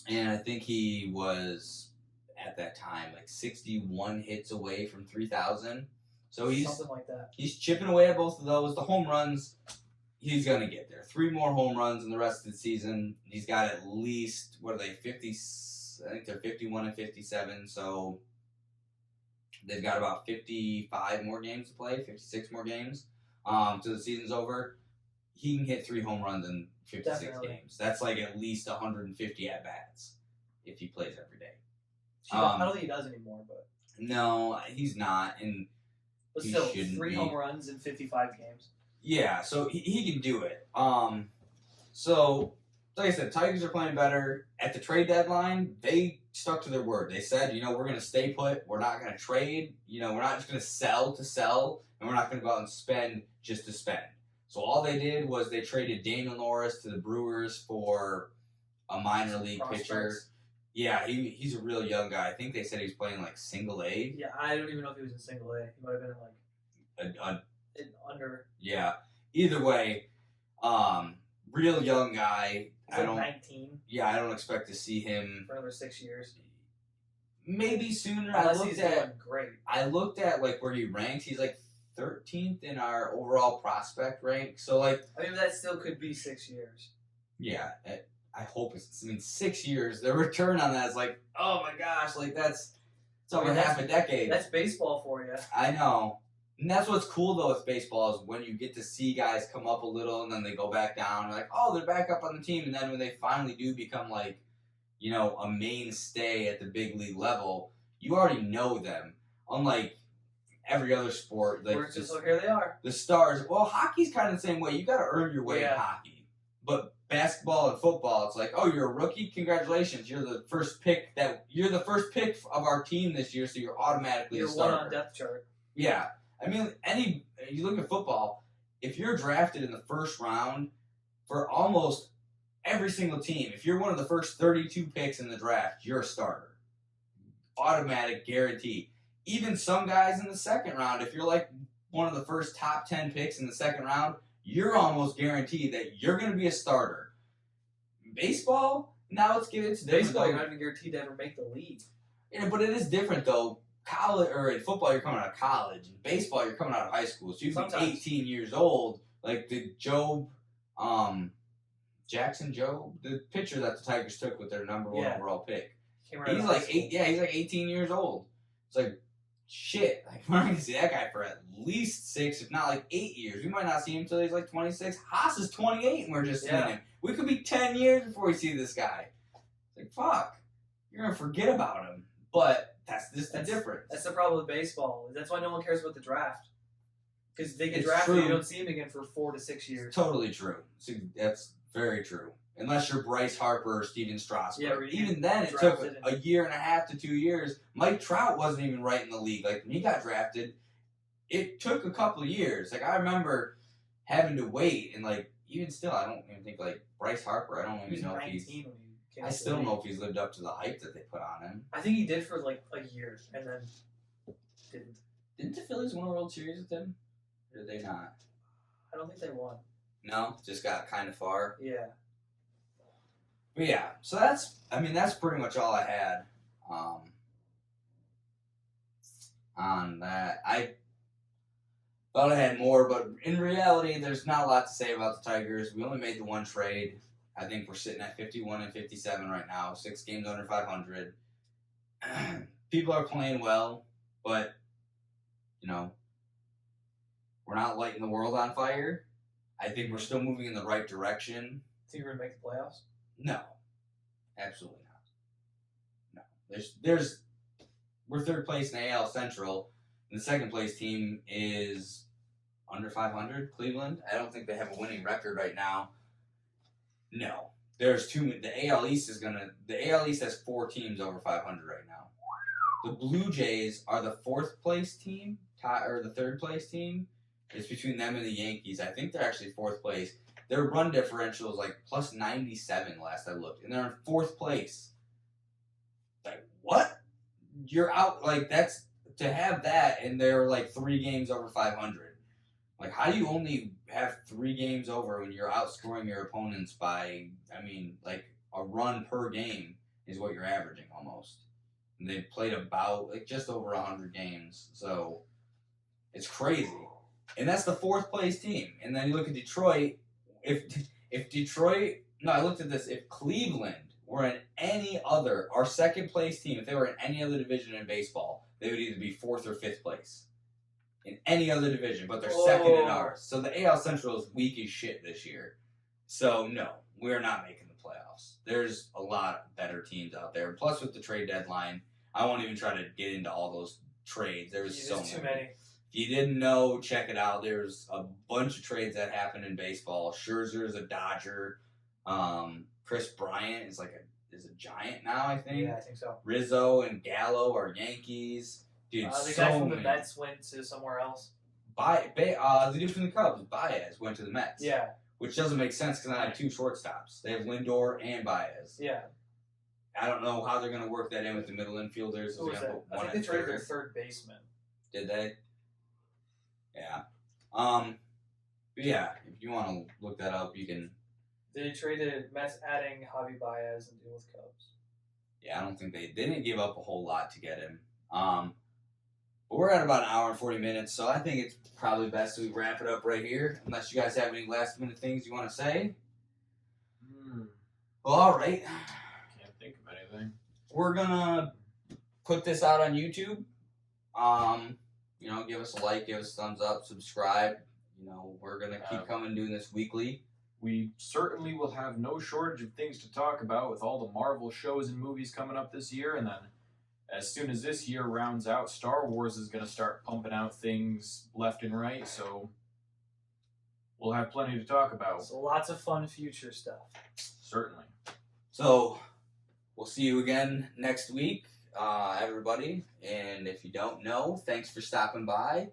[SPEAKER 1] And I think he was at that time, like 61 hits away from 3,000. So he's
[SPEAKER 2] something like that.
[SPEAKER 1] He's chipping away at both of those. The home runs, he's gonna get there. 3 more home runs in the rest of the season. He's got at least, what are they, 50? I think they're 51 and 57. So they've got about 55 more games to play, 56 more games till the season's over. He can hit 3 home runs in 56
[SPEAKER 2] Definitely.
[SPEAKER 1] games. That's like at least 150 at bats if he plays every day.
[SPEAKER 2] I don't think he does anymore, but
[SPEAKER 1] No, he's not, and
[SPEAKER 2] but
[SPEAKER 1] he
[SPEAKER 2] still,
[SPEAKER 1] shouldn't
[SPEAKER 2] 3
[SPEAKER 1] be.
[SPEAKER 2] home runs in 55 games.
[SPEAKER 1] Yeah, so he can do it. So like I said, Tigers are playing better. At the trade deadline, they stuck to their word. They said, we're going to stay put. We're not going to trade. We're not just going to sell, and we're not going to go out and spend just to spend. So all they did was they traded Daniel Norris to the Brewers for a minor league pitcher.
[SPEAKER 2] Prospects.
[SPEAKER 1] Yeah, he's a real young guy. I think they said he was playing like single A.
[SPEAKER 2] Yeah, I don't even know if he was in single A. He might have been in like under.
[SPEAKER 1] Yeah. Either way, real young guy.
[SPEAKER 2] He's like 19
[SPEAKER 1] Yeah, I don't expect to see him
[SPEAKER 2] for another 6 years.
[SPEAKER 1] maybe sooner.
[SPEAKER 2] Unless he's doing great.
[SPEAKER 1] I looked at like where he ranks. He's like 13th in our overall prospect rank. So like,
[SPEAKER 2] I mean, that still could be 6 years.
[SPEAKER 1] yeah, I hope it's. 6 years. The return on that is like, oh my gosh, like it's over half a decade.
[SPEAKER 2] That's baseball for you.
[SPEAKER 1] I know. And that's what's cool though with baseball is when you get to see guys come up a little and then they go back down. Like, oh, they're back up on the team, and then when they finally do become like, a mainstay at the big league level, you already know them. Unlike every other sport, like
[SPEAKER 2] Where it's just like, here they are.
[SPEAKER 1] the stars. Well, hockey's kind of the same way. You got to earn your way in
[SPEAKER 2] Yeah.
[SPEAKER 1] hockey. But basketball and football, it's like, oh, you're a rookie. Congratulations, you're the first pick of our team this year, so you're automatically
[SPEAKER 2] You're
[SPEAKER 1] a
[SPEAKER 2] one
[SPEAKER 1] starter.
[SPEAKER 2] on depth chart.
[SPEAKER 1] Yeah. I mean, you look at football, if you're drafted in the first round for almost every single team, if you're one of the first 32 picks in the draft, you're a starter. Automatic guarantee. Even some guys in the second round, if you're like one of the first top 10 picks in the second round, you're almost guaranteed that you're going to be a starter. Baseball, now it's different.
[SPEAKER 2] Baseball, you're not even guaranteed to ever make the league.
[SPEAKER 1] Yeah, but it is different though. College or in football, you're coming out of college. In baseball, you're coming out of high school. So you can be
[SPEAKER 2] Sometimes.
[SPEAKER 1] 18 years old. Like the Jackson Jobe, the pitcher that the Tigers took with their number 1
[SPEAKER 2] Yeah.
[SPEAKER 1] overall pick.
[SPEAKER 2] Came right
[SPEAKER 1] He's
[SPEAKER 2] out of
[SPEAKER 1] like
[SPEAKER 2] high school.
[SPEAKER 1] he's like 18 years old. It's like shit. Like we're not gonna see that guy for at least 6, if not like 8 years. We might not see him until he's like 26. Haas is 28, and we're just seeing
[SPEAKER 2] Yeah.
[SPEAKER 1] him. We could be 10 years before we see this guy. It's like fuck, you're gonna forget about him. But that's just the difference.
[SPEAKER 2] That's the problem with baseball. That's why no one cares about the draft. Because they get
[SPEAKER 1] It's
[SPEAKER 2] drafted,
[SPEAKER 1] true.
[SPEAKER 2] you don't see them again for 4 to 6 years.
[SPEAKER 1] Totally true. So that's very true. Unless you're Bryce Harper or Steven Strasburg.
[SPEAKER 2] Yeah, or you
[SPEAKER 1] even then, it took
[SPEAKER 2] drafted
[SPEAKER 1] a year and a half to 2 years. Mike Trout wasn't even right in the league. Like, when he got drafted, it took a couple of years. Like, I remember having to wait, and, like, even still, I don't even think, like, Bryce Harper, I don't
[SPEAKER 2] He was
[SPEAKER 1] even know if
[SPEAKER 2] 19
[SPEAKER 1] he's...
[SPEAKER 2] when he came
[SPEAKER 1] I
[SPEAKER 2] to the
[SPEAKER 1] still don't
[SPEAKER 2] league.
[SPEAKER 1] know if he's lived up to the hype that they put on him.
[SPEAKER 2] I think he did for like a year and then didn't.
[SPEAKER 1] Didn't the Phillies win a World Series with him? Or did they not?
[SPEAKER 2] I don't think they won.
[SPEAKER 1] No? Just got kind of far?
[SPEAKER 2] Yeah.
[SPEAKER 1] But yeah, so that's pretty much all I had on that. I thought I had more, but in reality, there's not a lot to say about the Tigers. We only made the 1 trade. I think we're sitting at 51 and 57 right now, 6 games under 500. People are playing well, but, we're not lighting the world on fire. I think we're still moving in the right direction.
[SPEAKER 2] Think you're gonna make the playoffs?
[SPEAKER 1] No, absolutely not. No, we're 3rd place in the AL Central, and the 2nd place team is under 500. Cleveland. I don't think they have a winning record right now. No, there's too many. The AL East has 4 teams over 500 right now. The Blue Jays are the 4th place team, or the 3rd place team. It's between them and the Yankees. I think they're actually 4th place. Their run differential is like plus 97 last I looked, and they're in 4th place. Like, what? You're out, like, that's, to have that, and they're like 3 games over 500. Like, how do you only have 3 games over when you're outscoring your opponents by, like, a run per game is what you're averaging almost. And they've played about just over 100 games. So it's crazy. And that's the 4th place team. And then you look at Detroit. If Detroit, no, I looked at this. If Cleveland were in any other, our 2nd place team, if they were in any other division in baseball, they would either be 4th or 5th place in any other division, but they're 2nd in ours. So the AL Central is weak as shit this year. So no, we're not making the playoffs. There's a lot better teams out there. Plus with the trade deadline, I won't even try to get into all those trades. There's so
[SPEAKER 2] too many.
[SPEAKER 1] If you didn't know, check it out. There's a bunch of trades that happen in baseball. Scherzer's a Dodger. Chris Bryant is is a Giant now, I think.
[SPEAKER 2] Yeah, I think so.
[SPEAKER 1] Rizzo and Gallo are Yankees. Dude,
[SPEAKER 2] the guy from the Mets went to somewhere else.
[SPEAKER 1] The dude from the Cubs, Baez, went to the Mets.
[SPEAKER 2] Yeah.
[SPEAKER 1] Which doesn't make sense because I have 2 shortstops. They have Lindor and Baez.
[SPEAKER 2] Yeah.
[SPEAKER 1] I don't know how they're going to work that in with the middle infielders.
[SPEAKER 2] Who was that? I think they traded their 3rd baseman.
[SPEAKER 1] Did they? Yeah. But yeah, if you want to look that up, you can.
[SPEAKER 2] They traded Mets adding Javi Baez and deal with Cubs.
[SPEAKER 1] Yeah, I don't think they didn't give up a whole lot to get him. But we're at about an hour and 40 minutes, so I think it's probably best we wrap it up right here, unless you guys have any last minute things you want to say. Well, all right.
[SPEAKER 3] Can't think of anything.
[SPEAKER 1] We're gonna put this out on YouTube. Give us a like, give us a thumbs up, subscribe. We're gonna keep coming doing this weekly.
[SPEAKER 3] We certainly will have no shortage of things to talk about with all the Marvel shows and movies coming up this year, and then as soon as this year rounds out, Star Wars is going to start pumping out things left and right, so we'll have plenty to talk about.
[SPEAKER 2] So lots of fun future stuff.
[SPEAKER 3] Certainly.
[SPEAKER 1] So we'll see you again next week, everybody. And if you don't know, thanks for stopping by.